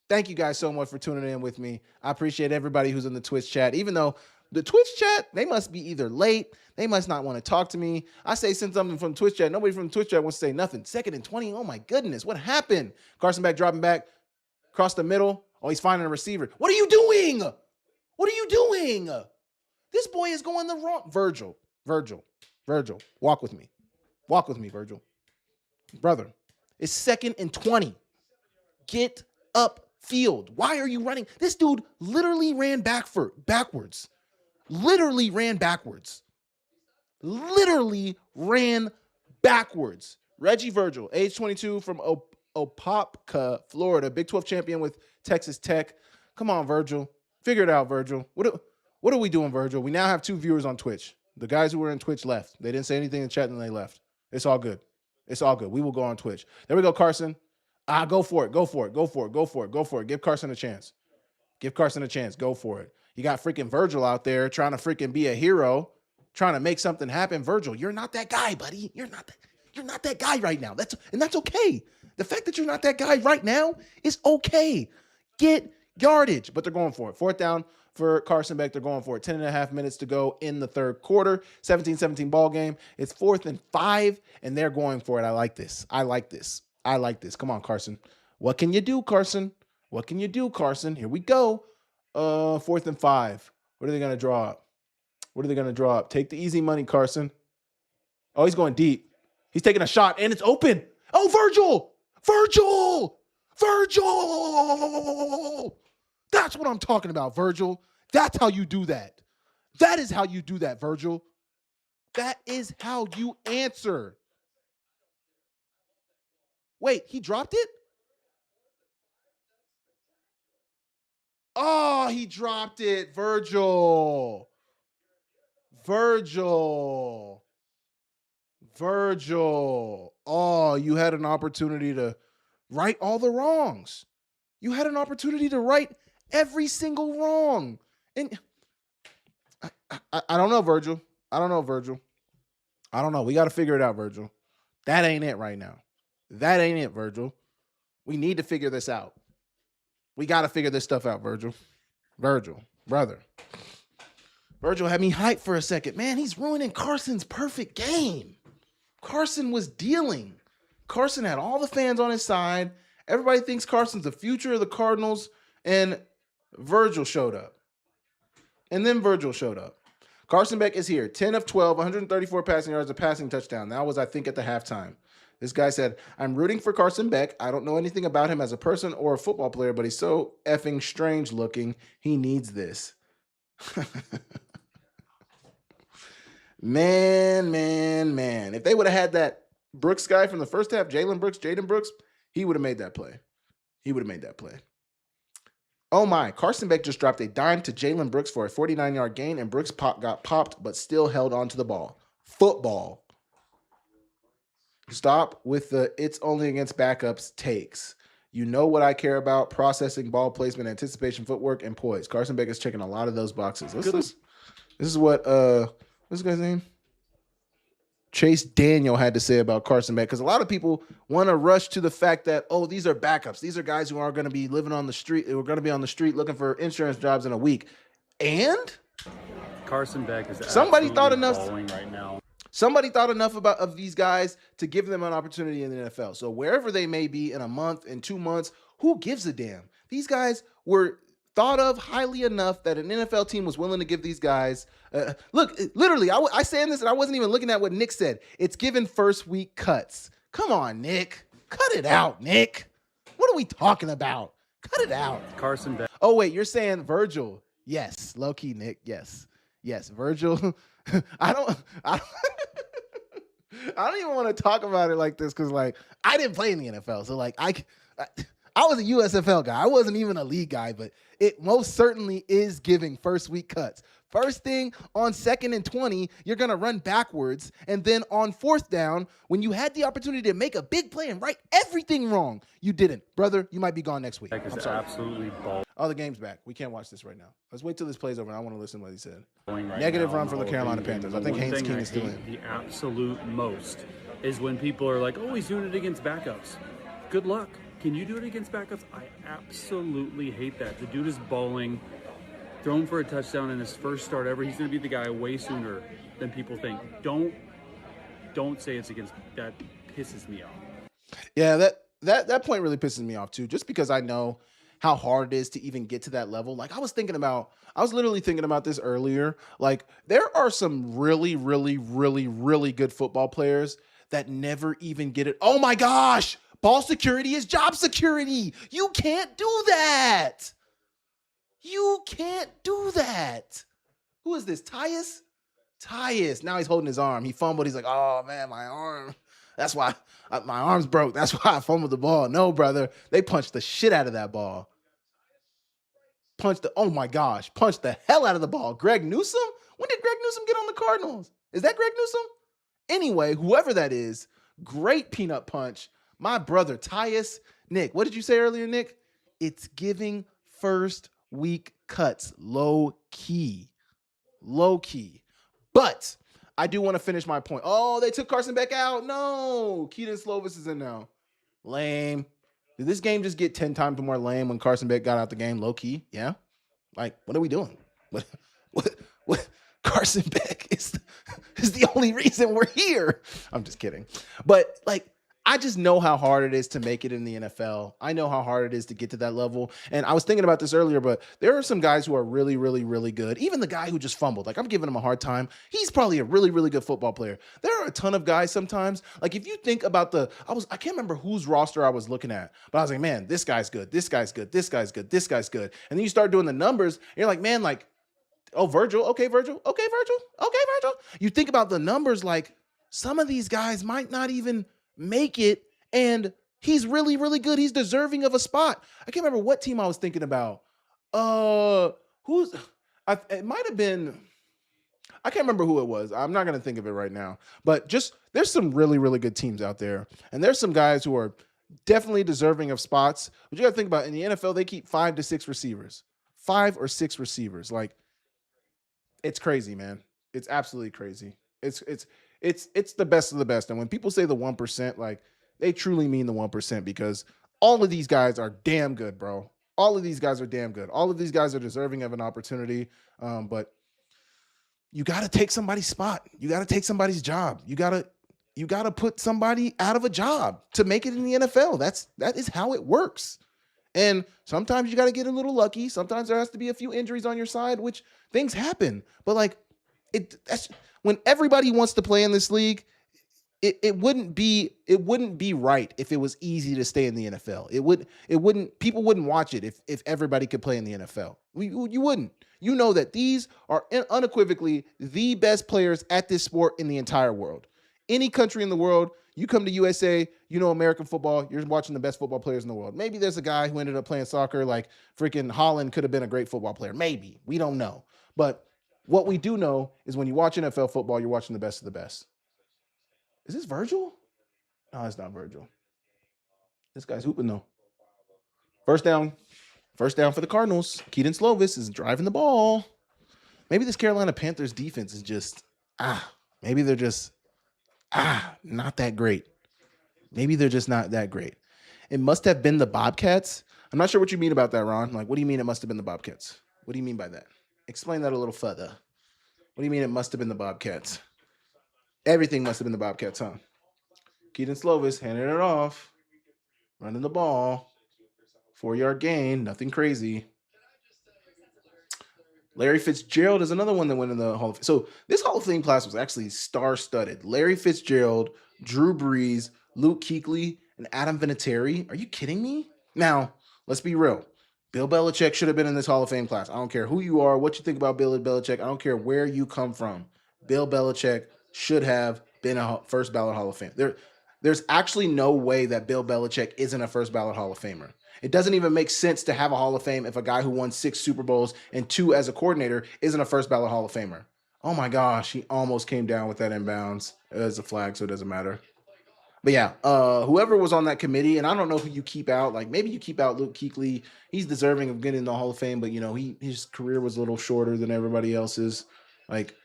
Thank you guys so much for tuning in with me. I appreciate everybody who's in the Twitch chat. Even though the Twitch chat, they must be either late, they must not want to talk to me. I say send something from Twitch chat. Nobody from Twitch chat wants to say nothing. 2nd and 20. Oh my goodness, what happened? Carson Beck dropping back across the middle. Oh, he's finding a receiver. What are you doing? What are you doing? This boy is going the wrong. Virgil, walk with me. Walk with me, Virgil. Brother, it's 2nd and 20. Get up field. Why are you running? This dude literally ran backwards. Literally ran backwards. Reggie Virgil, age 22 from Opopka, Florida, Big 12 champion with Texas Tech. Come on, Virgil. Figure it out, Virgil. What are we doing, Virgil? We now have 2 viewers on Twitch. The guys who were in Twitch left. They didn't say anything in the chat and they left. It's all good. It's all good. We will go on Twitch. There we go, Carson. Go for it. Give Carson a chance. Go for it. You got freaking Virgil out there trying to freaking be a hero, trying to make something happen. Virgil, you're not that guy, buddy. You're not that guy right now. That's okay. The fact that you're not that guy right now is okay. Get yardage, but they're going for it. 4th down for Carson Beck. They're going for it. 10.5 minutes to go in the 3rd quarter. 17-17 ball game. It's 4th and 5, and they're going for it. I like this. Come on, Carson. What can you do, Carson? Here we go. 4th and 5. What are they going to draw up? Take the easy money, Carson. Oh, he's going deep. He's taking a shot, and it's open. Oh, Virgil! That's what I'm talking about, Virgil. That's how you do that. That is how you do that, Virgil. That is how you answer. Wait, he dropped it? Oh, he dropped it. Virgil. Oh, you had an opportunity to right all the wrongs. You had an opportunity to right every single wrong. And I don't know, Virgil. I don't know. We got to figure it out, Virgil. That ain't it right now. Virgil. We need to figure this out. We got to figure this stuff out, Virgil. Brother. Virgil had me hyped for a second. Man, he's ruining Carson's perfect game. Carson was dealing. Carson had all the fans on his side. Everybody thinks Carson's the future of the Cardinals. And Virgil showed up. Carson Beck is here. 10 of 12, 134 passing yards, a passing touchdown. That was, I think, at the halftime. This guy said, I'm rooting for Carson Beck. I don't know anything about him as a person or a football player, but he's so effing strange looking. He needs this. Man. If they would have had that Brooks guy from the first half, Jaden Brooks, he would have made that play. Oh my, Carson Beck just dropped a dime to Jalen Brooks for a 49-yard gain, and Brooks got popped, but still held on to the ball. Football. Stop with the it's only against backups takes. You know what I care about: processing, ball placement, anticipation, footwork, and poise. Carson Beck is checking a lot of those boxes. This is what what's this guy's name? Chase Daniel had to say about Carson Beck, because a lot of people want to rush to the fact that, oh, these are backups. These are guys who are going to be living on the street. Who are going to be on the street looking for insurance jobs in a week. And Carson Beck is somebody thought enough falling right now. Somebody thought enough of these guys to give them an opportunity in the NFL. So wherever they may be in a month, in 2 months, who gives a damn? These guys were thought of highly enough that an NFL team was willing to give these guys. Look, literally, I saying this and I wasn't even looking at what Nick said. It's given first week cuts. Come on, Nick. Cut it out, Nick. What are we talking about? Cut it out. Carson Beck. Oh, wait, you're saying Virgil. Yes, low-key, Nick. Yes. Yes, Virgil. I don't even want to talk about it like this because, like, I didn't play in the NFL. So, like, I was a USFL guy. I wasn't even a league guy, but it most certainly is giving first week cuts. First thing, on 2nd and 20, you're going to run backwards. And then on 4th down, when you had the opportunity to make a big play and right everything wrong, you didn't. Brother, you might be gone next week. Beck is I'm sorry. absolutely balling. Oh, the game's back. We can't watch this right now. Let's wait till this plays over. I want to listen to what he said. Right Negative now run from the Carolina Panthers. I think One Haynes thing King I is still hate in. the absolute most is when people are like, oh, he's doing it against backups. Good luck. Can you do it against backups? I absolutely hate that. The dude is balling, thrown for a touchdown in his first start ever. He's going to be the guy way sooner than people think. Don't say it's against. That pisses me off. Yeah, that point really pisses me off too, just because I know how hard it is to even get to that level. Like I was literally thinking about this earlier. Like there are some really, really, really, really good football players that never even get it. Oh my gosh, ball security is job security. You can't do that. You can't do that. Who is this? Tyus. Now he's holding his arm. He fumbled. He's like, oh man, my arm. That's why my arm's broke. That's why I fumbled the ball. No, brother. They punched the shit out of that ball. Punched the hell out of the ball. Greg Newsome? When did Greg Newsome get on the Cardinals? Is that Greg Newsome? Anyway, whoever that is, great peanut punch. My brother, Tyus. Nick, what did you say earlier, Nick? It's giving first week cuts. Low key. But I do want to finish my point. Oh, they took Carson Beck out. No. Keaton Slovis is in now. Lame. Did this game just get 10 times more lame when Carson Beck got out the game? Low key. Yeah. Like, what are we doing? What? Carson Beck is the only reason we're here. I'm just kidding. But like, I just know how hard it is to make it in the NFL. I know how hard it is to get to that level. And I was thinking about this earlier, but there are some guys who are really, really, really good. Even the guy who just fumbled, like I'm giving him a hard time. He's probably a really, really good football player. There are a ton of guys sometimes. Like if you think about I can't remember whose roster I was looking at, but I was like, man, this guy's good. This guy's good. This guy's good. This guy's good. And then you start doing the numbers and you're like, man, like, oh, Virgil. Okay, Virgil. Okay, Virgil. Okay, Virgil. You think about the numbers, like some of these guys might not even make it. And he's really, really good. He's deserving of a spot. I can't remember what team I was thinking about. It might have been, I can't remember who it was. I'm not going to think of it right now. But just, there's some really, really good teams out there. And there's some guys who are definitely deserving of spots. But you got to think about, in the NFL, they keep 5 to 6 receivers. 5 or 6 receivers. Like, it's crazy, man. It's absolutely crazy. It's the best of the best. And when people say the 1%, like, they truly mean the 1% because all of these guys are damn good, bro. All of these guys are damn good. All of these guys are deserving of an opportunity. But you got to take somebody's spot. You got to take somebody's job. You got to put somebody out of a job to make it in the NFL. That is how it works. And sometimes you got to get a little lucky. Sometimes there has to be a few injuries on your side, which things happen. But like that's when everybody wants to play in this league, it wouldn't be right if it was easy to stay in the NFL. People wouldn't watch it if everybody could play in the NFL. You wouldn't. You know that these are unequivocally the best players at this sport in the entire world. Any country in the world, you come to USA, you know American football, you're watching the best football players in the world. Maybe there's a guy who ended up playing soccer, like freaking Holland could have been a great football player. Maybe. We don't know. But what we do know is when you watch NFL football, you're watching the best of the best. Is this Virgil? No, it's not Virgil. This guy's hooping though. First down for the Cardinals. Keaton Slovis is driving the ball. Maybe this Carolina Panthers defense is just, maybe they're just, not that great. Maybe they're just not that great. It must have been the Bobcats. I'm not sure what you mean about that, Ron. Like, what do you mean it must have been the Bobcats? What do you mean by that? Explain that a little further. What do you mean it must have been the Bobcats? Everything must have been the Bobcats, huh? Keaton Slovis handing it off, running the ball, 4-yard gain, nothing crazy. Larry Fitzgerald is another one that went in the Hall of Fame. So this Hall of Fame class was actually star-studded. Larry Fitzgerald, Drew Brees, Luke Kuechly, and Adam Vinatieri. Are you kidding me? Now, let's be real. Bill Belichick should have been in this Hall of Fame class. I don't care who you are, what you think about Bill Belichick. I don't care where you come from. Bill Belichick should have been a first ballot Hall of Fame. There's actually no way that Bill Belichick isn't a first ballot Hall of Famer. It doesn't even make sense to have a Hall of Fame if a guy who won 6 Super Bowls and 2 as a coordinator isn't a first ballot Hall of Famer. Oh my gosh, he almost came down with that inbounds. It's a flag, so it doesn't matter. But yeah, whoever was on that committee, and I don't know who you keep out. Like maybe you keep out Luke Kuechly. He's deserving of getting in the Hall of Fame, but you know his career was a little shorter than everybody else's. Like,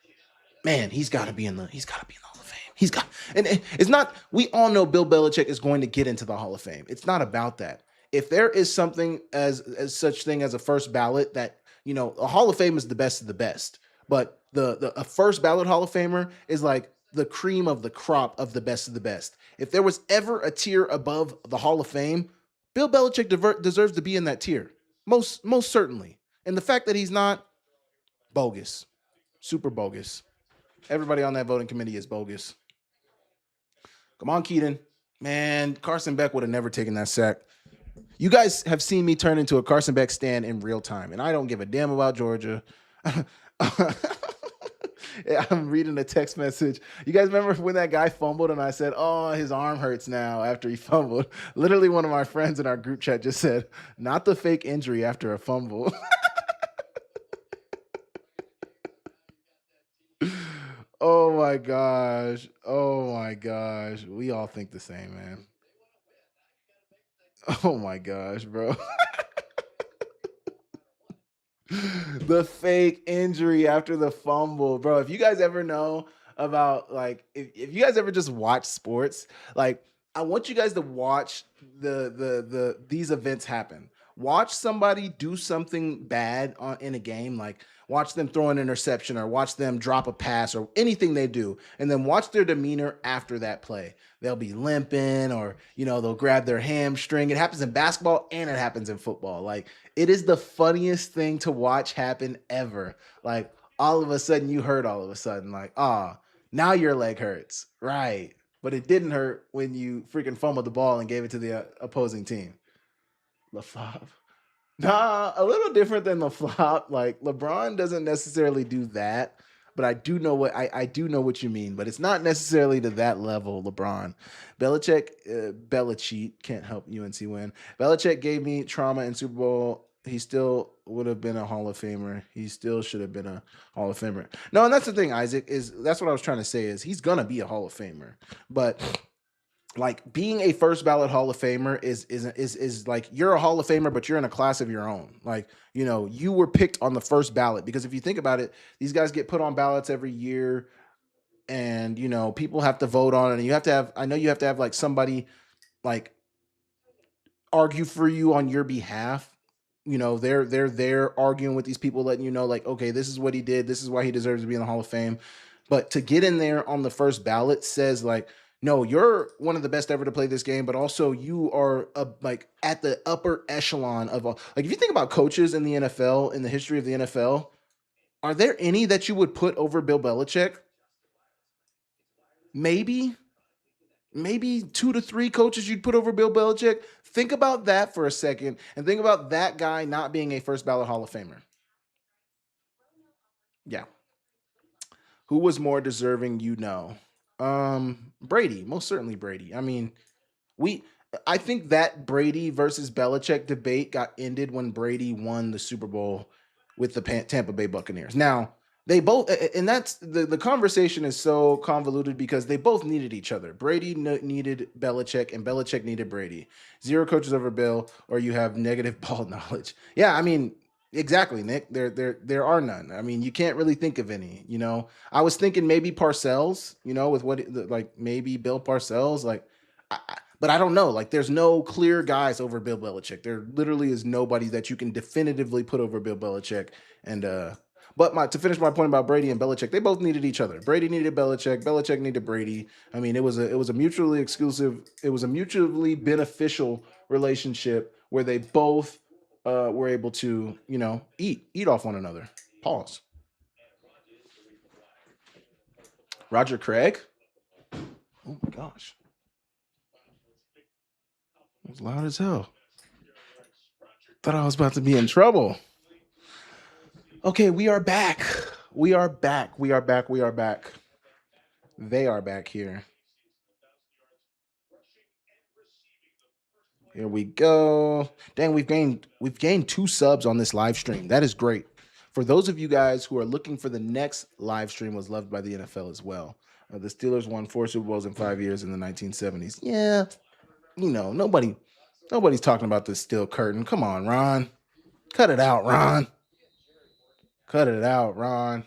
man, he's got to be in the Hall of Fame. He's got, and it's not. We all know Bill Belichick is going to get into the Hall of Fame. It's not about that. If there is something as such thing as a first ballot, that a Hall of Fame is the best of the best, but a first ballot Hall of Famer is like the cream of the crop of the best of the best. If there was ever a tier above the Hall of Fame, Bill Belichick deserves to be in that tier, most certainly. And the fact that he's not, bogus, super bogus. Everybody on that voting committee is bogus. Come on, Keaton. Man, Carson Beck would have never taken that sack. You guys have seen me turn into a Carson Beck stan in real time, and I don't give a damn about Georgia. I'm reading a text message. You guys remember when that guy fumbled and I said, oh, his arm hurts now after he fumbled? Literally one of my friends in our group chat just said, not the fake injury after a fumble. Oh my gosh. Oh my gosh. We all think the same, man. Oh my gosh, bro. The fake injury after the fumble, bro. If you guys ever know about if you guys ever just watch sports, I want you guys to watch these events happen. Watch somebody do something bad in a game, like watch them throw an interception or watch them drop a pass or anything they do, and then watch their demeanor after that play. They'll be limping or they'll grab their hamstring. It happens in basketball and it happens in football. Like, it is the funniest thing to watch happen ever. Like, all of a sudden you hurt all of a sudden. Like, now your leg hurts. Right. But it didn't hurt when you freaking fumbled the ball and gave it to the opposing team. The flop. Nah, a little different than the flop. Like, LeBron doesn't necessarily do that, but I do know what you mean. But it's not necessarily to that level, LeBron. Belichick can't help UNC win. Belichick gave me trauma in Super Bowl. He still would have been a Hall of Famer. He still should have been a Hall of Famer. No, and that's the thing, Isaac, that's what I was trying to say is he's gonna be a Hall of Famer. But like, being a first ballot Hall of Famer is like, you're a Hall of Famer, but you're in a class of your own. Like, you were picked on the first ballot, because if you think about it, these guys get put on ballots every year, and people have to vote on it, and you have to have like somebody like argue for you on your behalf. They're there arguing with these people, letting you know, like, okay, this is what he did, this is why he deserves to be in the Hall of Fame. But to get in there on the first ballot says, like, no, you're one of the best ever to play this game, but also you are like at the upper echelon of all. Like, if you think about coaches in the NFL, in the history of the NFL, are there any that you would put over Bill Belichick? Maybe 2 to 3 coaches you'd put over Bill Belichick. Think about that for a second, and think about that guy not being a first ballot Hall of Famer. Yeah. Who was more deserving? Brady, most certainly Brady. I mean, I think that Brady versus Belichick debate got ended when Brady won the Super Bowl with the Tampa Bay Buccaneers. Now, they both, and that's the conversation is so convoluted because they both needed each other. Brady needed Belichick, and Belichick needed Brady. 0 coaches over Bill, or you have negative ball knowledge. Yeah, I mean, exactly, Nick. There are none. I mean, you can't really think of any. I was thinking maybe Parcells. With maybe Bill Parcells. But I don't know. Like, there's no clear guys over Bill Belichick. There literally is nobody that you can definitively put over Bill Belichick. And But to finish my point about Brady and Belichick, they both needed each other. Brady needed Belichick. Belichick needed Brady. I mean, it was a mutually exclusive. It was a mutually beneficial relationship where they both were able to, eat off one another. Pause. Roger Craig. Oh my gosh, it was loud as hell. Thought I was about to be in trouble. Okay, we are back. We are back. We are back. We are back. They are back here. Here we go. Dang, we've gained 2 subs on this live stream. That is great. For those of you guys who are looking for the next live stream, was loved by the NFL as well. The Steelers won 4 Super Bowls in 5 years in the 1970s. Yeah, nobody's talking about this steel curtain. Come on, Ron. Cut it out, Ron. Cut it out, Ron.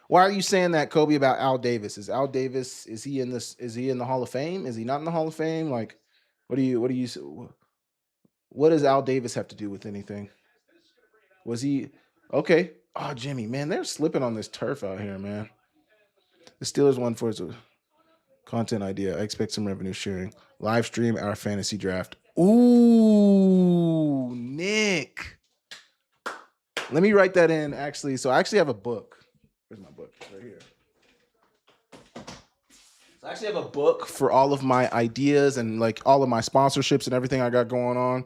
Why are you saying that, Kobe, about Al Davis? Is Al Davis, is he in the Hall of Fame? Is he not in the Hall of Fame? Like, what does Al Davis have to do with anything? Was he okay? Oh, Jimmy, man, they're slipping on this turf out here, man. The Steelers won for a content idea. I expect some revenue sharing. Live stream our fantasy draft. Ooh, Nick. Let me write that in, actually. So I actually have a book. Where's my book? Right here. So I actually have a book for all of my ideas and like all of my sponsorships and everything I got going on.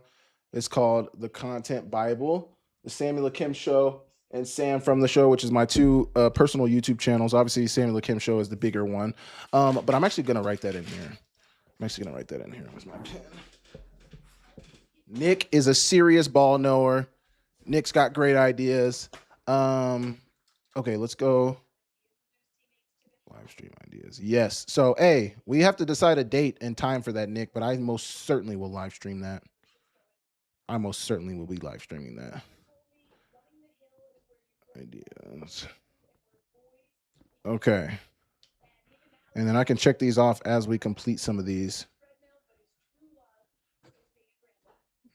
It's called The Content Bible. The Samuel Akem Show and Sam from the Show, which is my 2 personal YouTube channels. Obviously, Samuel Akem Show is the bigger one. But I'm actually going to write that in here. Where's my pen? Nick is a serious ball knower. Nick's got great ideas. Okay, let's go. Live stream ideas. Yes. So, hey, we have to decide a date and time for that, Nick, but I most certainly will live stream that. I most certainly will be live streaming that. Ideas. Okay. And then I can check these off as we complete some of these.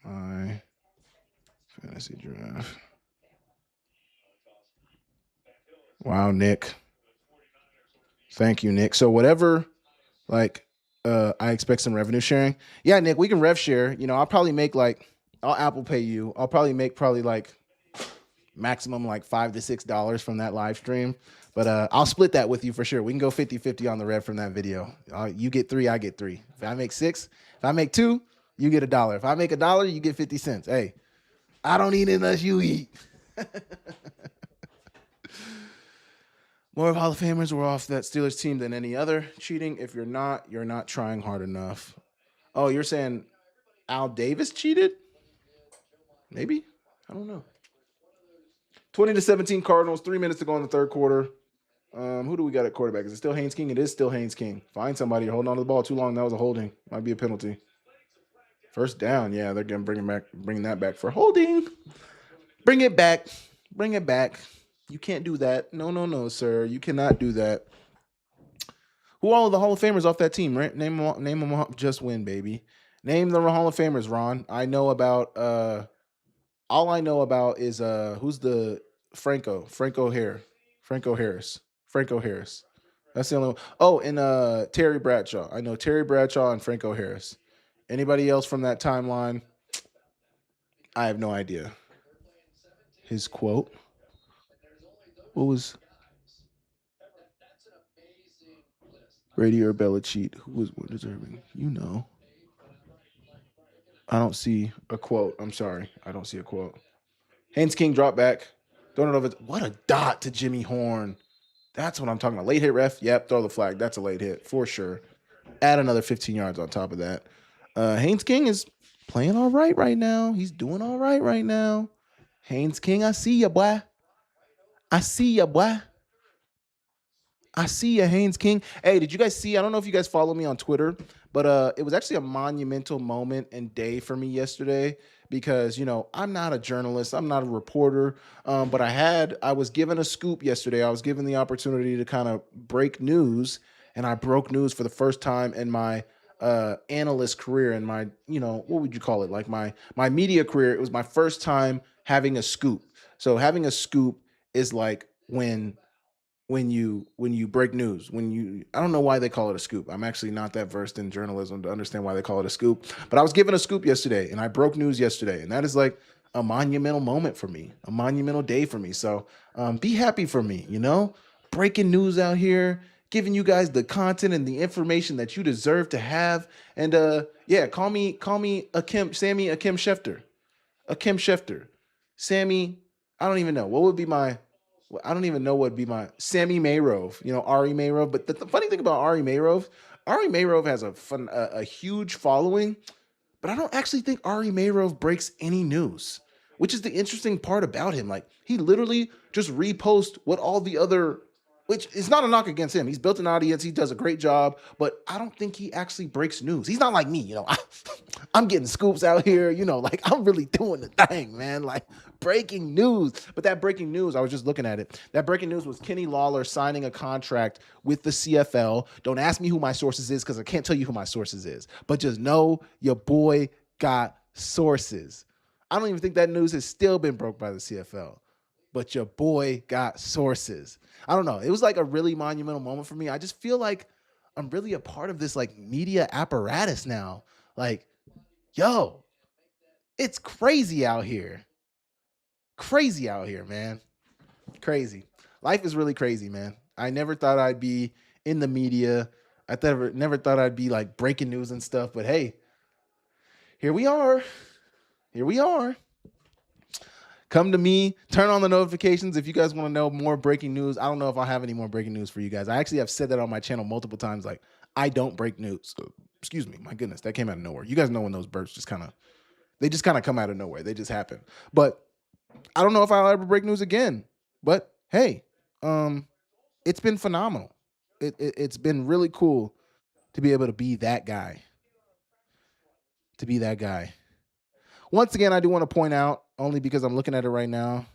My fantasy draft. Wow, Nick. Thank you, Nick. So whatever, like, I expect some revenue sharing. Yeah, Nick, we can rev share. I'll probably make I'll Apple Pay you. I'll probably make like maximum like $5 to $6 from that live stream. But I'll split that with you for sure. We can go 50-50 on the rev from that video. You get 3, I get 3. If I make 6, if I make 2, you get $1. If I make $1, you get 50 cents. Hey, I don't eat unless you eat. More Hall of Famers were off that Steelers team than any other. Cheating. If you're not trying hard enough. Oh, you're saying Al Davis cheated? Maybe. I don't know. 20-17 Cardinals. 3 minutes to go in the third quarter. Who do we got at quarterback? Is it still Haynes King? It is still Haynes King. Find somebody. You're holding on to the ball too long. That was a holding. Might be a penalty. First down. Yeah, they're going to bring that back for holding. Bring it back. Bring it back. You can't do that. No, sir. You cannot do that. Who all of the Hall of Famers off that team, right? Name them. Just win, baby. Name the Hall of Famers, Ron. I know about all I know about is who's the Franco Harris. That's the only one. Oh, and Terry Bradshaw. I know Terry Bradshaw and Franco Harris. Anybody else from that timeline? I have no idea. His quote. What was Brady or Belichick? Who was more deserving? I don't see a quote. I'm sorry. I don't see a quote. Haynes King drop back. Don't know if it's what a dot to Jimmy Horn. That's what I'm talking about. Late hit, ref. Yep, throw the flag. That's a late hit for sure. Add another 15 yards on top of that. Haynes King is playing all right now. He's doing all right now. Haynes King, I see ya, boy. I see ya, Haynes King. Hey, did you guys see? I don't know if you guys follow me on Twitter, but it was actually a monumental moment and day for me yesterday because, I'm not a journalist. I'm not a reporter, but I was given a scoop yesterday. I was given the opportunity to kind of break news, and I broke news for the first time in my analyst career and my, what would you call it? Like my media career. It was my first time having a scoop. So having a scoop is like when you break news, I don't know why they call it a scoop. I'm actually not that versed in journalism to understand why they call it a scoop, but I was given a scoop yesterday and I broke news yesterday, and that is like a monumental moment for me, a monumental day for me. So be happy for me, breaking news out here, giving you guys the content and the information that you deserve to have. And yeah, call me Sammy Akem Schefter. Sammy, I don't even know what would be my. I don't even know what would be my Sammy Mayrove, Ari Mayrove. But the funny thing about Ari Mayrove has a huge following, but I don't actually think Ari Mayrove breaks any news, which is the interesting part about him. Like, he literally just reposts what all the other, which is not a knock against him. He's built an audience. He does a great job, but I don't think he actually breaks news. He's not like me, I'm getting scoops out here, like I'm really doing the thing, man. Like, breaking news. But that breaking news, I was just looking at it. That breaking news was Kenny Lawler signing a contract with the CFL. Don't ask me who my sources is, because I can't tell you who my sources is. But just know your boy got sources. I don't even think that news has still been broke by the CFL. But your boy got sources. I don't know. It was like a really monumental moment for me. I just feel like I'm really a part of this like media apparatus now. Like, yo, it's crazy out here. Crazy out here, man. Crazy. Life is really crazy, man. I never thought I'd be in the media. I never thought I'd be like breaking news and stuff. But hey, here we are. Here we are. Come to me, turn on the notifications if you guys want to know more breaking news. I don't know if I'll have any more breaking news for you guys. I actually have said that on my channel multiple times. Like, I don't break news. Excuse me. My goodness, that came out of nowhere. You guys know when those bursts just kind of come out of nowhere. They just happen. But I don't know if I'll ever break news again. But hey, it's been phenomenal. It's been really cool to be able to be that guy. Once again, I do want to point out, only because I'm looking at it right now.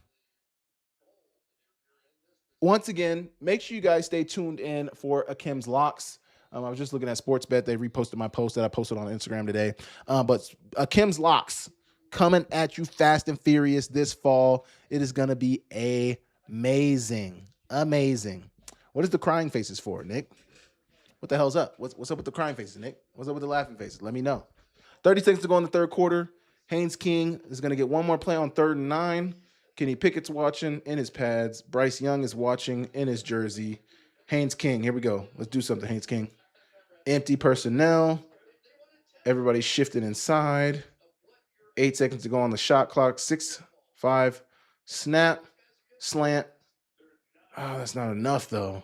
Once again, make sure you guys stay tuned in for Akem's Locks. I was just looking at Sportsbet. They reposted my post that I posted on Instagram today. But Akem's Locks coming at you fast and furious this fall. It is going to be amazing. Amazing. What is the crying faces for, Nick? What the hell's up? What's up with the crying faces, Nick? What's up with the laughing faces? Let me know. 30 seconds to go in the third quarter. Haynes King is going to get one more play on 3rd and 9. Kenny Pickett's watching in his pads. Bryce Young is watching in his jersey. Haynes King, here we go. Let's do something, Haynes King. Empty personnel. Everybody's shifting inside. 8 seconds to go on the shot clock. 6, 5, snap, slant. Oh, that's not enough, though.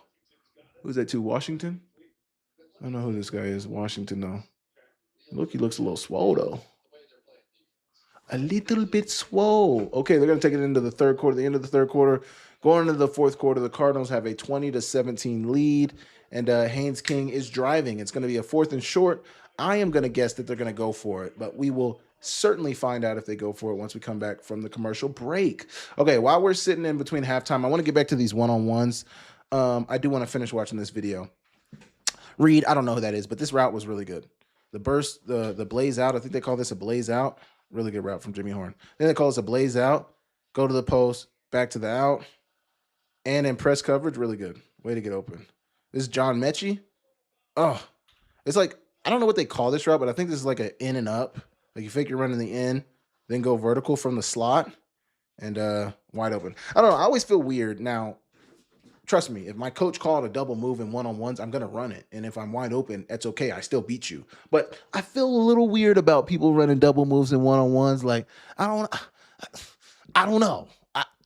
Who's that to? Washington? I don't know who this guy is. Washington, though. Look, he looks a little swole, though. A little bit swole. Okay, they're going to take it into the third quarter, the end of the third quarter. Going into the fourth quarter, the Cardinals have a 20-17 lead, and Haynes King is driving. It's going to be a 4th and short. I am going to guess that they're going to go for it, but we will certainly find out if they go for it once we come back from the commercial break. Okay, while we're sitting in between halftime, I want to get back to these one-on-ones. I do want to finish watching this video. Reed, I don't know who that is, but this route was really good. The burst, the blaze out, I think they call this a blaze out. Really good route from Jimmy Horn. Then they call this a blaze out. Go to the post, back to the out. And in press coverage, really good. Way to get open. This is John Mechie. Oh, it's like, I don't know what they call this route, but I think this is like an in and up. Like, you fake you're running the in, then go vertical from the slot, and wide open. I don't know. I always feel weird. Now, trust me, if my coach called a double move in one-on-ones, I'm going to run it. And if I'm wide open, that's okay. I still beat you. But I feel a little weird about people running double moves in one-on-ones. Like, I don't know.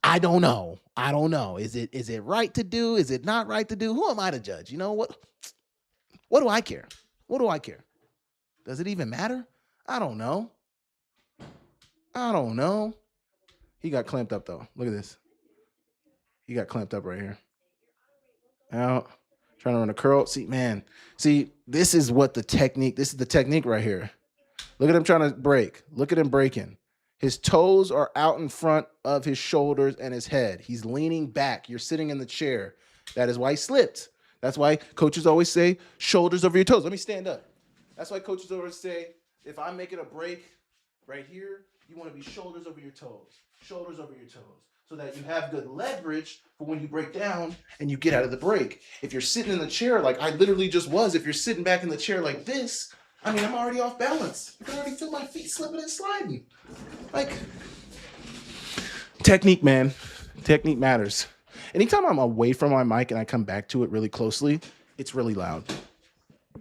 I don't know. I don't know. Is it right to do? Is it not right to do? Who am I to judge? You know what? What do I care? What do I care? Does it even matter? I don't know. He got clamped up, though. Look at this. He got clamped up right here. Out. Trying to run a curl. See, this is what the technique, this is the technique right here. Look at him trying to break. Look at him breaking. His toes are out in front of his shoulders and his head. He's leaning back. You're sitting in the chair. That is why he slipped. That's why coaches always say shoulders over your toes. Let me stand up. That's why coaches always say, if I'm making a break right here, you want to be shoulders over your toes. Shoulders over your toes. so that you have good leverage for when you break down and you get out of the break. If you're sitting in the chair like I literally just was, if you're sitting back in the chair like this, I mean, I'm already off balance. You can already feel my feet slipping and sliding. Like, technique, man. Technique matters. Anytime I'm away from my mic and I come back to it really closely, it's really loud.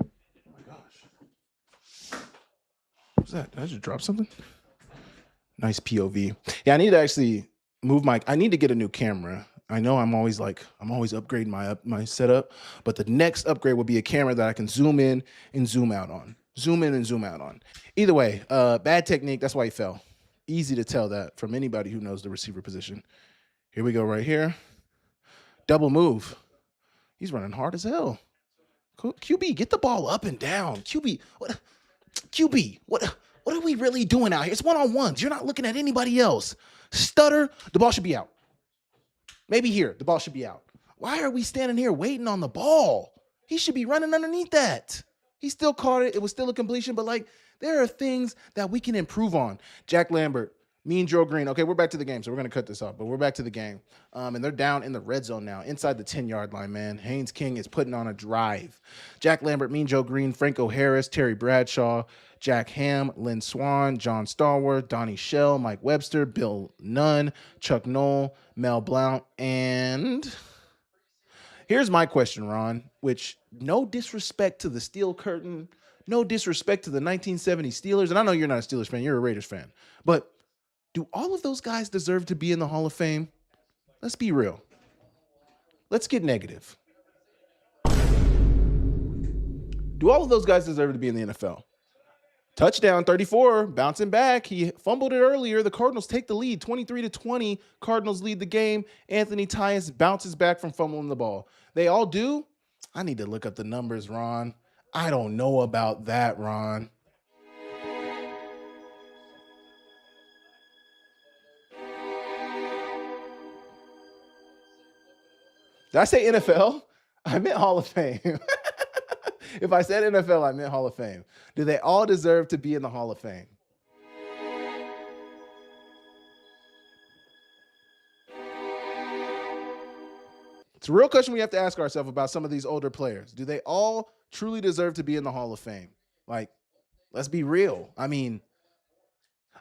Oh my gosh. What's that? Did I just drop something? Nice POV. Yeah, I need to actually move I need to get a new camera. I know I'm always upgrading my setup, but the next upgrade will be a camera that I can zoom in and zoom out on. Zoom in and zoom out on. Either way, bad technique. That's why he fell. Easy to tell that from anybody who knows the receiver position. Here we go right here. Double move. He's running hard as hell. QB, get the ball up and down. QB, what are we really doing out here? It's one-on-ones. You're not looking at anybody else. Stutter, the ball should be out. Maybe here, the ball should be out. Why are we standing here waiting on the ball? He should be running underneath that. He still caught it. It was still a completion, but like there are things that we can improve on. Jack Lambert, Mean Joe Green. Okay, we're back to the game, so we're going to cut this off, but we're back to the game. And they're down in the red zone now, inside the 10-yard line, man. Haynes King is putting on a drive. Jack Lambert, Mean Joe Green, Franco Harris, Terry Bradshaw, Jack Ham, Lynn Swan, John Stallworth, Donnie Shell, Mike Webster, Bill Nunn, Chuck Knoll, Mel Blount, and here's my question, Ron, which no disrespect to the Steel Curtain, no disrespect to the 1970 Steelers, and I know you're not a Steelers fan, you're a Raiders fan, but do all of those guys deserve to be in the Hall of Fame? Let's be real. Let's get negative. Do all of those guys deserve to be in the NFL? Touchdown, 34, bouncing back. He fumbled it earlier. The Cardinals take the lead, 23-20. Cardinals lead the game. Anthony Tyus bounces back from fumbling the ball. They all do? I need to look up the numbers, Ron. I don't know about that, Ron. Did I say NFL? I meant Hall of Fame. If I said NFL, I meant Hall of Fame. Do they all deserve to be in the Hall of Fame? It's a real question we have to ask ourselves about some of these older players. Do they all truly deserve to be in the Hall of Fame? Like, let's be real. I mean,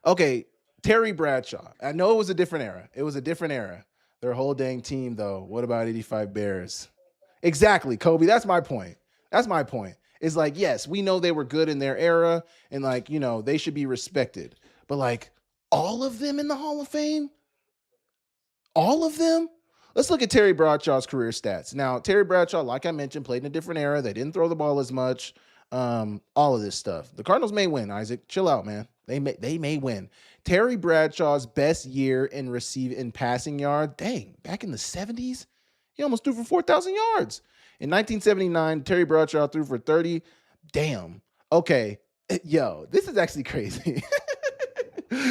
okay, Terry Bradshaw. I know it was a different era. It was a different era. Their whole dang team, though. What about 85 Bears? Exactly, Kobe. That's my point. That's my point. It's like, yes, we know they were good in their era and like, you know, they should be respected. But like all of them in the Hall of Fame? All of them? Let's look at Terry Bradshaw's career stats. Now, Terry Bradshaw, like I mentioned, played in a different era. They didn't throw the ball as much. All of this stuff. The Cardinals may win, Isaac. Chill out, man. They may win. Terry Bradshaw's best year in passing yard. Dang, back in the 70s, he almost threw for 4,000 yards. In 1979, Terry Bradshaw threw for 30. Damn. Okay. Yo, this is actually crazy.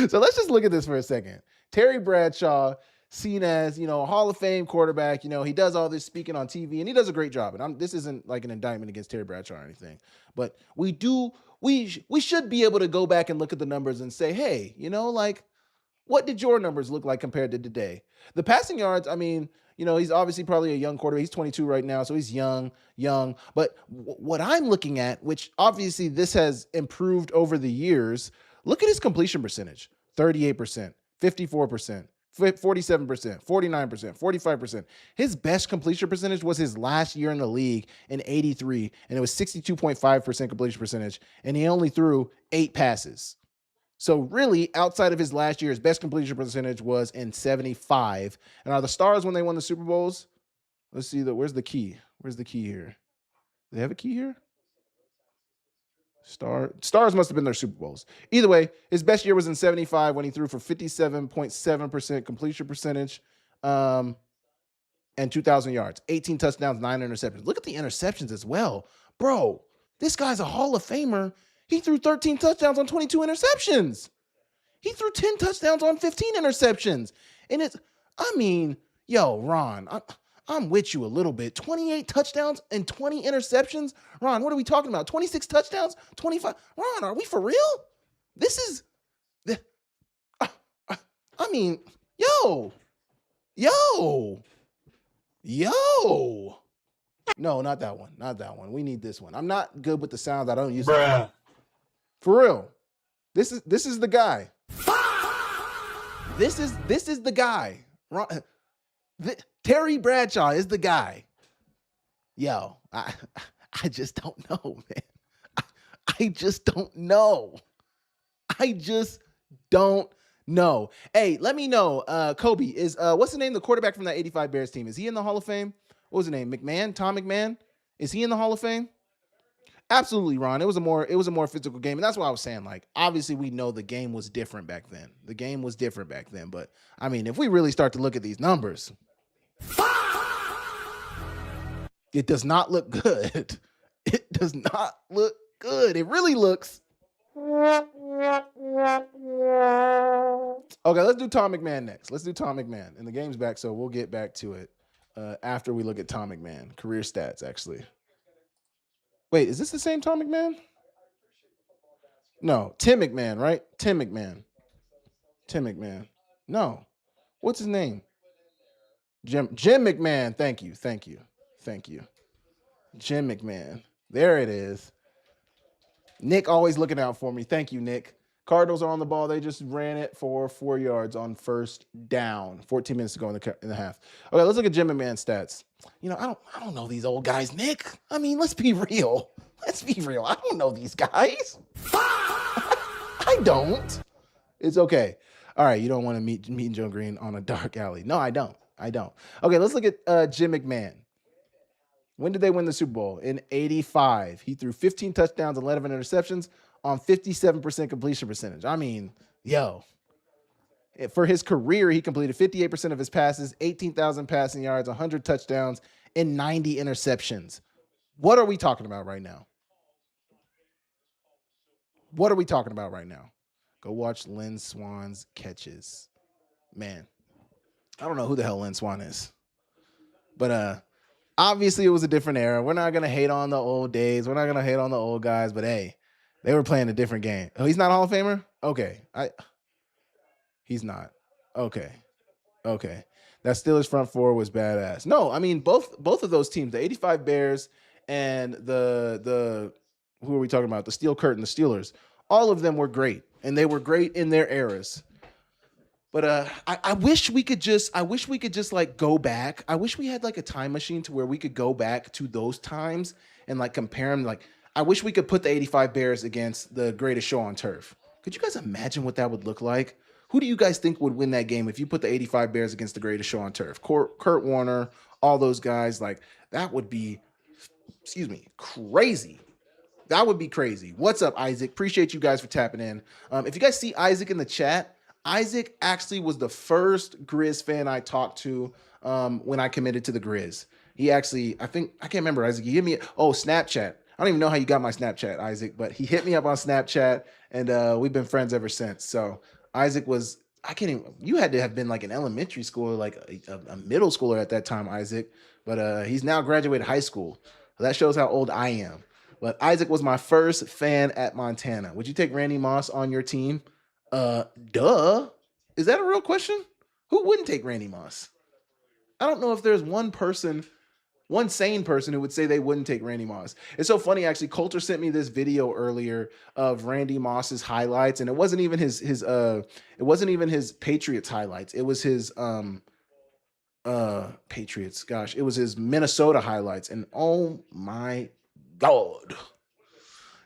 So let's just look at this for a second. Terry Bradshaw, seen as, you know, a Hall of Fame quarterback. You know, he does all this speaking on TV, and he does a great job. And this isn't like an indictment against Terry Bradshaw or anything. But we should be able to go back and look at the numbers and say, hey, you know, like, what did your numbers look like compared to today? The passing yards, I mean, you know, he's obviously probably a young quarterback. He's 22 right now, so he's young. But what I'm looking at, which obviously this has improved over the years, look at his completion percentage. 38%, 54%, 47%, 49%, 45%. His best completion percentage was his last year in the league in 83, and it was 62.5% completion percentage, and he only threw 8 passes. So really, outside of his last year, his best completion percentage was in 75. And are the Stars, when they won the Super Bowls? Let's see, where's the key? Where's the key here? Do they have a key here? Stars must have been their Super Bowls. Either way, his best year was in 75 when he threw for 57.7% completion percentage and 2,000 yards, 18 touchdowns, 9 interceptions. Look at the interceptions as well. Bro, this guy's a Hall of Famer. He threw 13 touchdowns on 22 interceptions. He threw 10 touchdowns on 15 interceptions. And yo, Ron, I'm with you a little bit. 28 touchdowns and 20 interceptions. Ron, what are we talking about? 26 touchdowns, 25. Ron, are we for real? This is, yo, Yo. No, not that one. Not that one. We need this one. I'm not good with the sounds. I don't use it. For real. This is the guy. This is the guy. Terry Bradshaw is the guy. Yo, I just don't know, man. I just don't know. I just don't know. Hey, let me know. Kobe is what's the name? The quarterback from that 85 Bears team. Is he in the Hall of Fame? What was his name? McMahon? Tom McMahon? Is he in the Hall of Fame? Absolutely, Ron. It was a more physical game. And that's why I was saying, like, obviously we know the game was different back then. The game was different back then. But I mean, if we really start to look at these numbers, it does not look good. It does not look good. It really looks. Okay, let's do Tom McMahon next. Let's do Tom McMahon. And the game's back, so we'll get back to it after we look at Tom McMahon. Career stats, actually. Wait, is this the same Tom McMahon? No, Tim McMahon, right? Tim McMahon. No. What's his name? Jim McMahon. Thank you. Jim McMahon. There it is. Nick always looking out for me. Thank you, Nick. Cardinals are on the ball. They just ran it for 4 yards on first down. 14 minutes to go in the half. Okay, let's look at Jim McMahon's stats. You know, I don't know these old guys, Nick. I mean, let's be real. I don't know these guys. I don't. It's okay. All right, you don't want to meet Joe Green on a dark alley. No, I don't. Okay, let's look at Jim McMahon. When did they win the Super Bowl? In 85. He threw 15 touchdowns, 11 interceptions on 57% completion percentage. I mean, yo. For his career, he completed 58% of his passes, 18,000 passing yards, 100 touchdowns, and 90 interceptions. What are we talking about right now? Go watch Lynn Swan's catches. Man, I don't know who the hell Lynn Swan is. But obviously, it was a different era. We're not going to hate on the old days. We're not going to hate on the old guys. But, hey, they were playing a different game. Oh, he's not a Hall of Famer? Okay. He's not. Okay. That Steelers front four was badass. No, I mean, both of those teams, the 85 Bears and the who are we talking about? The Steel Curtain, the Steelers. All of them were great. And they were great in their eras. But I wish we could just like go back. I wish we had like a time machine to where we could go back to those times and like compare them. Like, I wish we could put the 85 Bears against the greatest show on turf. Could you guys imagine what that would look like? Who do you guys think would win that game if you put the 85 Bears against the greatest show on turf? Kurt Warner, all those guys, like that would be, crazy. That would be crazy. What's up, Isaac? Appreciate you guys for tapping in. If you guys see Isaac in the chat, Isaac actually was the first Grizz fan I talked to when I committed to the Grizz. He actually, I can't remember, Isaac. He hit me, Snapchat. I don't even know how you got my Snapchat, Isaac, but he hit me up on Snapchat, and we've been friends ever since. So Isaac was, you had to have been like an elementary schooler, like a middle schooler at that time, Isaac. But he's now graduated high school. So that shows how old I am. But Isaac was my first fan at Montana. Would you take Randy Moss on your team? Duh. Is that a real question? Who wouldn't take Randy Moss? I don't know if there's one sane person who would say they wouldn't take Randy Moss. It's so funny, actually. Coulter sent me this video earlier of Randy Moss's highlights, and it wasn't even his Patriots highlights. It was his Patriots. Gosh, it was his Minnesota highlights, and oh my God.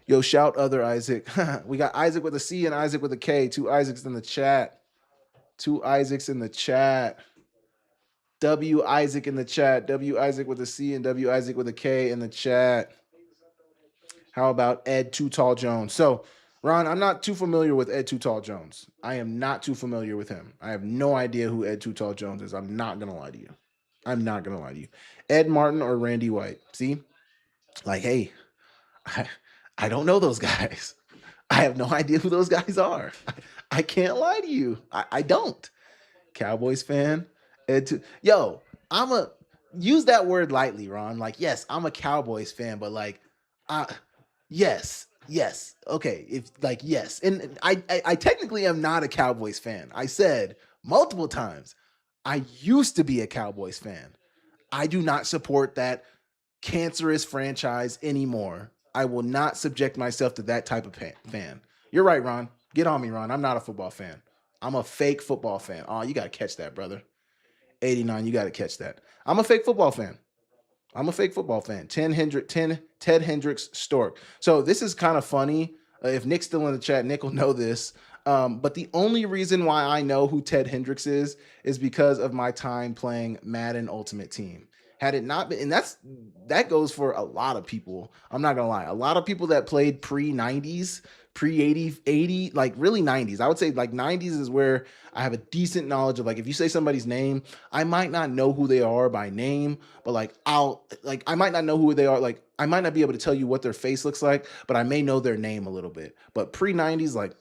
Yo, shout other Isaac. We got Isaac with a C and Isaac with a K. 2 Isaacs in the chat. W Isaac in the chat. W Isaac with a C and W Isaac with a K in the chat. How about Ed Too Tall Jones? So, Ron, I'm not too familiar with Ed Too Tall Jones. I am not too familiar with him. I have no idea who Ed Too Tall Jones is. I'm not going to lie to you. Ed Martin or Randy White. See? Like, hey, I don't know those guys. I have no idea who those guys are. I can't lie to you. I don't. Cowboys fan. Yo, use that word lightly, Ron. Like, yes, I'm a Cowboys fan, but like, yes. Okay. Yes. And I technically am not a Cowboys fan. I said multiple times, I used to be a Cowboys fan. I do not support that cancerous franchise anymore. I will not subject myself to that type of fan. You're right, Ron. Get on me, Ron. I'm not a football fan. I'm a fake football fan. Oh, you got to catch that, brother. 89, you got to catch that. I'm a fake football fan. I'm a fake football fan. Ted Hendricks Stork. So this is kind of funny. If Nick's still in the chat, Nick will know this. But the only reason why I know who Ted Hendricks is because of my time playing Madden Ultimate Team. Had it not been, and that goes for a lot of people. I'm not gonna lie. A lot of people that played pre-90s, pre-80, like really 90s. I would say like 90s is where I have a decent knowledge of, like, if you say somebody's name, I might not know who they are by name, but I might not know who they are. Like, I might not be able to tell you what their face looks like, but I may know their name a little bit. But pre-90s,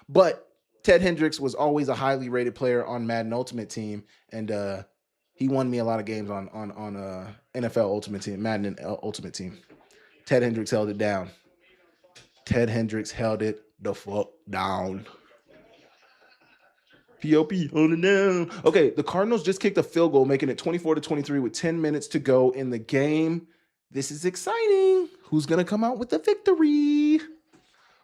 But Ted Hendricks was always a highly rated player on Madden Ultimate Team, and he won me a lot of games on NFL Ultimate Team, Madden Ultimate Team. Ted Hendricks held it down. Ted Hendricks held it the fuck down. POP, hold it down. Okay, the Cardinals just kicked a field goal, making it 24-23 with 10 minutes to go in the game. This is exciting. Who's going to come out with the victory?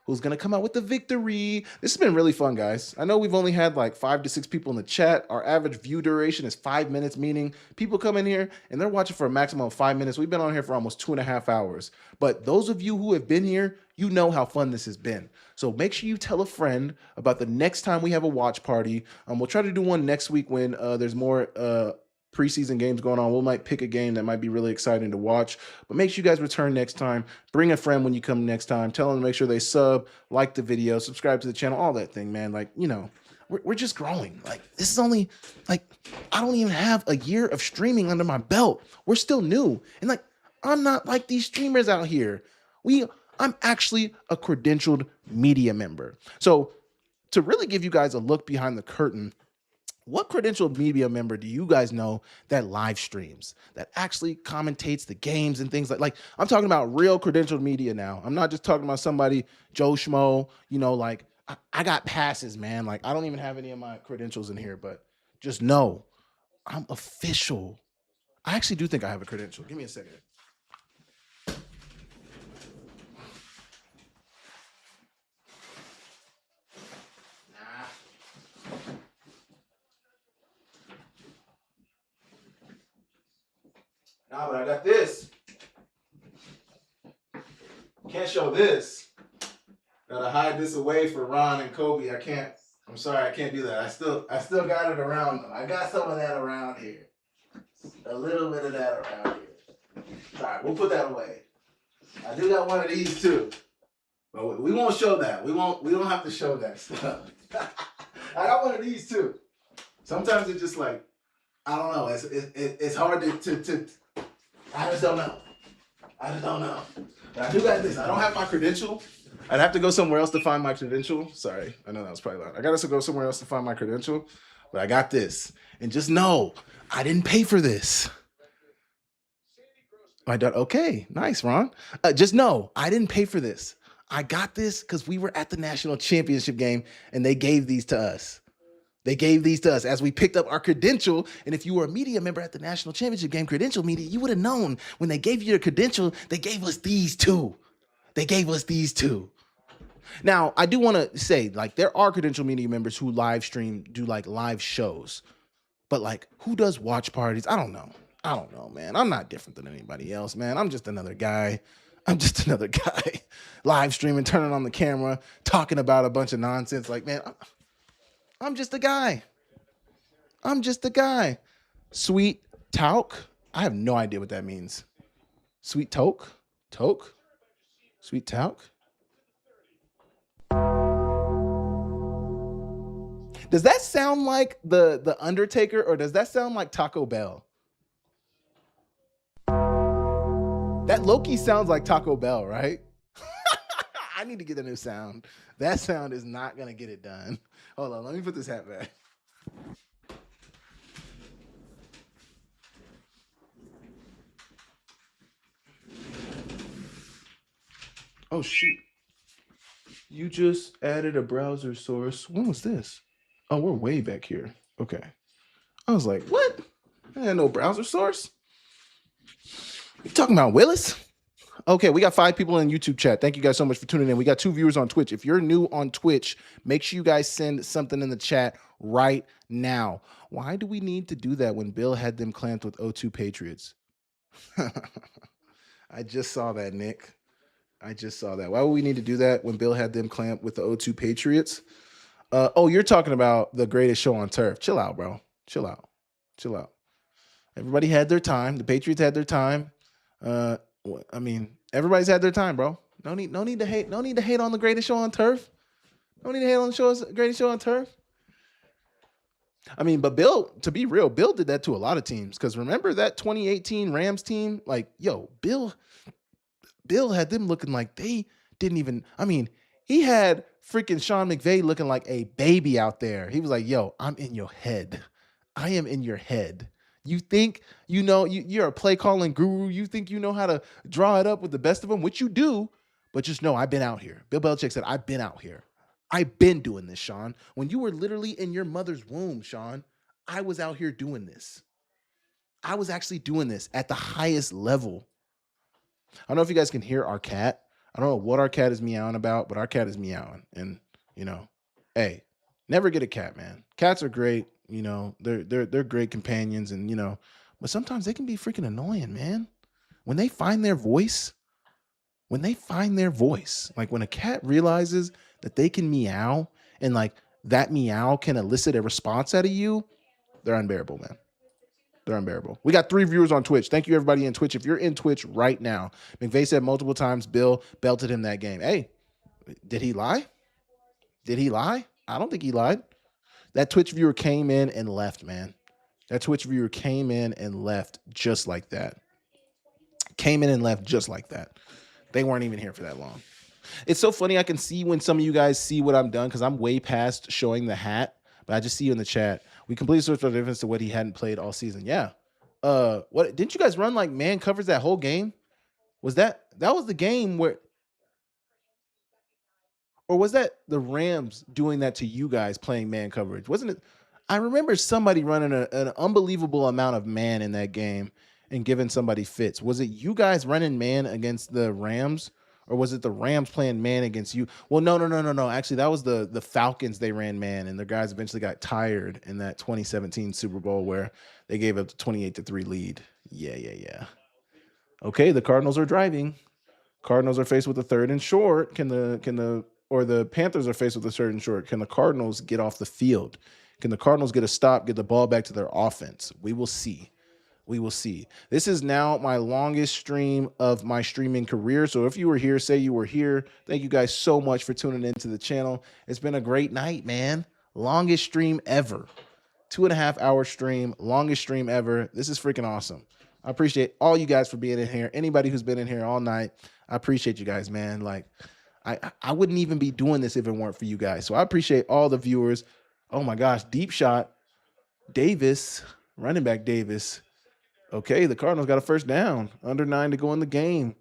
Who's going to come out with the victory? This has been really fun, guys. I know we've only had like 5 to 6 people in the chat. Our average view duration is 5 minutes, meaning people come in here and they're watching for a maximum of 5 minutes. We've been on here for almost 2.5 hours. But those of you who have been here, you know how fun this has been. So make sure you tell a friend about the next time we have a watch party. We'll try to do one next week when there's more preseason games going on. We might pick a game that might be really exciting to watch, but make sure you guys return next time. Bring a friend when you come next time. Tell them to make sure they sub, like the video, subscribe to the channel, all that thing, man. Like, you know, we're just growing. Like, this is only, like, I don't even have a year of streaming under my belt. We're still new. And like, I'm not like these streamers out here. I'm actually a credentialed media member. So to really give you guys a look behind the curtain, what credentialed media member do you guys know that live streams, that actually commentates the games and things like I'm talking about real credentialed media now. I'm not just talking about somebody, Joe Schmo, you know, like I got passes, man. Like, I don't even have any of my credentials in here, but just know I'm official. I actually do think I have a credential. Give me a second. Nah, but I got this. Can't show this. Gotta hide this away for Ron and Kobe. I can't. I'm sorry, I can't do that. I still got it around them. I got some of that around here. A little bit of that around here. All right, we'll put that away. I do got one of these too, but we won't show that. We don't have to show that stuff. I got one of these too. Sometimes it's just like, I don't know. It's hard to I just don't know. But I do got this. I don't have my credential. I'd have to go somewhere else to find my credential. Sorry, I know that was probably loud. I got to go somewhere else to find my credential, but I got this. And just know, I didn't pay for this. Okay, nice, Ron. Just know, I didn't pay for this. I got this because we were at the national championship game and they gave these to us. They gave these to us as we picked up our credential. And if you were a media member at the national championship game, credential media, you would have known when they gave you your credential, they gave us these two. Now, I do want to say, like, there are credential media members who live stream, do like live shows. But like, who does watch parties? I don't know, man. I'm not different than anybody else, man. I'm just another guy. Live streaming, turning on the camera, talking about a bunch of nonsense. Like, man, I'm just a guy. Sweet talk. I have no idea what that means. Sweet talk? Sweet talk? Does that sound like the Undertaker, or does that sound like Taco Bell? That Loki sounds like Taco Bell, right? I need to get a new sound. That sound is not going to get it done. Hold on, let me put this hat back. Oh, shoot. You just added a browser source. When was this? Oh, we're way back here. Okay. I was like, what? I had no browser source. You talking about Willis? Okay, we got 5 people in YouTube chat. Thank you guys so much for tuning in. We got 2 viewers on Twitch. If you're new on Twitch, make sure you guys send something in the chat right now. Why do we need to do that when Bill had them clamped with O2 Patriots? I just saw that, Nick. I just saw that. Why would we need to do that when Bill had them clamped with the O2 Patriots? Oh, you're talking about the greatest show on turf. Chill out, bro. Chill out. Chill out. Everybody had their time. The Patriots had their time. I mean, everybody's had their time, bro. No need to hate. No need to hate on the greatest show on turf. No need to hate on the greatest show on turf. I mean, but Bill, to be real, Bill did that to a lot of teams. Because remember that 2018 Rams team? Like, yo, Bill had them looking like they didn't even. I mean, he had freaking Sean McVay looking like a baby out there. He was like, yo, I'm in your head. I am in your head. You think you know you're a play calling guru. You think you know how to draw it up with the best of them, which you do, but just know I've been out here. Bill Belichick said, I've been out here. I've been doing this, Sean. When you were literally in your mother's womb, Sean, I was out here doing this. I was actually doing this at the highest level. I don't know if you guys can hear our cat. I don't know what our cat is meowing about, but our cat is meowing. And, you know, hey, never get a cat, man. Cats are great. You know, they're great companions, and, you know, but sometimes they can be freaking annoying, man. When they find their voice, like when a cat realizes that they can meow and like that meow can elicit a response out of you, they're unbearable, man. They're unbearable. We got 3 viewers on Twitch. Thank you, everybody in Twitch. If you're in Twitch right now, McVay said multiple times Bill belted him that game. Hey, did he lie? Did he lie? I don't think he lied. That Twitch viewer came in and left, man. That Twitch viewer came in and left just like that. Came in and left just like that. They weren't even here for that long. It's so funny. I can see when some of you guys see what I'm done because I'm way past showing the hat, but I just see you in the chat. We completely switched our difference to what he hadn't played all season. Yeah. What didn't you guys run like man covers that whole game? Was that was the game where, or was that the Rams doing that to you guys playing man coverage? Wasn't it? I remember somebody running an unbelievable amount of man in that game and giving somebody fits. Was it you guys running man against the Rams, or was it the Rams playing man against you? Well, no. Actually, that was the Falcons. They ran man, and the guys eventually got tired in that 2017 Super Bowl where they gave up the 28-3 lead. Yeah. Okay, the Cardinals are driving. Cardinals are faced with a 3rd and short. Or the Panthers are faced with a 3rd and short. Can the Cardinals get off the field? Can the Cardinals get a stop, get the ball back to their offense? We will see. We will see. This is now my longest stream of my streaming career. So if you were here, say you were here. Thank you guys so much for tuning into the channel. It's been a great night, man. Longest stream ever. 2.5 hour stream. Longest stream ever. This is freaking awesome. I appreciate all you guys for being in here. Anybody who's been in here all night, I appreciate you guys, man. Like, I wouldn't even be doing this if it weren't for you guys. So I appreciate all the viewers. Oh my gosh, deep shot. Davis, running back Davis. Okay, the Cardinals got a 1st down. Under 9 to go in the game.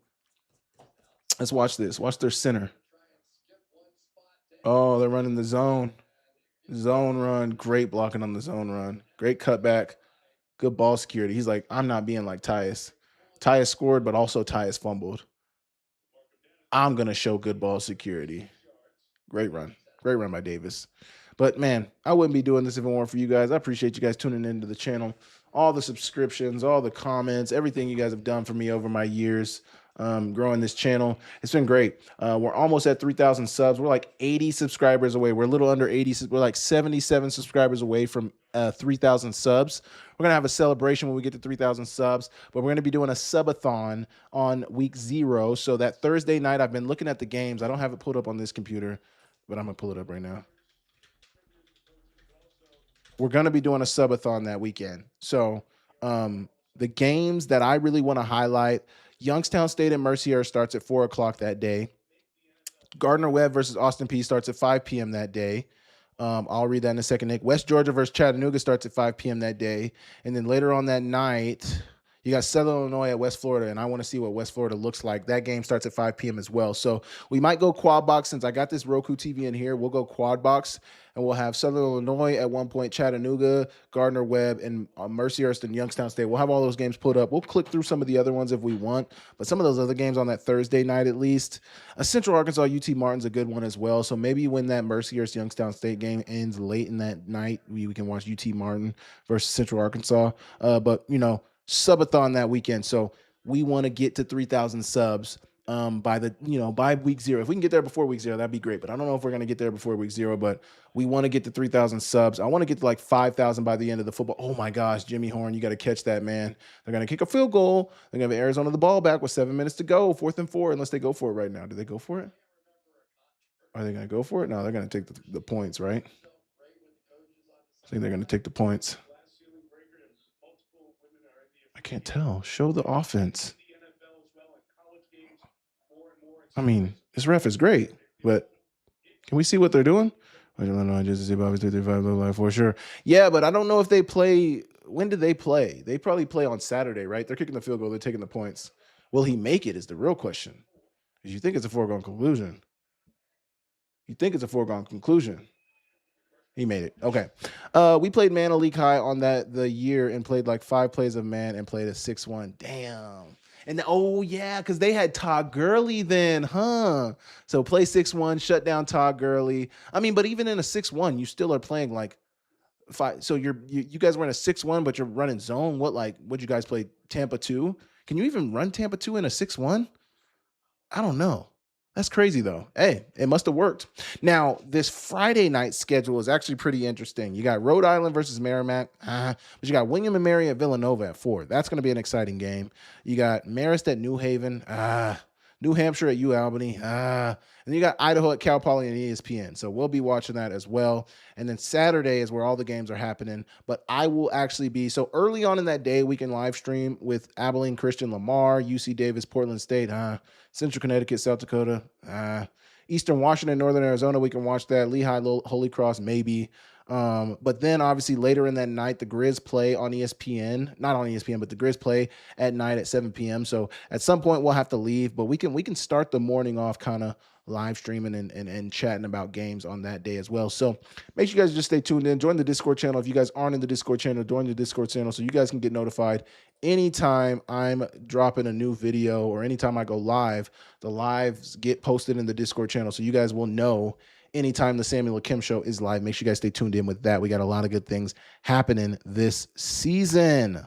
Let's watch this. Watch their center. Oh, they're running the zone. Zone run. Great blocking on the zone run. Great cutback. Good ball security. He's like, I'm not being like Tyus. Tyus scored, but also Tyus fumbled. I'm going to show good ball security. Great run. Great run by Davis. But, man, I wouldn't be doing this if it weren't for you guys. I appreciate you guys tuning into the channel. All the subscriptions, all the comments, everything you guys have done for me over my years growing this channel. It's been great. We're almost at 3,000 subs. We're like 80 subscribers away. We're a little under 80. We're like 77 subscribers away from 3,000 subs. We're going to have a celebration when we get to 3,000 subs, but we're going to be doing a subathon on week 0. So that Thursday night, I've been looking at the games. I don't have it pulled up on this computer, but I'm going to pull it up right now. We're going to be doing a subathon that weekend. So the games that I really want to highlight, Youngstown State and Mercier starts at 4 o'clock that day. Gardner-Webb versus Austin Peay starts at 5 p.m. that day. I'll read that in a second, Nick. West Georgia versus Chattanooga starts at 5 p.m. that day. And then later on that night, You got Southern Illinois at West Florida, and I want to see what West Florida looks like. That game starts at 5 p.m. as well. So we might go quad box since I got this Roku TV in here. We'll go quad box, and we'll have Southern Illinois at one point, Chattanooga, Gardner Webb, and Mercyhurst and Youngstown State. We'll have all those games put up. We'll click through some of the other ones if we want, but some of those other games on that Thursday night at least. Central Arkansas UT Martin's a good one as well. So maybe when that Mercyhurst Youngstown State game ends late in that night, we can watch UT Martin versus Central Arkansas. But subathon that weekend. So we want to get to 3,000 subs by week 0. If we can get there before week 0, that'd be great. But I don't know if we're going to get there before week 0, but we want to get to 3,000 subs. I want to get to like 5,000 by the end of the football. Oh my gosh, Jimmy Horn, you got to catch that, man. They're going to kick a field goal. They're going to have Arizona the ball back with 7 minutes to go, 4th and 4, unless they go for it right now. Do they go for it? Are they going to go for it? No, they're going to take the points, right? I think they're going to take the points. I can't tell. Show the offense. I mean, this ref is great, but can we see what they're doing? For sure. Yeah, but I don't know if they play. When do they play? They probably play on Saturday, right? They're kicking the field goal. They're taking the points. Will he make it is the real question. Because you think it's a foregone conclusion. He made it. Okay. We played Man Elite High on the year and played like 5 plays of man and played a 6-1. Damn. And because they had Todd Gurley then, huh? So play 6-1, shut down Todd Gurley. I mean, but even in a 6-1, you still are playing like 5. So you guys were in a 6-1, but you're running zone. What'd you guys play? Tampa 2? Can you even run Tampa 2 in a 6-1? I don't know. That's crazy, though. Hey, it must have worked. Now, this Friday night schedule is actually pretty interesting. You got Rhode Island versus Merrimack, but you got William and Mary at Villanova at 4. That's going to be an exciting game. You got Marist at New Haven, New Hampshire at UAlbany, and you got Idaho at Cal Poly and ESPN. So we'll be watching that as well. And then Saturday is where all the games are happening. But I will actually be, so early on in that day, we can live stream with Abilene Christian Lamar, UC Davis, Portland State, Central Connecticut, South Dakota, Eastern Washington, Northern Arizona. We can watch that. Lehigh, Holy Cross, maybe. But then obviously later in that night, the Grizz play on ESPN, not on ESPN, but the Grizz play at night at 7 p.m. So at some point we'll have to leave, but we can start the morning off kind of live streaming and chatting about games on that day as well. So make sure you guys just stay tuned in. Join the Discord channel. If you guys aren't in the Discord channel, join the Discord channel so you guys can get notified anytime I'm dropping a new video or anytime I go live. The lives get posted in the Discord channel, so you guys will know anytime the Samuel Akem show is live. Make sure you guys stay tuned in with that. We got a lot of good things happening this season.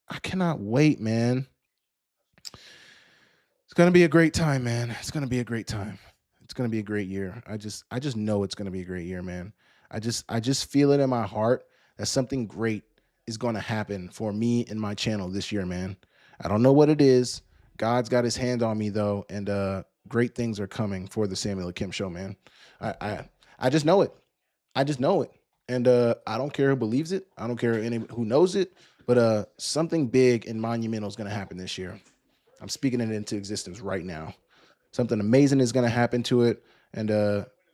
I cannot wait, man. It's going to be a great time, man. It's going to be a great time. It's going to be a great year. I just know it's going to be a great year, man. I just feel it in my heart that something great is going to happen for me and my channel this year, man. I don't know what it is. God's got his hand on me though, and great things are coming for the Samuel Akem show, man. I just know it. I just know it. And I don't care who believes it. I don't care who knows it, but something big and monumental is going to happen this year. I'm speaking it into existence right now. Something amazing is going to happen to it. And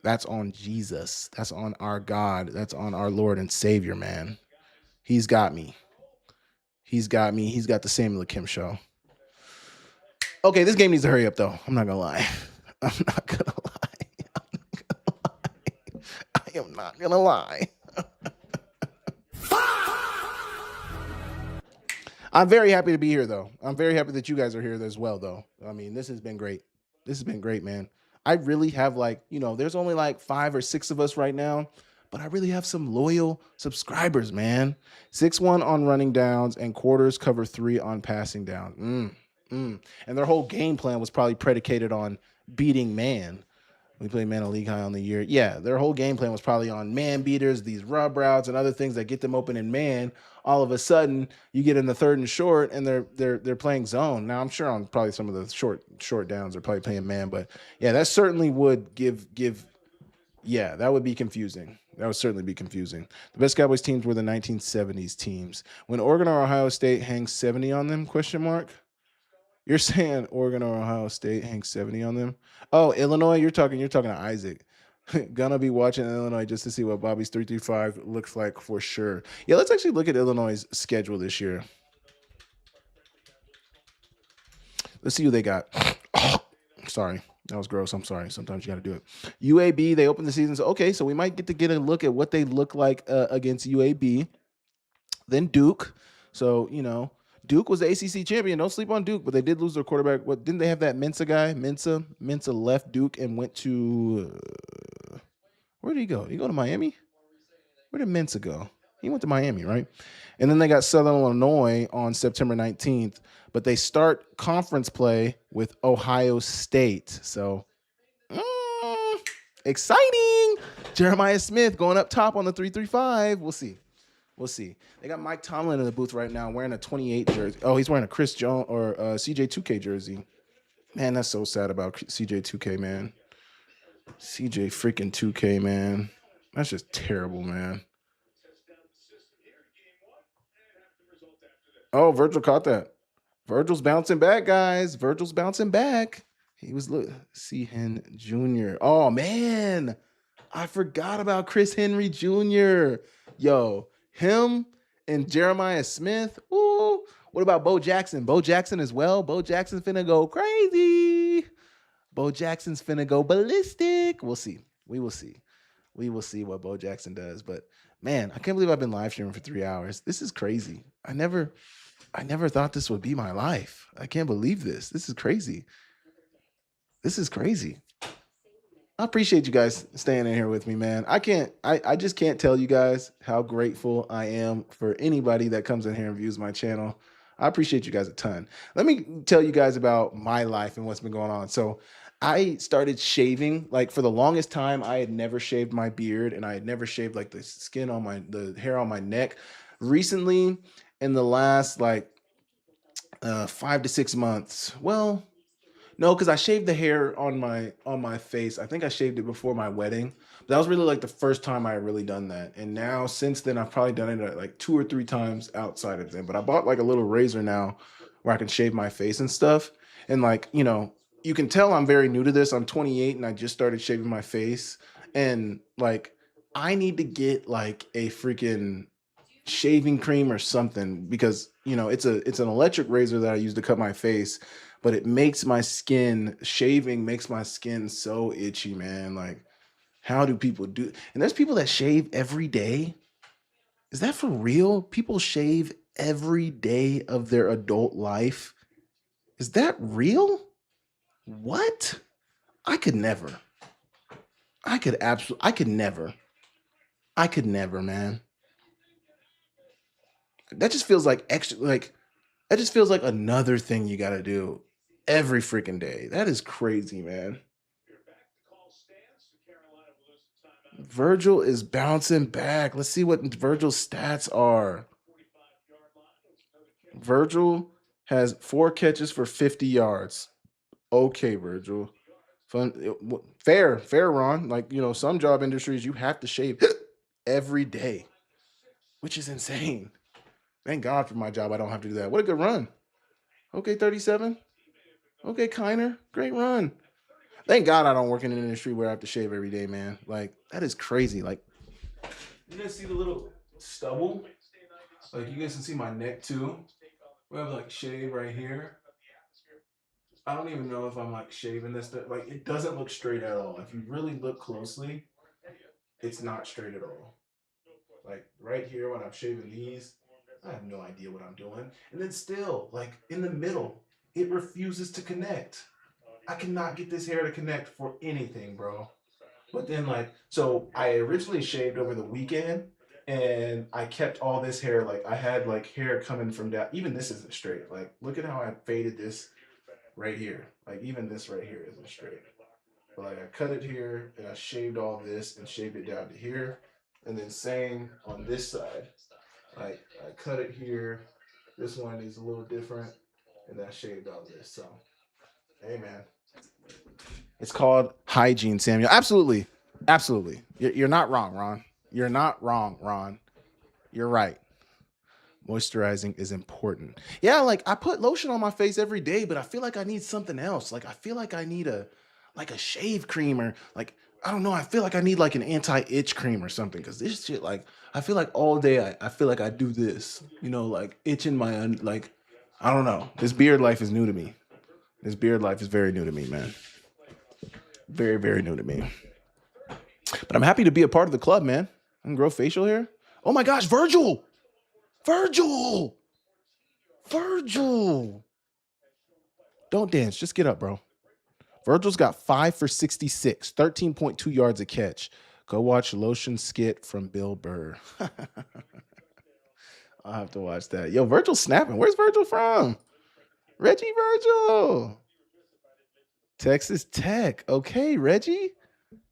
that's on Jesus. That's on our God. That's on our Lord and Savior, man. He's got me. He's got me. He's got the Samuel Akem show. Okay, this game needs to hurry up, though. I'm not going to lie. I'm not going to lie. I am not going to lie. I'm very happy to be here, though. I'm very happy that you guys are here as well, though. I mean, this has been great. This has been great, man. I really have there's only like 5 or 6 of us right now, but I really have some loyal subscribers, man. 6-1 on running downs and quarters cover 3 on passing down. And their whole game plan was probably predicated on beating man. We played Man League High on the year. Yeah, their whole game plan was probably on man beaters, these rub routes and other things that get them open in man. All of a sudden, you get in the 3rd and short, and they're playing zone. Now, I'm sure on probably some of the short downs, they're probably playing man. But yeah, that certainly would that would be confusing. That would certainly be confusing. The best Cowboys teams were the 1970s teams. When Oregon or Ohio State hangs 70 on them? ? You're saying Oregon or Ohio State hangs 70 on them? Oh, Illinois, you're talking to Isaac. Gonna be watching Illinois just to see what Bobby's 335 looks like for sure. Yeah, let's actually look at Illinois' schedule this year. Let's see who they got. Sorry, that was gross. I'm sorry. Sometimes you got to do it. UAB, they opened the season. So, okay, so we might get a look at what they look like against UAB. Then Duke. So, Duke was the ACC champion. Don't sleep on Duke, but they did lose their quarterback. What didn't they have that Mensa guy? Mensa left Duke and went to where did he go? He go to Miami? Where did Mensa go? He went to Miami, right? And then they got Southern Illinois on September 19th, but they start conference play with Ohio State. So exciting. Jeremiah Smith going up top on the 335. We'll see. We'll see. They got Mike Tomlin in the booth right now wearing a 28 jersey. Oh, he's wearing a Chris Jones or CJ2K jersey. Man, that's so sad about CJ2K, man. CJ freaking 2K, man. That's just terrible, man. Oh, Virgil caught that. Virgil's bouncing back, guys. Virgil's bouncing back. He was C. Jr. Oh, man. I forgot about Chris Henry Jr. Yo, him and Jeremiah Smith. Ooh. What about Bo Jackson? Bo Jackson as well. Bo Jackson's finna go crazy. Bo Jackson's finna go ballistic. We'll see. We will see. We will see what Bo Jackson does. But man, I can't believe I've been live streaming for 3 hours. This is crazy. I never thought this would be my life. I can't believe this. This is crazy. This is crazy. I appreciate you guys staying in here with me, man. I just can't tell you guys how grateful I am for anybody that comes in here and views my channel. I appreciate you guys a ton. Let me tell you guys about my life and what's been going on. So I started shaving, like for the longest time, I had never shaved my beard and I had never shaved like the skin on the hair on my neck. Recently, in the last 5 to 6 months, well, no, because I shaved the hair on my face. I think I shaved it before my wedding. But that was really like the first time I had really done that. And now since then, I've probably done it like 2 or 3 times outside of them. But I bought like a little razor now where I can shave my face and stuff. And you can tell I'm very new to this. I'm 28 and I just started shaving my face. And I need to get like a freaking shaving cream or something because it's an electric razor that I use to cut my face, but it makes my skin, shaving makes my skin so itchy, man. Like, how do people do? And there's people that shave every day. Is that for real? People shave every day of their adult life. Is that real? What? I could never. I could never. I could never, man. That just feels like extra, that just feels like another thing you got to do every freaking day. That is crazy, man. Virgil is bouncing back. Let's see what Virgil's stats are. Virgil has 4 catches for 50 yards. Okay, Virgil. Fair, Ron. Some job industries, you have to shave every day, which is insane. Thank God for my job. I don't have to do that. What a good run. Okay, 37. Okay, Kiner. Great run. Thank God I don't work in an industry where I have to shave every day, man. That is crazy. You guys see the little stubble? You guys can see my neck too. We have shave right here. I don't even know if I'm shaving this. It doesn't look straight at all. If you really look closely, it's not straight at all. Right here when I'm shaving these, I have no idea what I'm doing. And then still, in the middle, it refuses to connect. I cannot get this hair to connect for anything, bro. But then so I originally shaved over the weekend and I kept all this hair. I had hair coming from down. Even this isn't straight. Look at how I faded this right here. Even this right here isn't straight. But I cut it here and I shaved all this and shaved it down to here. And then same on this side. I cut it here. This one is a little different. And I shaved all this. So, hey, man. It's called hygiene, Samuel. Absolutely. Absolutely. You're not wrong, Ron. You're not wrong, Ron. You're right. Moisturizing is important. Yeah, I put lotion on my face every day, but I feel like I need something else. I feel like I need a shave cream or I don't know. I feel like I need an anti-itch cream or something because this shit I feel like all day I feel like I do this, itching my I don't know. This beard life is new to me. This beard life is very new to me, man. Very, very new to me. But I'm happy to be a part of the club, man. I can grow facial hair. Oh my gosh, Virgil! Virgil! Don't dance. Just get up, bro. Virgil's got 5 for 66, 13.2 yards a catch. Go watch Lotion skit from Bill Burr. I'll have to watch that. Yo, Virgil's snapping. Where's Virgil from? Reggie Virgil. Texas Tech. Okay, Reggie.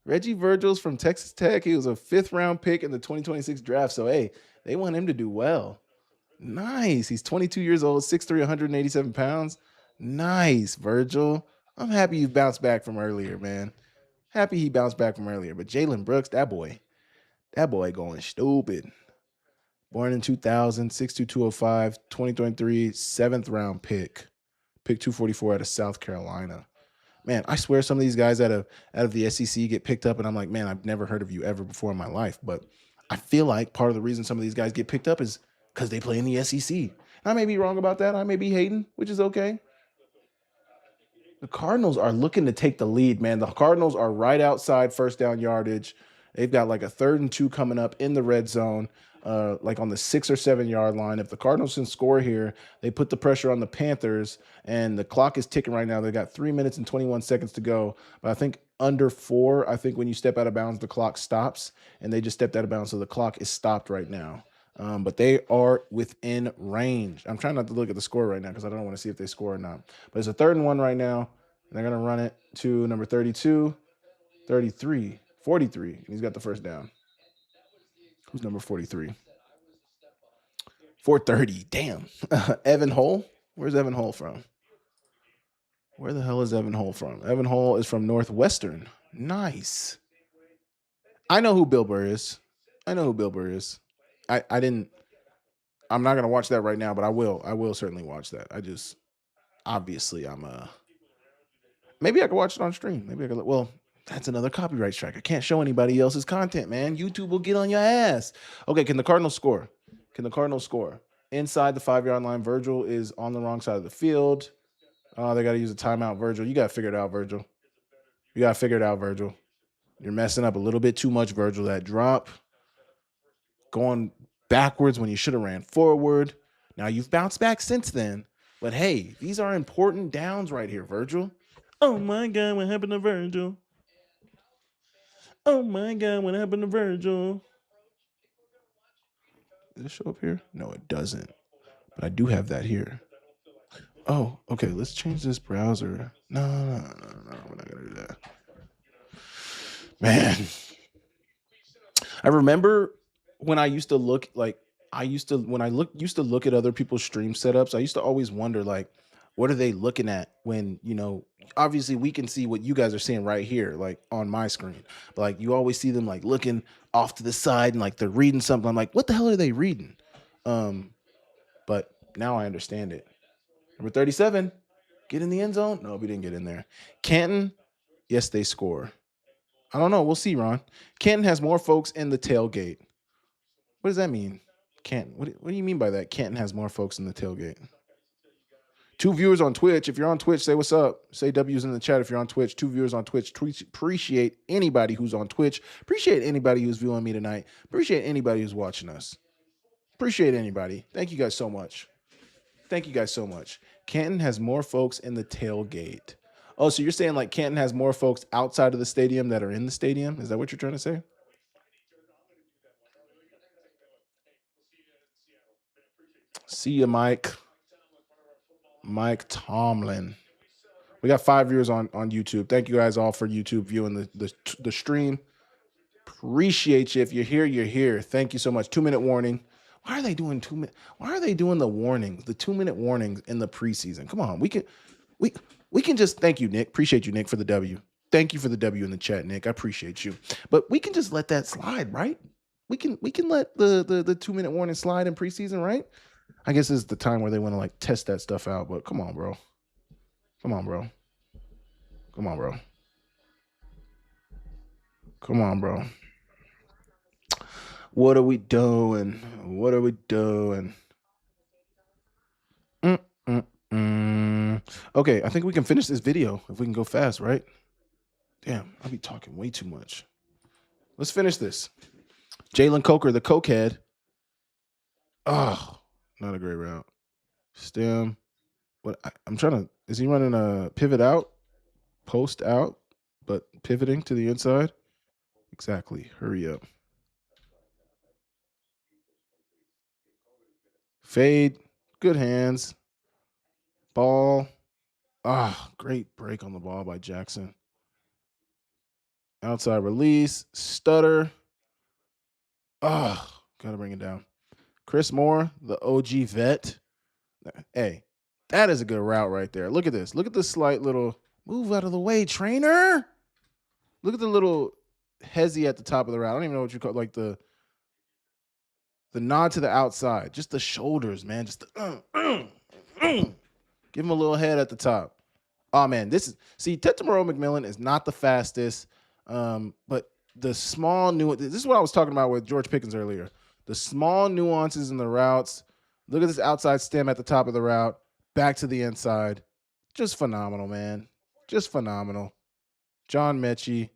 Reggie Virgil's from Texas Tech. He was a 5th round pick in the 2026 draft. So, hey, they want him to do well. Nice. He's 22 years old, 6'3", 187 pounds. Nice, Virgil. I'm happy you bounced back from earlier, man. Happy he bounced back from earlier. But Jalen Brooks, that boy going stupid. Born in 2000, 6'2", 205, 2023, 7th round pick. Pick 244 out of South Carolina. Man, I swear some of these guys out of the SEC get picked up, and I'm like, man, I've never heard of you ever before in my life. But I feel like part of the reason some of these guys get picked up is because they play in the SEC. And I may be wrong about that. I may be hating, which is okay. The Cardinals are looking to take the lead, man. The Cardinals are right outside first down yardage. They've got like a 3rd and 2 coming up in the red zone, like on the 6 or 7 yard line. If the Cardinals can score here, they put the pressure on the Panthers, and the clock is ticking right now. They got 3 minutes and 21 seconds to go. But I think under 4, I think when you step out of bounds, the clock stops, and they just stepped out of bounds, so the clock is stopped right now. But they are within range. I'm trying not to look at the score right now because I don't want to see if they score or not. But it's a 3rd and 1 right now. And they're going to run it to number 32, 33, 43. And he's got the first down. Who's number 43? 430. Damn. Evan Hole? Where's Evan Hole from? Where the hell is Evan Hole from? Evan Hole is from Northwestern. Nice. I know who Bill Burr is. I'm not going to watch that right now, but I will certainly watch that. Obviously maybe I could watch it on stream. Well, that's another copyright strike. I can't show anybody else's content, man. YouTube will get on your ass. Okay, can the Cardinals score? Inside the 5-yard line, Virgil is on the wrong side of the field. Oh, they got to use a timeout, Virgil. You got to figure it out, Virgil. You're messing up a little bit too much, Virgil. That drop. Going backwards when you should have ran forward. Now, you've bounced back since then. But, hey, these are important downs right here, Virgil. Oh, my God, what happened to Virgil? Does it show up here? No, it doesn't. But I do have that here. Oh, okay, let's change this browser. No, we're not going to do that. Man. I remember when I used to look at other people's stream setups, I used to always wonder, like, what are they looking at when, obviously we can see what you guys are seeing right here, like on my screen. But like you always see them like looking off to the side and like they're reading something. I'm like, what the hell are they reading? But now I understand it. Number 37, get in the end zone. No, we didn't get in there. Canton, yes, they score. I don't know. We'll see, Ron. Canton has more folks in the tailgate. What does that mean? Canton. What do you mean by that? Canton has more folks in the tailgate. 2 viewers on Twitch. If you're on Twitch, say what's up. Say W's in the chat if you're on Twitch. 2 viewers on Twitch. Appreciate anybody who's on Twitch. Appreciate anybody who's viewing me tonight. Appreciate anybody who's watching us. Appreciate anybody. Thank you guys so much. Canton has more folks in the tailgate. Oh, so you're saying like Canton has more folks outside of the stadium that are in the stadium? Is that what you're trying to say? See you, Mike. Mike Tomlin. We got 5 viewers on YouTube. Thank you guys all for YouTube viewing the stream. Appreciate you. If you're here, you're here. Thank you so much. 2-minute warning. Why are they doing 2 minute? Why are they doing the warnings, the 2-minute warnings in the preseason? Come on, we can just thank you, Nick. Appreciate you, Nick, for the W. Thank you for the W in the chat, Nick. I appreciate you. But we can just let that slide, right? We can let the 2-minute warning slide in preseason, right? I guess this is the time where they want to like test that stuff out. But come on, bro. What are we doing? Okay, I think we can finish this video if we can go fast, right? Damn, I'll be talking way too much. Let's finish this. Jalen Coker, the cokehead. Oh, not a great route. Stem. What I'm trying to, is he running a pivot out, post out, but pivoting to the inside? Exactly. Hurry up. Fade. Good hands. Ball. Ah, great break on the ball by Jackson. Outside release. Stutter. Ah, gotta bring it down. Chris Moore, the OG vet. Hey, that is a good route right there. Look at this. Look at the slight little move out of the way, trainer. Look at the little hezzy at the top of the route. I don't even know what you call it, like the nod to the outside. Just the shoulders, man. Just the give him a little head at the top. Oh man, Tetramoro McMillan is not the fastest, but the small this is what I was talking about with George Pickens earlier. The small nuances in the routes. Look at this outside stem at the top of the route, back to the inside. Just phenomenal, man. Just phenomenal. John Mechie,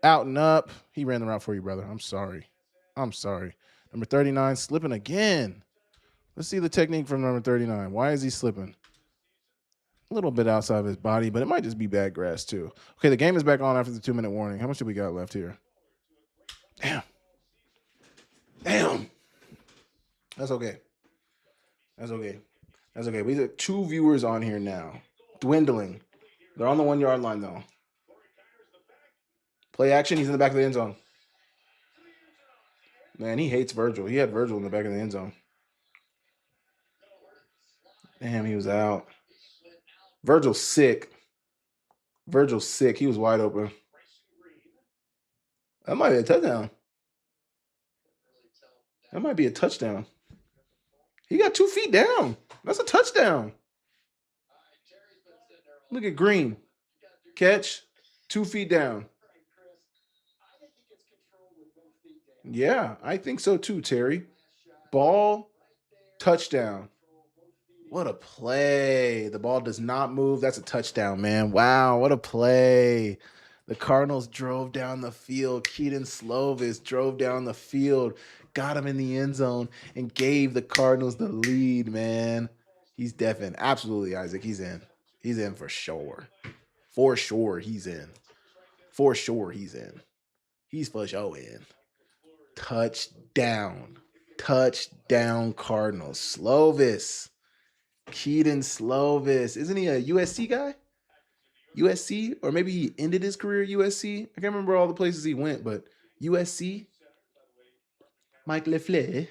out and up. He ran the route for you, brother. I'm sorry. Number 39, slipping again. Let's see the technique from number 39. Why is he slipping? A little bit outside of his body, but it might just be bad grass too. Okay, the game is back on after the 2-minute warning. How much do we got left here? Damn. That's okay. We got 2 viewers on here now. Dwindling. They're on the 1-yard line though. Play action. He's in the back of the end zone. Man, he hates Virgil. He had Virgil in the back of the end zone. Damn, he was out. Virgil's sick. He was wide open. That might be a touchdown. He got 2 feet down. That's a touchdown. Look at Green. Catch. 2 feet down. Yeah, I think so too, Terry. Ball. Touchdown. What a play. The ball does not move. That's a touchdown, man. Wow, what a play. The Cardinals drove down the field. Keaton Slovis drove down the field, got him in the end zone, and gave the Cardinals the lead, man. He's deafened. Absolutely, Isaac. He's in. He's in for sure. For sure, he's in. He's for sure in. Touchdown. Cardinals. Slovis. Keaton Slovis. Isn't he a USC guy? USC? Or maybe he ended his career at USC? I can't remember all the places he went, but USC? Mike LeFleur.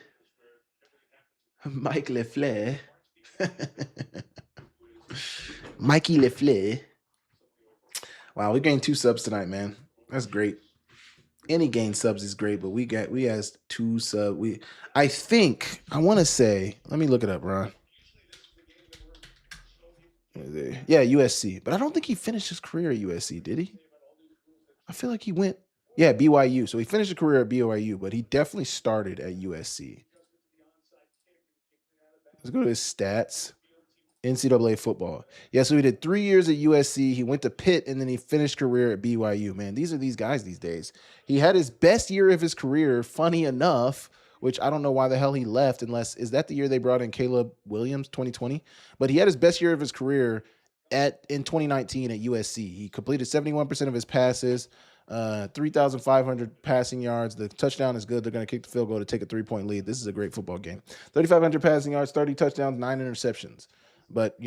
Mikey LeFleur. Wow, we gained 2 subs tonight, man. That's great. Any gain subs is great, but we has 2 subs. I want to say, let me look it up, Ron. Yeah, USC. But I don't think he finished his career at USC, did he? I feel like he went, BYU. So he finished his career at BYU, but he definitely started at USC. Let's go to his stats. NCAA football. Yeah, so he did 3 years at USC. He went to Pitt, and then he finished career at BYU. Man, these are these guys these days. He had his best year of his career, funny enough, which I don't know why the hell he left, is that the year they brought in Caleb Williams, 2020? But he had his best year of his career in 2019 at USC. He completed 71% of his passes, 3,500 passing yards. The touchdown is good. They're going to kick the field goal to take a 3-point lead. This is a great football game. 3,500 passing yards, 30 touchdowns, 9 interceptions. But,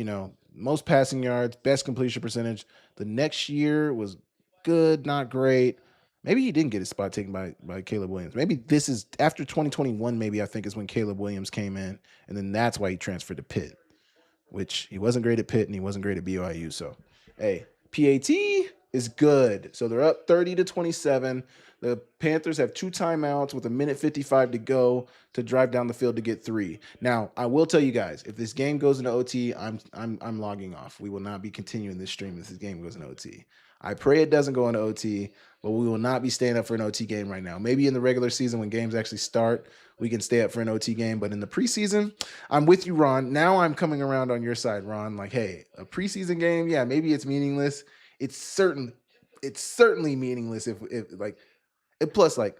most passing yards, best completion percentage. The next year was good, not great. Maybe he didn't get his spot taken by Caleb Williams. Maybe this is after 2021, maybe I think is when Caleb Williams came in. And then that's why he transferred to Pitt, which he wasn't great at Pitt and he wasn't great at BYU. So, hey, PAT, is good. So they're up 30-27. The Panthers have 2 timeouts with 1:55 to go to drive down the field to get 3. Now, I will tell you guys, if this game goes into OT, I'm logging off. We will not be continuing this stream if this game goes into OT. I pray it doesn't go into OT, but we will not be staying up for an OT game right now. Maybe in the regular season when games actually start, we can stay up for an OT game. But in the preseason, I'm with you, Ron. Now I'm coming around on your side, Ron. Like, hey, a preseason game, yeah, maybe it's meaningless. It's certainly meaningless if like it. Plus, like,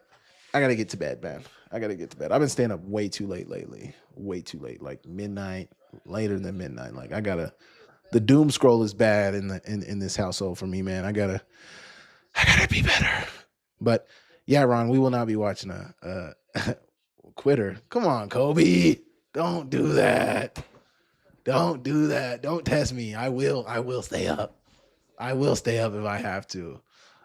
I gotta get to bed, man. I gotta get to bed. I've been staying up way too late lately. Way too late, like midnight, later than midnight. Like, I gotta. The doom scroll is bad in this household for me, man. I gotta be better. But yeah, Ron, we will not be watching a quitter. Come on, Kobe. Don't do that. Don't do that. Don't test me. I will stay up. I will stay up if I have to.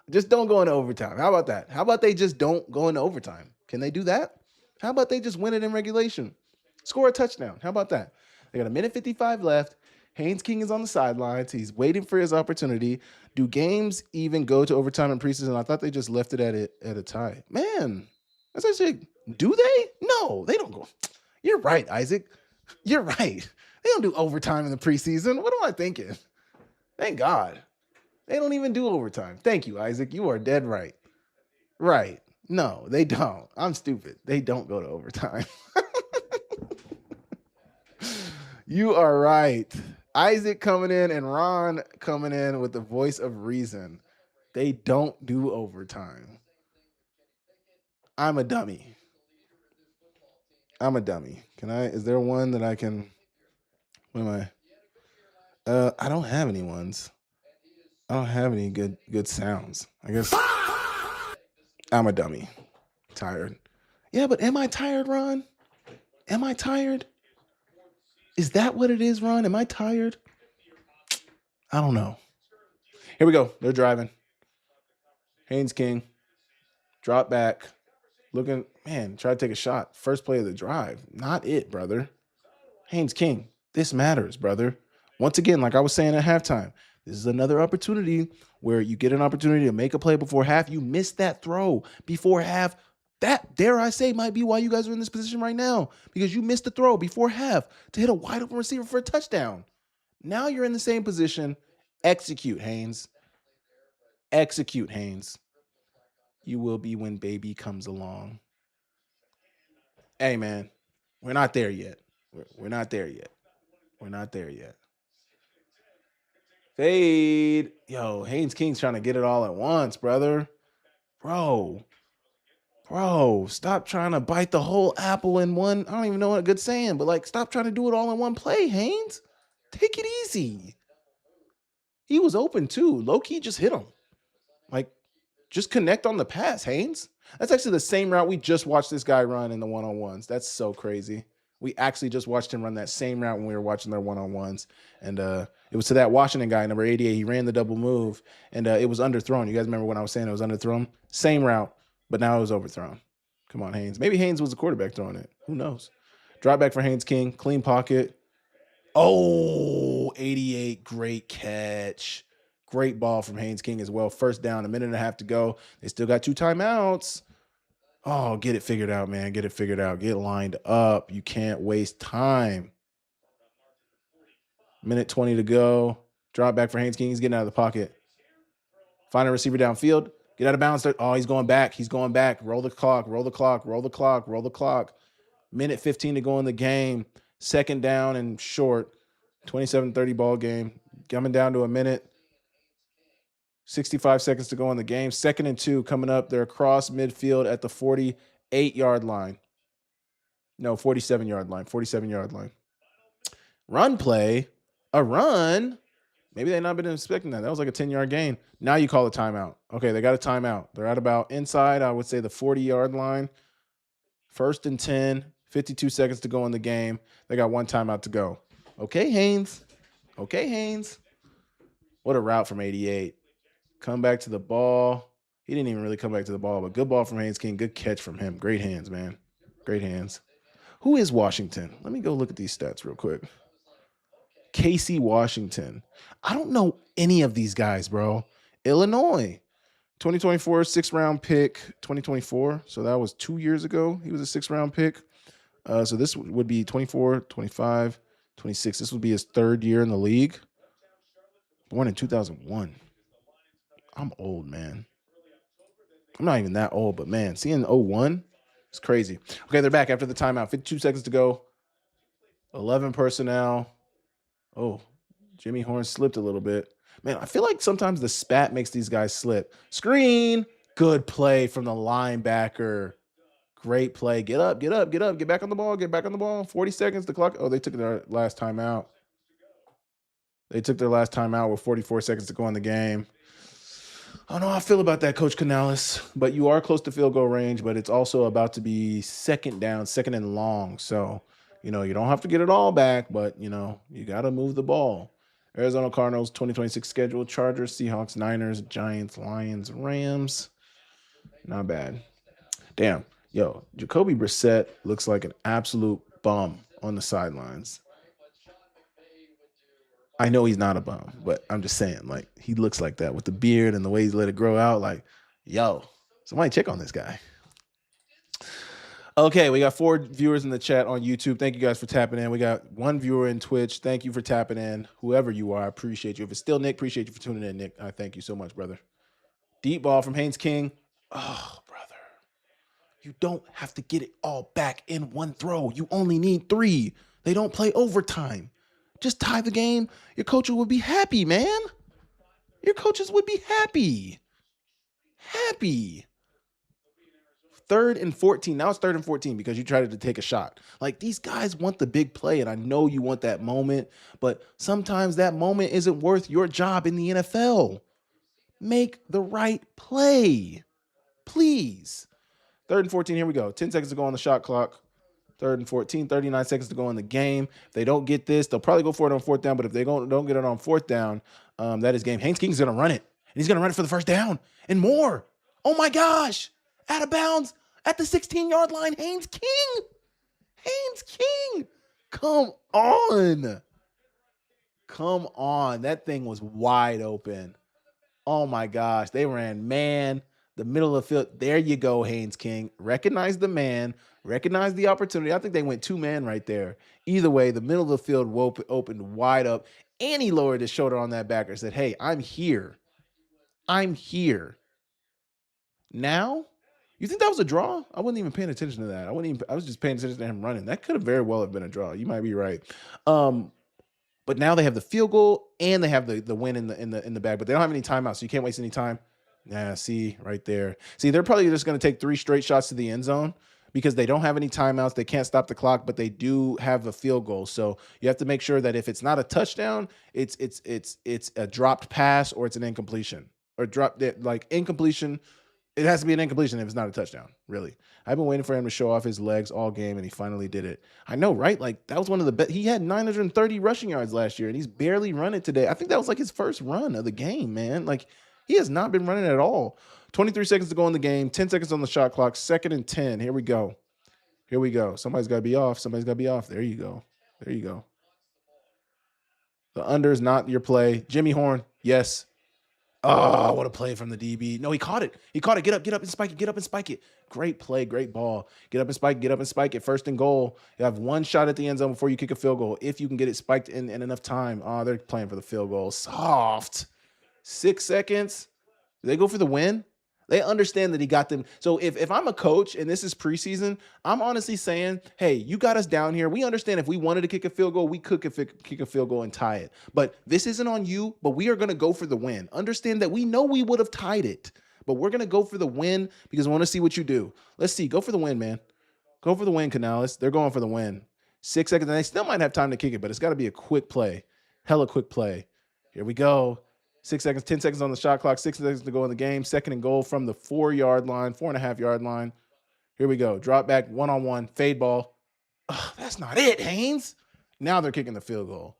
Just don't go into overtime. How about that? How about they just don't go into overtime? Can they do that? How about they just win it in regulation? Score a touchdown. How about that? They got 1:55 left. Haynes King is on the sidelines. He's waiting for his opportunity. Do games even go to overtime in preseason? I thought they just left it at a tie. Man, that's actually, do they? No, they don't go. You're right, Isaac. You're right. They don't do overtime in the preseason. What am I thinking? Thank God. They don't even do overtime. Thank you, Isaac. You are dead right. Right. No, they don't. I'm stupid. They don't go to overtime. You are right. Isaac coming in and Ron coming in with the voice of reason. They don't do overtime. I'm a dummy. Is there one that I can, what am I? I don't have any ones. I don't have any good sounds. I guess I'm a dummy. Tired. Yeah, but am I tired, Ron? Am I tired? Is that what it is, Ron? Am I tired? I don't know. Here we go. They're driving. Haynes King. Drop back. Looking, man, try to take a shot. First play of the drive. Not it, brother. Haynes King. This matters, brother. Once again, like I was saying at halftime, this is another opportunity where you get an opportunity to make a play before half. You missed that throw before half. That, dare I say, might be why you guys are in this position right now, because you missed the throw before half to hit a wide open receiver for a touchdown. Now you're in the same position. Execute, Haynes. Execute, Haynes. You will be when baby comes along. Hey, man, we're not there yet. We're not there yet. We're not there yet. Fade. Yo, Haynes King's trying to get it all at once, brother. Bro, stop trying to bite the whole apple in one. I don't even know what a good saying, but like, stop trying to do it all in one play, Haynes. Take it easy. He was open too. Low-key just hit him. Like, just connect on the pass, Haynes. That's actually the same route we just watched this guy run in the one-on-ones. That's so crazy. We actually just watched him run that same route when we were watching their one-on-ones. And it was to that Washington guy, number 88. He ran the double move, and it was underthrown. You guys remember when I was saying it was underthrown? Same route, but now it was overthrown. Come on, Haynes. Maybe Haynes was the quarterback throwing it. Who knows? Drop back for Haynes King. Clean pocket. Oh, 88. Great catch. Great ball from Haynes King as well. First down, 1.5 to go. They still got 2 timeouts. Oh, get it figured out, man. Get it figured out. Get lined up. You can't waste time. 1:20 to go. Drop back for Haynes King. He's getting out of the pocket. Find a receiver downfield. Get out of bounds. Oh, he's going back. He's going back. Roll the clock. Roll the clock. Roll the clock. Roll the clock. 1:15 to go in the game. Second down and short. 27-30 ball game. Coming down to a minute. 65 seconds to go in the game. 2nd and 2 coming up. They're across midfield at the 48-yard line. No, 47-yard line. 47-yard line. Run play. A run. Maybe they've not been expecting that. That was like a 10-yard gain. Now you call a timeout. Okay, they got a timeout. They're at about inside, I would say, the 40-yard line. 1st and 10. 52 seconds to go in the game. They got 1 timeout to go. Okay, Haynes. Okay, Haynes. What a route from 88. Come back to the ball. He didn't even really come back to the ball, but good ball from Haynes King. Good catch from him. Great hands, man. Great hands. Who is Washington? Let me go look at these stats real quick. Casey Washington. I don't know any of these guys, bro. Illinois, 2024 6th-round pick, 2024. So that was 2 years ago. He was a 6th-round pick. So this would be 24, 25, 26. This would be his 3rd year in the league. Born in 2001. I'm old, man. I'm not even that old, but man, seeing 01, it's crazy. Okay, they're back after the timeout. 52 seconds to go. 11 personnel. Oh, Jimmy Horn slipped a little bit. Man, I feel like sometimes the spat makes these guys slip. Screen. Good play from the linebacker. Great play. Get up, get up, get up. Get back on the ball. Get back on the ball. 40 seconds. The clock. Oh, they took their last timeout. They took their last timeout with 44 seconds to go in the game. I don't know how I feel about that, Coach Canales, but you are close to field goal range, but it's also about to be 2nd down, 2nd and long. So, you don't have to get it all back, but, you got to move the ball. Arizona Cardinals 2026 schedule: Chargers, Seahawks, Niners, Giants, Lions, Rams. Not bad. Damn. Yo, Jacoby Brissett looks like an absolute bum on the sidelines. I know he's not a bum, but I'm just saying, like, he looks like that with the beard and the way he's let it grow out. Like, yo, somebody check on this guy. Okay, we got 4 viewers in the chat on YouTube. Thank you guys for tapping in. We got 1 viewer in Twitch. Thank you for tapping in. Whoever you are, I appreciate you. If it's still Nick, appreciate you for tuning in, Nick. I thank you so much, brother. Deep ball from Haynes King. Oh, brother. You don't have to get it all back in one throw. You only need 3. They don't play overtime. Just tie the game. Your coach would be happy, man. Your coaches would be happy. Happy. 3rd and 14. Now it's 3rd and 14 because you tried to take a shot. Like, these guys want the big play, and I know you want that moment, but sometimes that moment isn't worth your job in the NFL. Make the right play. Please. 3rd and 14. Here we go. 10 seconds to go on the shot clock. 3rd and 14, 39 seconds to go in the game. If they don't get this, they'll probably go for it on 4th down. But if they don't get it on 4th down, that is game. Haynes King's going to run it. And he's going to run it for the 1st down and more. Oh, my gosh. Out of bounds at the 16-yard line. Haynes King. Haynes King. Come on. Come on. That thing was wide open. Oh, my gosh. They ran man. The middle of the field. There you go, Haynes King. Recognize the man. Recognize the opportunity. I think they went 2-man right there. Either way, the middle of the field opened wide up, and he lowered his shoulder on that backer and said, hey, I'm here. I'm here. Now, you think that was a draw? I wasn't even paying attention to that. I was just paying attention to him running. That could have very well have been a draw. You might be right. But now they have the field goal and they have the win in the bag, but they don't have any timeouts, so you can't waste any time. Yeah, see right there. See, they're probably just going to take 3 straight shots to the end zone because they don't have any timeouts. They can't stop the clock, but they do have a field goal. So you have to make sure that if it's not a touchdown, it's a dropped pass or it's an incompletion or incompletion. It has to be an incompletion if it's not a touchdown, really. I've been waiting for him to show off his legs all game, and he finally did it. I know, right? Like, that was one of the best. He had 930 rushing yards last year, and he's barely run it today. I think that was like his first run of the game, man. Like, he has not been running at all. 23 seconds to go in the game, 10 seconds on the shot clock, 2nd and 10. Here we go. Here we go. Somebody's got to be off. Somebody's got to be off. There you go. There you go. The under is not your play. Jimmy Horn, yes. Oh, what a play from the DB. No, he caught it. He caught it. Get up and spike it. Get up and spike it. Great play, great ball. Get up and spike it. 1st and goal. You have 1 shot at the end zone before you kick a field goal. If you can get it spiked in enough time. Oh, they're playing for the field goal. Soft. 6 seconds. Do they go for the win? They understand that he got them. So if I'm a coach and this is preseason, I'm honestly saying, hey, you got us down here. We understand if we wanted to kick a field goal, we could kick a field goal and tie it. But this isn't on you, but we are going to go for the win. Understand that we know we would have tied it, but we're going to go for the win because we want to see what you do. Let's see. Go for the win, man. Go for the win, Canales. They're going for the win. 6 seconds, and they still might have time to kick it, but it's got to be a quick play. Hella quick play. Here we go. 6 seconds, 10 seconds on the shot clock, 6 seconds to go in the game. 2nd and goal from the 4-yard line, 4.5-yard line. Here we go. Drop back, one-on-one, fade ball. Ugh, that's not it, Haynes. Now they're kicking the field goal.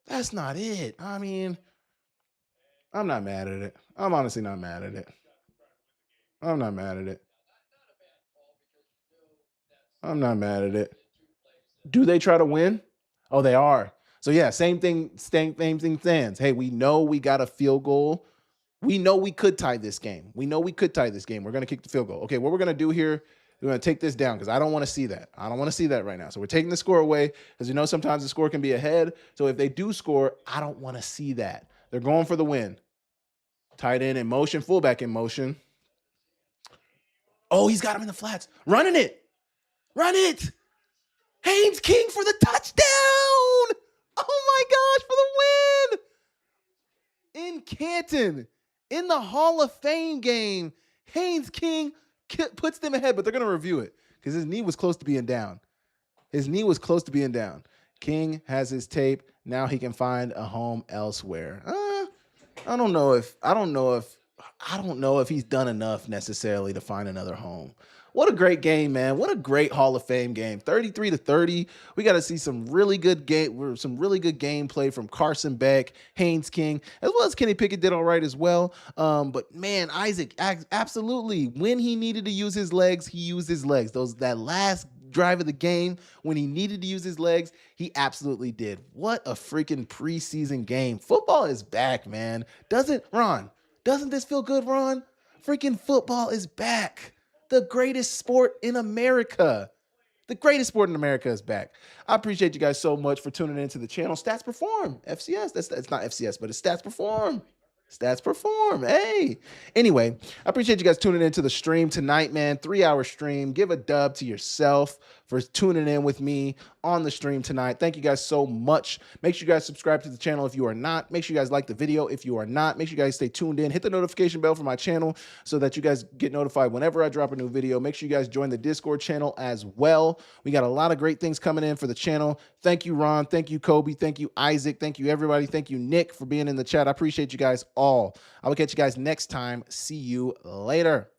That's not it. I mean, I'm not mad at it. I'm honestly not mad at it. I'm not mad at it. I'm not mad at it. Do they try to win? Oh, they are. So, yeah, same thing stands. Hey, we know we got a field goal We know we could tie this game. We're going to kick the field goal. Okay, what we're going to do here, we're going to take this down because I don't want to see that. I don't want to see that right now. So we're taking the score away because sometimes the score can be ahead. So if they do score, I don't want to see that. They're going for the win. Tight end in motion, fullback in motion. Oh, he's got him in the flats. Running it. Run it. Haynes King for the touchdown. Oh my gosh, for the win. In Canton, in the Hall of Fame game, Haynes King puts them ahead, but they're going to review it because his knee was close to being down. King has his tape. Now he can find a home elsewhere. I don't know if he's done enough necessarily to find another home. What a great game, man. What a great Hall of Fame game. 33-30. We got to see some really good gameplay from Carson Beck, Haynes King, as well as Kenny Pickett did all right as well. But man, Isaac, absolutely. When he needed to use his legs, he used his legs. That last drive of the game, when he needed to use his legs, he absolutely did. What a freaking preseason game. Football is back, man. Doesn't this feel good, Ron? Freaking football is back. The greatest sport in America. The greatest sport in America is back. I appreciate you guys so much for tuning into the channel. Stats Perform, FCS. It's not FCS, but it's Stats Perform. Hey. Anyway, I appreciate you guys tuning into the stream tonight, man. 3-hour stream. Give a dub to yourself for tuning in with me on the stream tonight. Thank you guys so much. Make sure you guys subscribe to the channel if you are not. Make sure you guys like the video if you are not. Make sure you guys stay tuned in. Hit the notification bell for my channel so that you guys get notified whenever I drop a new video. Make sure you guys join the Discord channel as well. We got a lot of great things coming in for the channel. Thank you, Ron. Thank you, Kobe. Thank you, Isaac. Thank you, everybody. Thank you, Nick, for being in the chat. I appreciate you guys all. I will catch you guys next time. See you later.